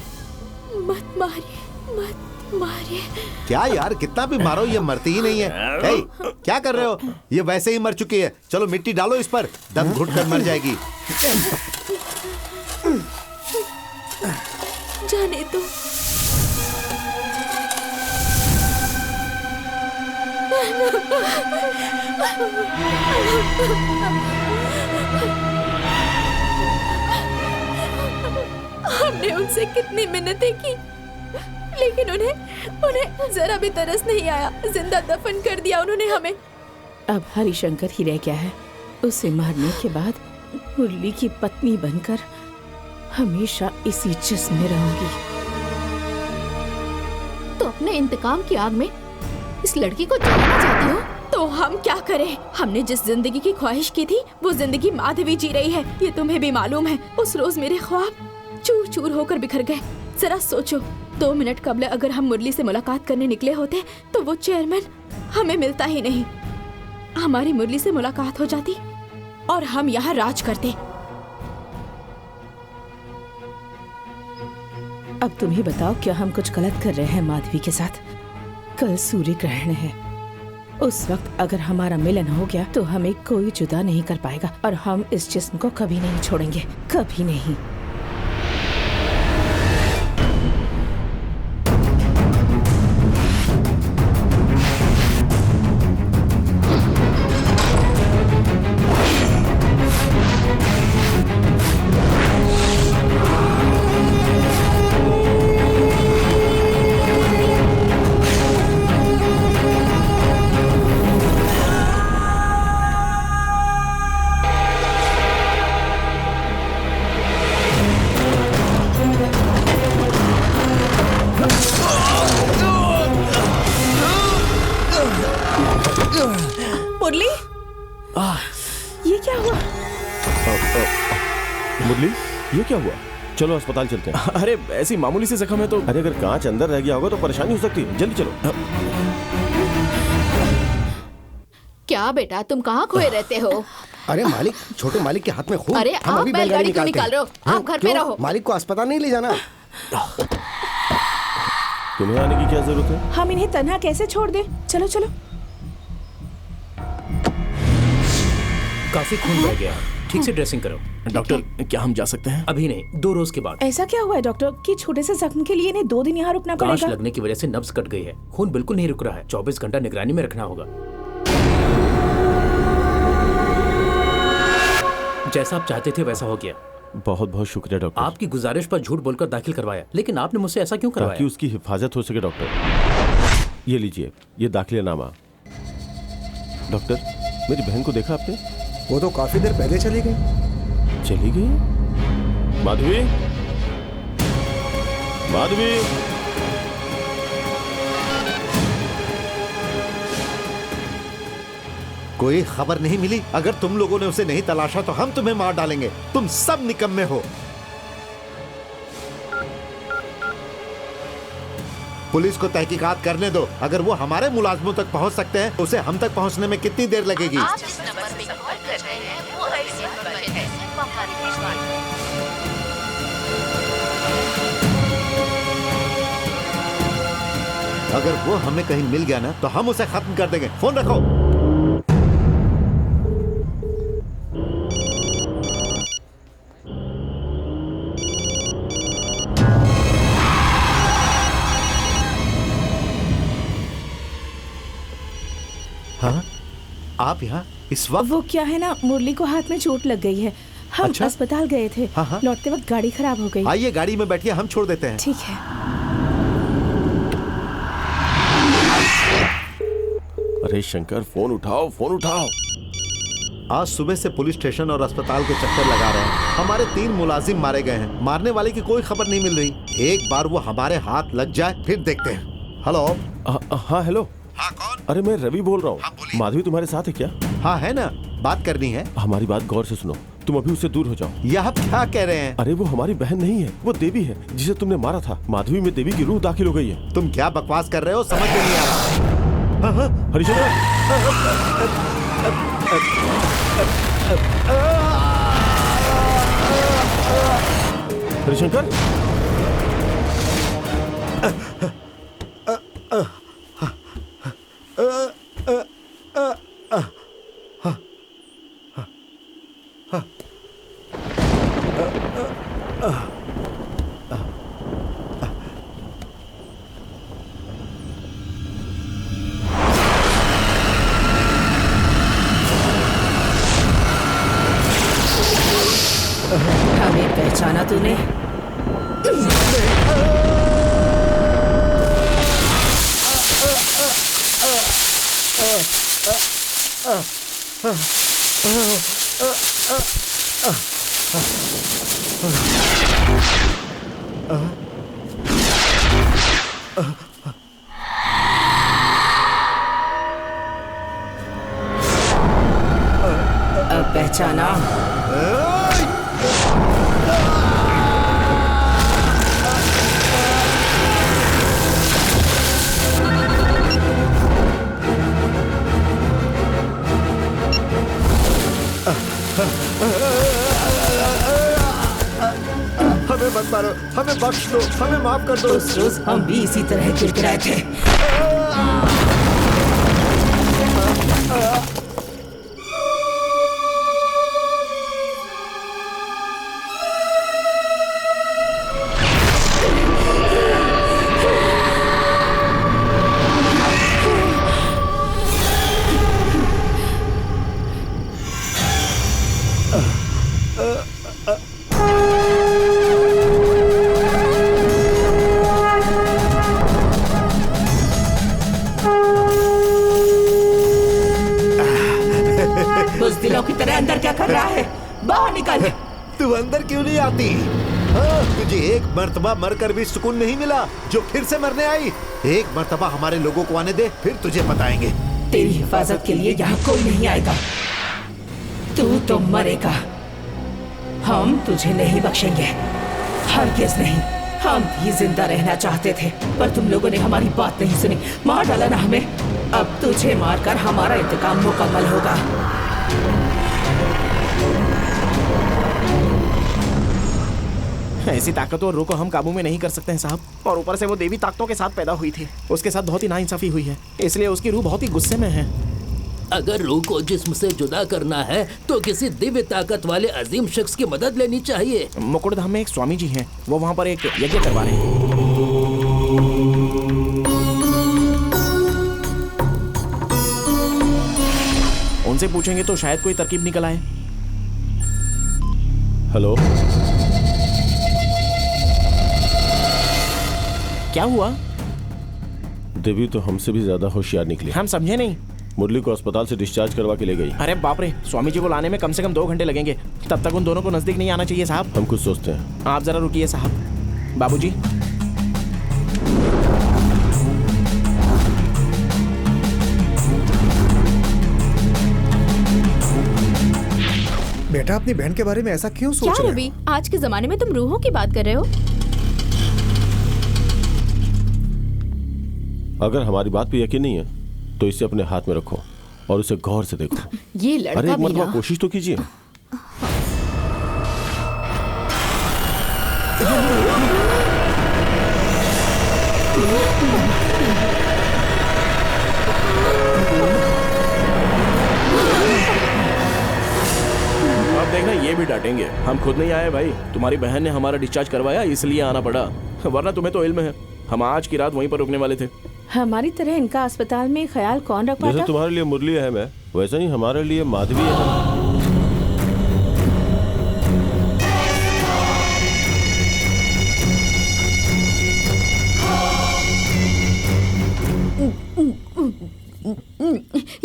मत मारिए, मत मारिए। क्या यार, कितना भी मारो ये मरती ही नहीं है। हे, क्या कर रहे हो? ये वैसे ही मर चुकी है। चलो मिट्टी डालो इस पर, दम घुट कर मर जाएगी। जाने दो। हमने उनसे कितनी मिन्नतें की, लेकिन उन्हें जरा भी तरस नहीं आया। जिंदा दफन कर दिया उन्होंने हमें। अब हरिशंकर ही रह गया है। उसे मारने के बाद मुरली की पत्नी बनकर हमेशा इसी जिस्म में रहूंगी। तो अपने इंतकाम की आग में इस लड़की को जलाना चाहती हो? तो हम क्या करें? हमने जिस जिंदगी की ख्वाहिश की थी वो जिंदगी माधवी जी रही है। ये तुम्हें भी मालूम है। उस रोज मेरे ख्वाब चूर चूर होकर बिखर गए। जरा सोचो, 2 मिनट कबल अगर हम मुरली से मुलाकात करने निकले होते तो वो चेयरमैन हमें मिलता ही नहीं। हमारी मुरली से मुलाकात हो जाती और हम यहाँ राज करते। अब तुम ही बताओ, क्या हम कुछ गलत कर रहे हैं माधवी के साथ? कल सूर्य ग्रहण है। उस वक्त अगर हमारा मिलन हो गया तो हमें कोई जुदा नहीं कर पाएगा और हम इस जिस्म को कभी नहीं छोड़ेंगे, कभी नहीं। मुरली, ये क्या हुआ? चलो अस्पताल चलते हैं। अरे ऐसी मामूली सी जख्म है तो। अरे अगर कांच अंदर रह गया होगा तो परेशानी हो सकती है। जल्दी चलो। क्या बेटा, तुम कहाँ खोए रहते हो? अरे मालिक, छोटे मालिक के हाथ में खून। अरे हम आप अभी बैलगाड़ी क्यों निकालते निकाल हैं। रहे हो? हाँ, आप घर पे क्यों? रहो। मालिक को अस्पताल नहीं ले जाना। तुम्हें आने की क्या जरूरत है? हम इन्हें तन्हा कैसे छोड़ दें? चलो चलो। काफी खून बह गया, ठीक से ड्रेसिंग करो। डॉक्टर, क्या हम जा सकते हैं? अभी नहीं, 2 रोज के बाद। ऐसा क्या हुआ है डॉक्टर कि छोटे से जख्म के लिए इन्हें 2 दिन यहाँ रुकना कांच पड़ेगा? लगने की वजह से नब्ज कट गई है, खून बिल्कुल नहीं रुक रहा है। 24 घंटा निगरानी में रखना होगा। जैसा आप चाहते थे वैसा हो गया। बहुत बहुत शुक्रिया डॉक्टर। आपकी गुजारिश पर झूठ बोलकर दाखिल करवाया, लेकिन आपने मुझसे ऐसा क्यों ताकि करवाया? उसकी हिफाजत हो सके डॉक्टर। ये लीजिए, ये दाखिलेनामा। डॉक्टर, मेरी बहन को देखा आपने? वो तो काफी देर पहले चली गई। चली गई? माधवी, माधवी, कोई खबर नहीं मिली। अगर तुम लोगों ने उसे नहीं तलाशा तो हम तुम्हें मार डालेंगे। तुम सब निकम्मे हो। पुलिस को तहकीकात करने दो। अगर वो हमारे मुलाजमों तक पहुंच सकते हैं तो उसे हम तक पहुंचने में कितनी देर लगेगी? आप जिस नंबर पे कॉल कर रहे हैं वो अर्जेंट बटन है। अगर वो हमें कहीं मिल गया ना तो हम उसे खत्म कर देंगे। फोन रखो। हाँ, आप यहाँ इस वक्त? वो क्या है ना, मुरली को हाथ में चोट लग गई है। हम अच्छा? अस्पताल गए थे। हाँ। लौटते वक्त गाड़ी खराब हो गई। आइए गाड़ी में बैठिए, हम छोड़ देते हैं। ठीक है। अरे शंकर, फोन उठाओ, फोन उठाओ। आज सुबह से पुलिस स्टेशन और अस्पताल के चक्कर लगा रहे हैं। हमारे 3 मुलाजिम मारे गए हैं। मारने वाले की कोई खबर नहीं मिल रही। एक बार वो हमारे हाथ लग जाए फिर देखते हैं। हेलो। हाँ हेलो। हाँ कौन? अरे मैं रवि बोल रहा हूँ। हाँ, बोलिए। माधवी तुम्हारे साथ है क्या? हाँ है ना, बात करनी है। हमारी बात गौर से सुनो, तुम अभी उससे दूर हो जाओ। यह आप क्या कह रहे हैं? अरे वो हमारी बहन नहीं है, वो देवी है जिसे तुमने मारा था। माधवी में देवी की रूह दाखिल हो गई है। तुम क्या बकवास कर रहे हो, समझ में नहीं आ रहा। हरिशंकर, हरिशंकर, हमें पहचाना तूने? अब पहचाना? हमें मत मारो, हमें बख्श दो, हमें माफ कर दो। उस रोज हम भी इसी तरह गिड़गिड़ाए थे। बुज़दिलों की तरह अंदर क्या कर रहा है? बाहर निकल। तू अंदर क्यों नहीं आती? हाँ, तुझे एक मर्तबा मरकर भी सुकून नहीं मिला जो फिर से मरने आई। एक मर्तबा हमारे लोगों को आने दे, फिर तुझे बताएंगे। तेरी हिफाजत के लिए यहाँ कोई नहीं आएगा। तू तो मरेगा। हम तुझे नहीं बख्शेंगे, हरगिज़ नहीं। हम भी जिंदा रहना चाहते थे, पर तुम लोगों ने हमारी बात नहीं सुनी, मार डाला ना हमें। अब तुझे मारकर हमारा इंतकाम मुकम्मल होगा। ऐसी ताकतवर रूह को हम काबू में नहीं कर सकते हैं साहब, और ऊपर से वो देवी ताकतों के साथ पैदा हुई थी। उसके साथ बहुत ही नाइंसाफी हुई है, इसलिए उसकी रूह बहुत ही गुस्से में है। अगर रूह को जिस्म से जुदा करना है तो किसी दिव्य ताकत वाले अजीम शख्स की मदद लेनी चाहिए। मुकुटधाम में एक स्वामी जी हैं, वो वहाँ पर एक यज्ञ करवा रहे हैं। उनसे पूछेंगे तो शायद कोई तरकीब निकल आए। हेलो, क्या हुआ? देवी तो हमसे भी ज्यादा होशियार निकली। हम समझे नहीं। मुरली को अस्पताल से डिस्चार्ज करवा के ले गई। अरे बाप रे, स्वामी जी को लाने में कम से कम 2 घंटे लगेंगे। तब तक उन दोनों को नजदीक नहीं आना चाहिए साहब। हम कुछ सोचते हैं। आप जरा रुकिए साहब। बाबूजी, बेटा अपनी बहन के बारे में ऐसा क्यों सोच क्या रहे हो? रवि, आज के जमाने में तुम रूहों की बात कर रहे हो? अगर हमारी बात पे यकीन नहीं है तो इसे अपने हाथ में रखो और उसे गौर से देखो। ये अरे लड़का एक भी मरतबा ना। कोशिश तो कीजिए। अब देखना ये भी डांटेंगे। हम खुद नहीं आए भाई, तुम्हारी बहन ने हमारा डिस्चार्ज करवाया इसलिए आना पड़ा, वरना तुम्हें तो इल्म है हम आज की रात वहीं पर रुकने वाले थे। हमारी तरह इनका अस्पताल में ख्याल कौन रख जैसे पाता? तुम्हारे लिए मुरली अहम है वैसे ही हमारे लिए माधवी अहम है।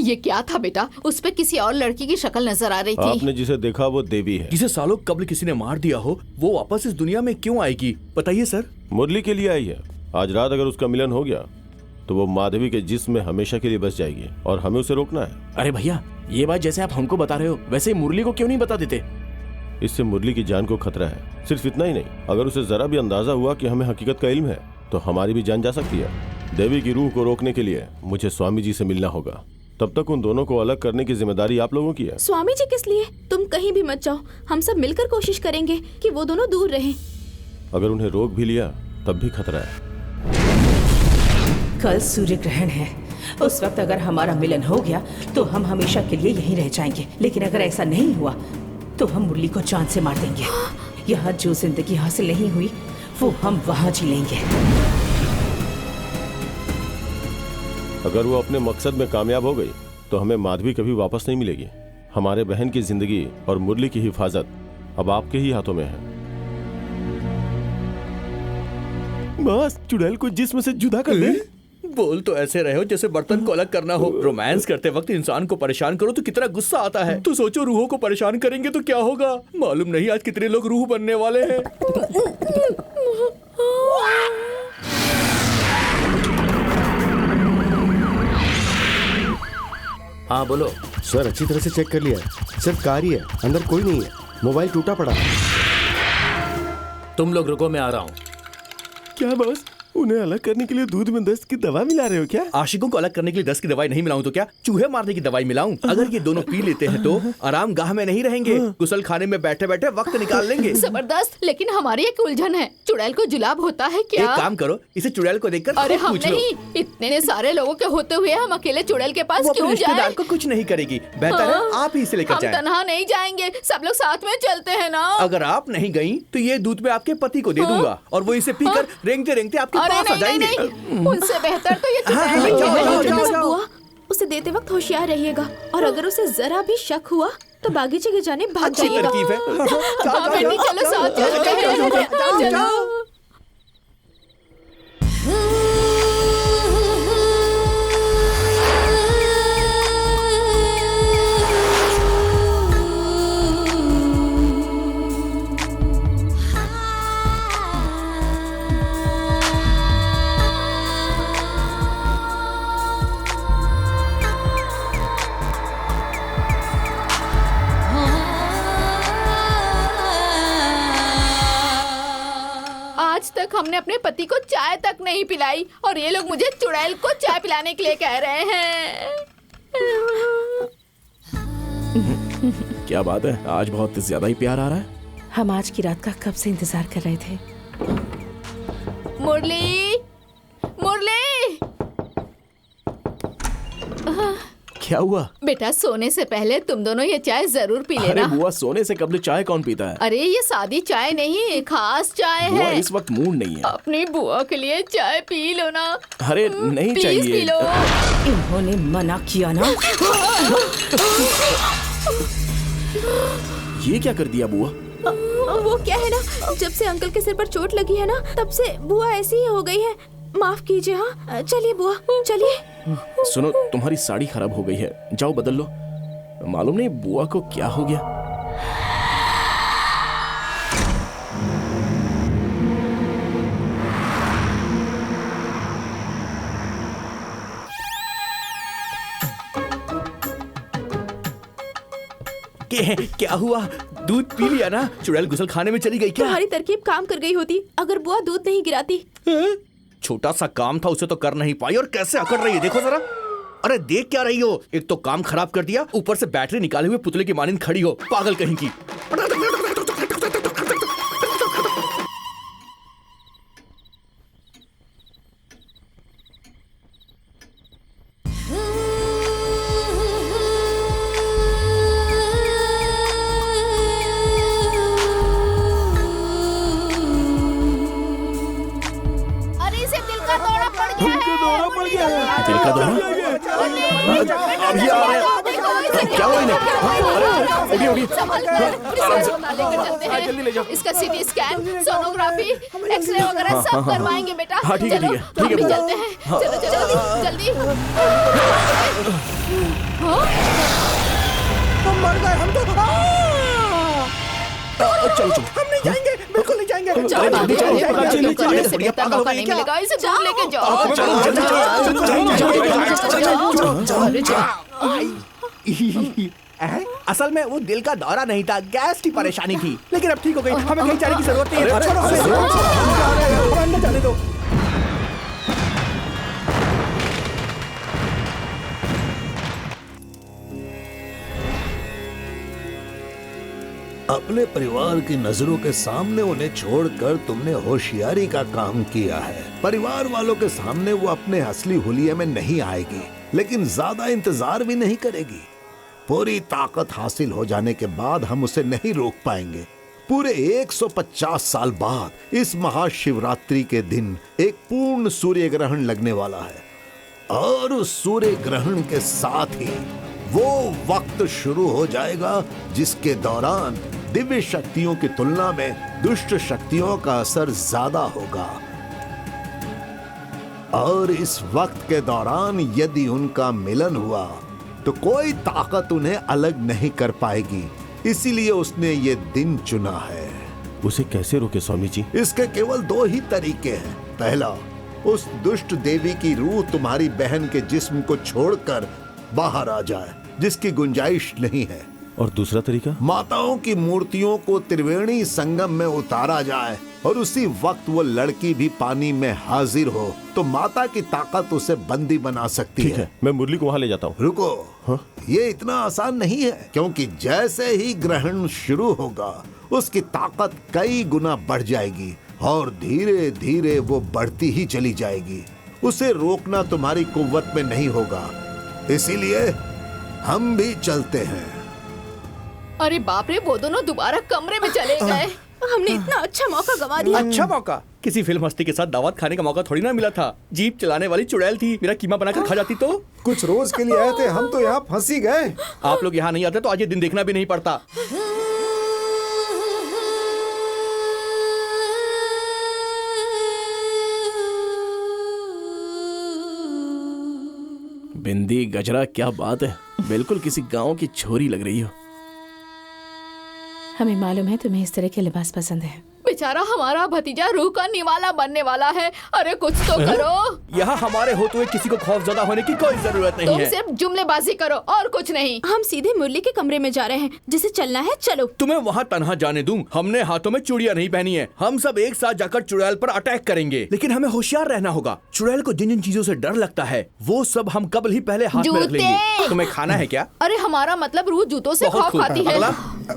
ये क्या था बेटा? उस पे किसी और लड़की की शक्ल नजर आ रही थी। आपने जिसे देखा वो देवी है। जिसे सालों कब्ल किसी ने मार दिया हो, वो वापस इस दुनिया में क्यों आएगी बताइए सर। मुरली के लिए आई है। आज रात अगर उसका मिलन हो गया तो वो माधवी के जिस्म में हमेशा के लिए बस जाएगी और हमें उसे रोकना है। अरे भैया, ये बात जैसे आप हमको बता रहे हो वैसे ही मुरली को क्यों नहीं बता देते? इससे मुरली की जान को खतरा है। सिर्फ इतना ही नहीं, अगर उसे जरा भी अंदाजा हुआ कि हमें हकीकत का इल्म है तो हमारी भी जान जा सकती है। देवी की रूह को रोकने के लिए मुझे स्वामी जी से मिलना होगा। तब तक उन दोनों को अलग करने की जिम्मेदारी आप लोगों की है। स्वामी जी किस लिए? तुम कहीं भी मत जाओ, हम सब मिलकर कोशिश करेंगे कि वो दोनों दूर रहें। अगर उन्हें रोक भी लिया तब भी खतरा है। कल सूर्य ग्रहण है। उस वक्त अगर हमारा मिलन हो गया तो हम हमेशा के लिए यहीं रह जाएंगे, लेकिन अगर ऐसा नहीं हुआ तो हम मुरली को जान से मार देंगे। यहाँ जो जिंदगी हासिल नहीं हुई वो हम वहाँ जी लेंगे। अगर वो अपने मकसद में कामयाब हो गई तो हमें माधवी कभी वापस नहीं मिलेगी। हमारे बहन की जिंदगी और मुरली की हिफाजत अब आपके ही हाथों में है। बस चुड़ैल को जिस्म से जुदा कर दे। बोल तो ऐसे रहे हो जैसे बर्तन को अलग करना हो। रोमांस करते वक्त इंसान को परेशान करो तो कितना गुस्सा आता है। तो सोचो रूहों को परेशान करेंगे तो क्या होगा। मालूम नहीं आज कितने लोग रूह बनने वाले हैं। हाँ बोलो। सर अच्छी तरह से चेक कर लिया, सिर्फ कार ही है, अंदर कोई नहीं है। मोबाइल टूटा पड़ा है। तुम लोग रुको, मैं आ रहा हूँ। क्या बॉस, उन्हें अलग करने के लिए दूध में दस्त की दवा मिला रहे हो क्या? आशिकों को अलग करने के लिए दस्त की दवाई नहीं मिलाऊं तो क्या चूहे मारने की दवाई मिलाऊं? अगर ये दोनों पी लेते हैं तो आराम गाह में नहीं रहेंगे, गुसल खाने में बैठे बैठे वक्त निकाल लेंगे। जबरदस्त, लेकिन हमारी एक उलझन है। चुड़ैल को जुलाब होता है क्या? एक काम करो, इसे चुड़ैल को देखकर अरे खुद हम पूछ लो। नहीं, इतने सारे लोगों के होते हुए हम अकेले चुड़ैल के पास वो अपने क्यों रिश्तेदार जाएं? को कुछ नहीं करेगी, बेहतर है आप ही इसे लेकर हम जाएं। तन्हा नहीं जाएंगे, सब लोग साथ में चलते हैं ना। अगर आप नहीं गई तो ये दूध में आपके पति को दे दूंगा और वो इसे पीकर रेंगते रेंगते आपके अरे पास आ नहीं नहीं जाएंगे। नहीं, उनसे बेहतर तो ये हाँ, चुड़ैल ही जाओ, है। जाओ, जाओ, जाओ। बुआ, उसे देते वक्त होशियार रहिएगा, और अगर उसे जरा भी शक हुआ तो बागीचे के जाने भाग अच्छी जाइएगा। तरकीब है। हाँ बेटी, चलो साथ चलते हैं। चलो। आज तक हमने अपने पति को चाय तक नहीं पिलाई और ये लोग मुझे चुड़ैल को चाय पिलाने के लिए कह रहे हैं। क्या बात है, आज बहुत ज्यादा ही प्यार आ रहा है। हम आज की रात का कब से इंतजार कर रहे थे। मुरली, मुरली, क्या हुआ? बेटा सोने से पहले तुम दोनों ये चाय जरूर पी अरे लेना। बुआ, सोने से कबल चाय कौन पीता है? अरे ये सादी चाय नहीं, खास चाय बुआ, है। इस वक्त मूड नहीं है। अपनी बुआ के लिए चाय पी लो ना। अरे नहीं प्लीज चाहिए। P low. इन्होंने मना किया ना। ये क्या कर दिया बुआ? वो क्या है ना, जब से अंकल के सिर पर चोट लगी है ना, तब से बुआ ऐसी ही हो गई है। माफ कीजिए। हाँ चलिए बुआ, चलिए। सुनो, तुम्हारी साड़ी खराब हो गई है, जाओ बदल लो। मालूम नहीं बुआ को क्या हो गया। क्या हुआ? दूध पी लिया ना? चुड़ैल गुसल खाने में चली गई क्या? तुम्हारी तरकीब काम कर गई होती अगर बुआ दूध नहीं गिराती। छोटा सा काम था, उसे तो कर नहीं पाई और कैसे अकड़ रही है, देखो जरा। अरे देख क्या रही हो? एक तो काम खराब कर दिया, ऊपर से बैटरी निकाले हुए पुतले की मानिंद खड़ी हो, पागल कहीं की। अरे इसे दिल का दौरा पड़ गया है। दिल का दौरा? अभी आ रहे हैं। क्या हुआ इन्हें? अरे उठी, उठी। इसका सीटी स्कैन, सोनोग्राफी, एक्सरे वगैरह सब करवाएंगे बेटा। हाँ, ठीक है, चलो, ठीक है, हम ठीक है, भी बुआ। चलते हैं। चलो चलो जल्दी। हम मर गए, हम तो चलो चलो, हम नहीं जाएंगे, बिल्कुल नहीं जाएंगे। चलो जल्दी चलो, चलो, पकड़, चलो, चलो, इससे बेहतर मौका नहीं मिलेगा। इसे दूर लेके जाओ। असल में वो दिल का दौरा नहीं था, गैस की परेशानी थी, लेकिन अब ठीक हो गई। हमें कहीं जाने की जरूरत नहीं है। छोड़ो हमें, हमें अंदर जाने दो। अपने परिवार की नजरों के सामने उन्हें छोड़कर तुमने होशियारी का काम किया है। परिवार वालों के सामने वो अपने असली हुलिये में नहीं आएगी, लेकिन ज्यादा इंतजार भी नहीं करेगी। पूरी ताकत हासिल हो जाने के बाद हम उसे नहीं रोक पाएंगे। पूरे 150 साल बाद इस महाशिवरात्रि के दिन एक पूर्ण सूर्य ग्रहण लगने वाला है, और उस सूर्य ग्रहण के साथ ही वो वक्त शुरू हो जाएगा जिसके दौरान दिव्य शक्तियों की तुलना में दुष्ट शक्तियों का असर ज्यादा होगा। और इस वक्त के दौरान यदि उनका मिलन हुआ तो कोई ताकत उन्हें अलग नहीं कर पाएगी। इसीलिए उसने ये दिन चुना है। उसे कैसे रोके स्वामी जी? इसके केवल दो ही तरीके हैं। पहला, उस दुष्ट देवी की रूह तुम्हारी बहन के जिस्म को छोड़कर बाहर आ जाए, जिसकी गुंजाइश नहीं है। और दूसरा तरीका? माताओं की मूर्तियों को त्रिवेणी संगम में उतारा जाए और उसी वक्त वो लड़की भी पानी में हाजिर हो, तो माता की ताकत उसे बंदी बना सकती ठीक है, मैं मुरली को वहां ले जाता हूँ। रुको, ये इतना आसान नहीं है, क्योंकि जैसे ही ग्रहण शुरू होगा उसकी ताकत कई गुना बढ़ जाएगी और धीरे धीरे वो बढ़ती ही चली जाएगी। उसे रोकना तुम्हारी कुव्वत में नहीं होगा, इसीलिए हम भी चलते हैं। अरे बाप रे, वो दोनों दोबारा कमरे में चले गए। हमने इतना अच्छा मौका गवा दिया। अच्छा मौका? किसी फिल्म हस्ती के साथ दावत खाने का मौका थोड़ी ना मिला था। जीप चलाने वाली चुड़ैल थी, मेरा कीमा बनाकर खा जाती तो। कुछ रोज के लिए आए थे, हम तो यहाँ फंस ही गए। आप लोग यहाँ नहीं आते तो आज ये दिन देखना भी नहीं पड़ता। बिंदी गजरा, क्या बात है, बिल्कुल किसी गांव की छोरी लग रही हो। हमें मालूम है तुम्हें इस तरह के लिबास पसंद है। बेचारा हमारा भतीजा रूह का निवाला बनने वाला है। अरे कुछ तो करो। यहाँ हमारे होते हुए किसी को खौफजदा होने की कोई जरूरत नहीं तुम है। सिर्फ जुमलेबाजी करो और कुछ नहीं। हम सीधे मुरली के कमरे में जा रहे हैं। जिसे चलना है चलो। तुम्हें वहाँ तनहा जाने दूं। हमने हाथों में चूड़ियां नहीं पहनी है। हम सब एक साथ जाकर चुड़ैल पर अटैक करेंगे, लेकिन हमें होशियार रहना होगा। चुड़ैल को जिन जिन चीजों से डर लगता है वो सब हम कबल ही पहले हाथ में रख लेंगे। तुम्हें खाना है क्या? अरे हमारा मतलब रूह जूतों से बहुत खौफ खूब। खाती है। अगला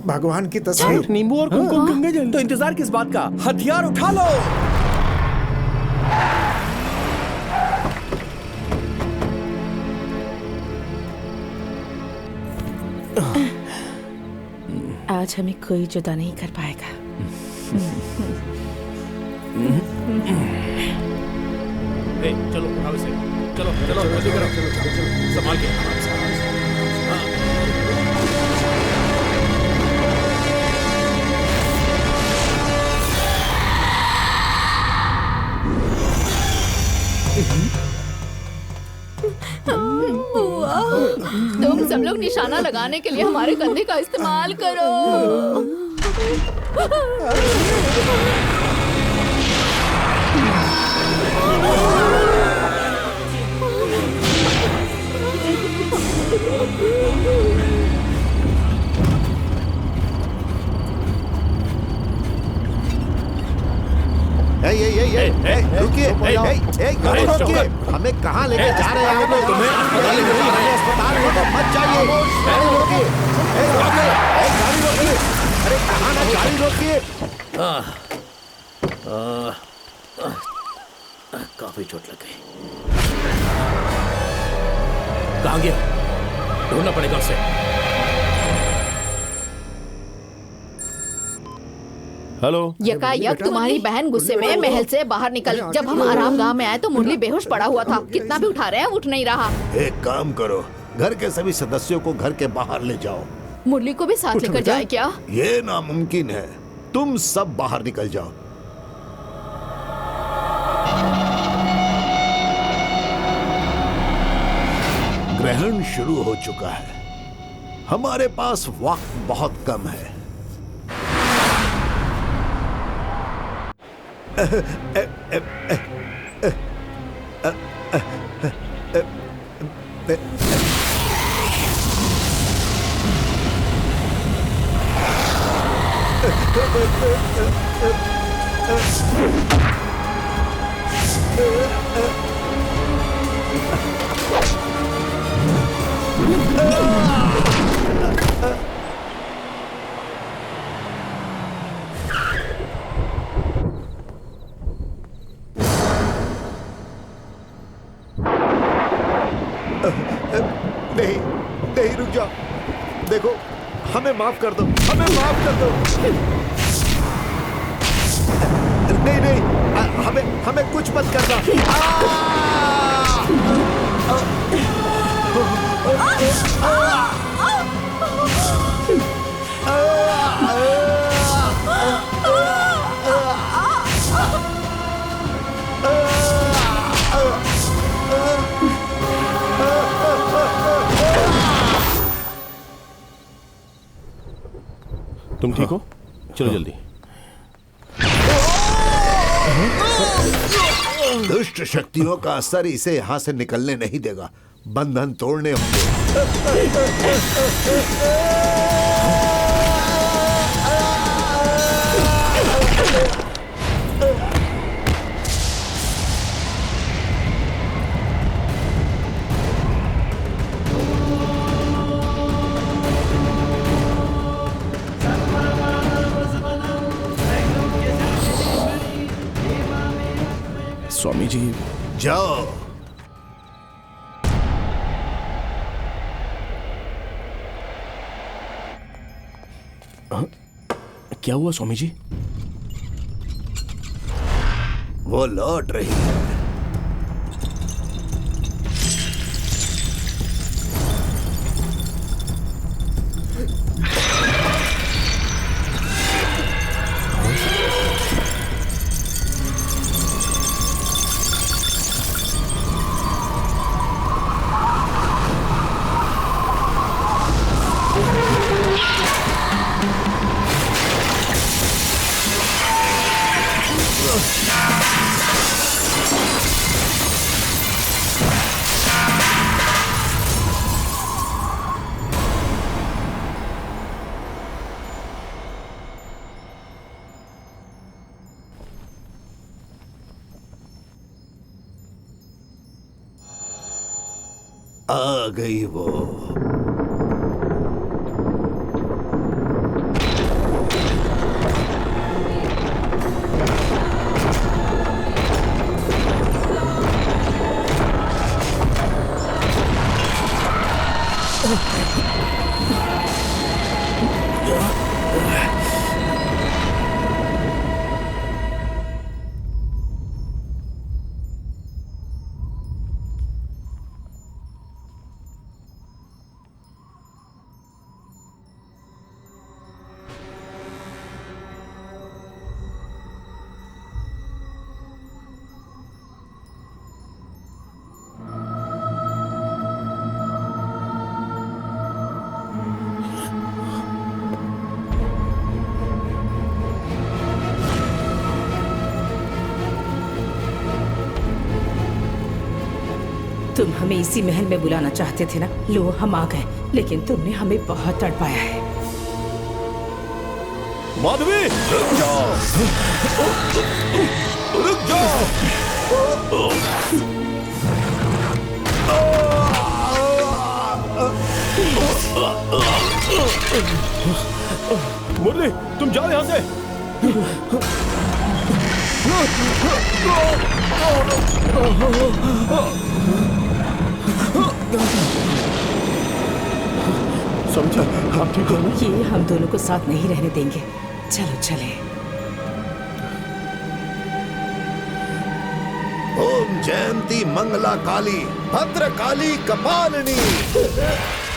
भगवान की तस्वीर। नींबू और कुमकुम गंगे जल। तो इंतजार किस बात का? हथियार उठा लो। आज हमें कोई जुदा नहीं कर पाएगा। चलो उठाओ इसे। चलो चलो जल्दी करो। संभाल के आराम से, आराम से। तुम सब लोग निशाना लगाने के लिए हमारे कंधे का इस्तेमाल करो। रुकिए, गाड़ी रोकिए। हमें कहाँ लेके जा रहे हैं आप लोग? अस्पताल में तो मत जाइए। गाड़ी रोकिए, गाड़ी रोकिए। अरे कहाँ ना, गाड़ी रोकिए। काफी चोट लग गई। कहाँ गया? ढूंढना पड़ेगा उसे। हेलो। यकायक तुम्हारी बहन गुस्से में महल से बाहर निकल। जब हम आराम गांव में आए तो मुरली बेहोश पड़ा हुआ था। कितना भी उठा रहे हैं उठ नहीं रहा। एक काम करो, घर के सभी सदस्यों को घर के बाहर ले जाओ। मुरली को भी साथ लेकर जाए क्या? ये नामुमकिन है। तुम सब बाहर निकल जाओ। ग्रहण शुरू हो चुका है। हमारे पास वक्त बहुत कम है। नहीं नहीं, रुक जाओ। देखो, हमें माफ कर दो, हमें माफ कर दो। नहीं नहीं, हमें कुछ मत करना। तुम ठीक हो? चलो जल्दी। दुष्ट शक्तियों का असर इसे यहाँ से निकलने नहीं देगा। बंधन तोड़ने होंगे। स्वामी जी, जाओ। क्या हुआ स्वामी जी? वो लौट रही है। आ गई वो। तुम हमें इसी महल में बुलाना चाहते थे ना? लो, हम आ गए, लेकिन तुमने हमें बहुत तड़पाया है। माधवी, रुक जाओ, रुक जाओ। मुरली, तुम जाओ यहाँ से। समझा, आप ठीक हो? ये हम दोनों को साथ नहीं रहने देंगे। चलो चले। ओम जयंती मंगला काली भद्र काली कपालिनी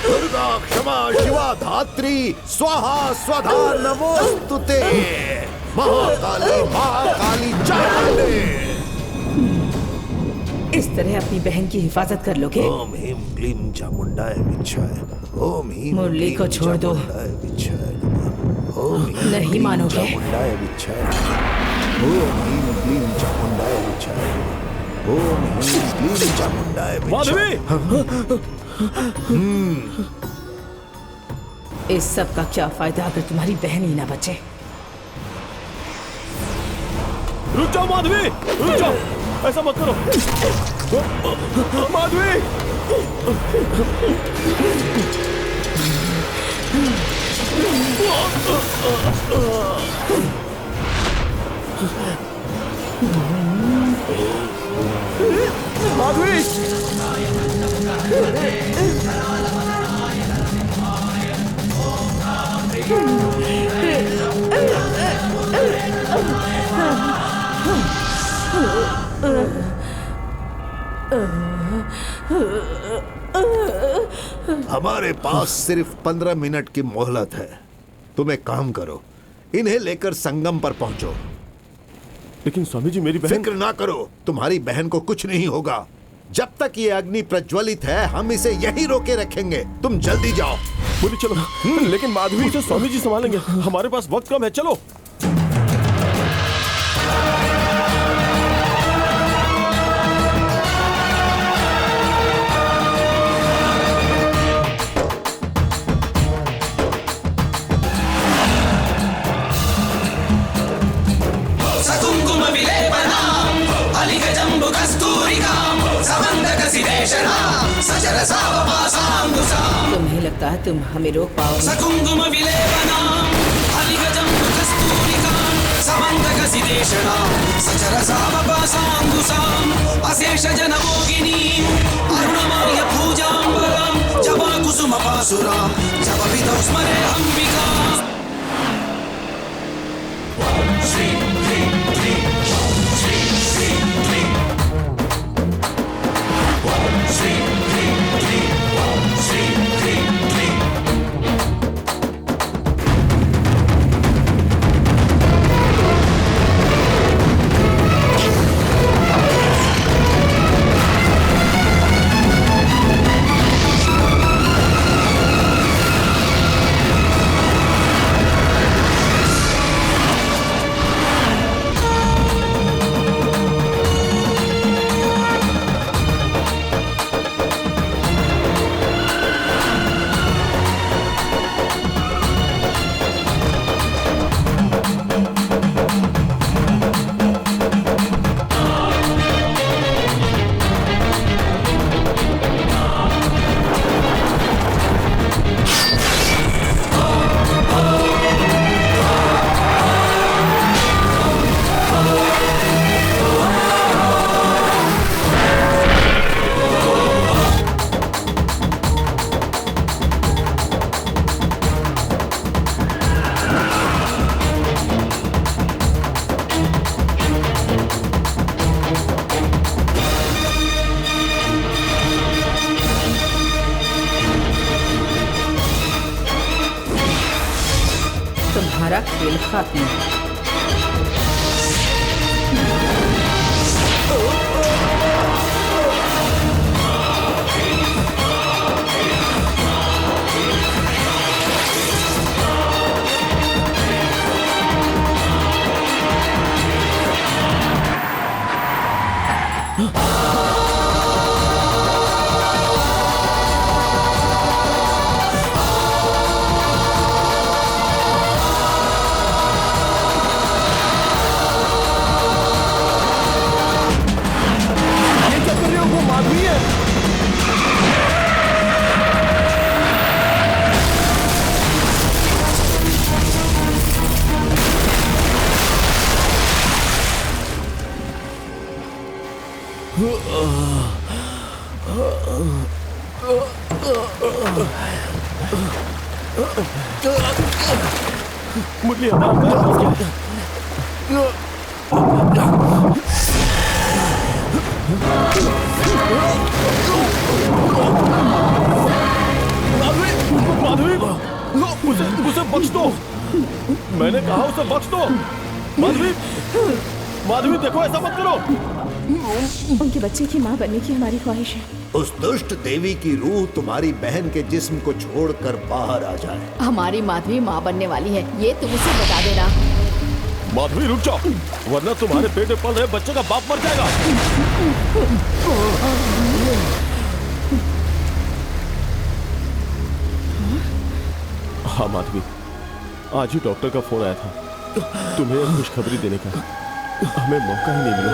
दुर्गा क्षमा शिवा धात्री स्वाहा स्वधा नमोस्तुते महाकाली महाकाली जय। इस तरह अपनी बहन की हिफाजत कर लोगे? ओम ह्रीं क्लीं चामुंडाय विच्छाय। ओम ह्रीं मुरली को छोड़ दो। नहीं मानोगे? चामुंडाय विच्छाय। ओम ह्रीं क्लीं चामुंडाय विच्छाय। ओम ह्रीं क्लीं चामुंडाय विच्छाय। इस सब का क्या फायदा अगर तुम्हारी बहन ही ना बचे? रुक जाओ माधवी, रुक जाओ, ऐसा मत करो। माधवी, माधवी, हमारे पास सिर्फ 15 मिनट की मोहलत है। तुम एक काम करो, इन्हें लेकर संगम पर पहुंचो। लेकिन स्वामी जी, मेरी बहन। फिक्र ना करो, तुम्हारी बहन को कुछ नहीं होगा। जब तक ये अग्नि प्रज्वलित है हम इसे यहीं रोके रखेंगे। तुम जल्दी जाओ। बोले चलो। लेकिन माधवी से स्वामी जी संभालेंगे, हमारे पास वक्त कम है। चलो। तुम्हें लगता है तुम हमें रोक पाओगे? अशेष जनभोगिनी अरुणमार्य पूजांबरम जपा कुसुम पासुरा जप विदौ स्मरे अंबिका। श्री ह्रीं क्लीं श्री ह्रीं क्लीं श्री ह्रीं क्लीं श्री ह्रीं क्लीं। खेल खत्म। मुरली हमारा पैर फंस गया। माधवी, उसे बख्श दो। मैंने कहा उसे बख्श दो। माधवी देखो, ऐसा मत करो। उनके बच्चे की माँ बनने की हमारी ख्वाहिश है। उस दुष्ट देवी की रूह तुम्हारी बहन के जिस्म को छोड़कर बाहर आ जाए। हमारी माधवी माँ बनने वाली है, ये तुम उसे बता देना। माधवी रुक जाओ, वरना तुम्हारे पेट में पल रहे बच्चे का बाप मर जाएगा। हाँ माधवी, आज ही डॉक्टर का फोन आया था तुम्हें खुशखबरी देने का। हमें मौका ही नहीं मिला।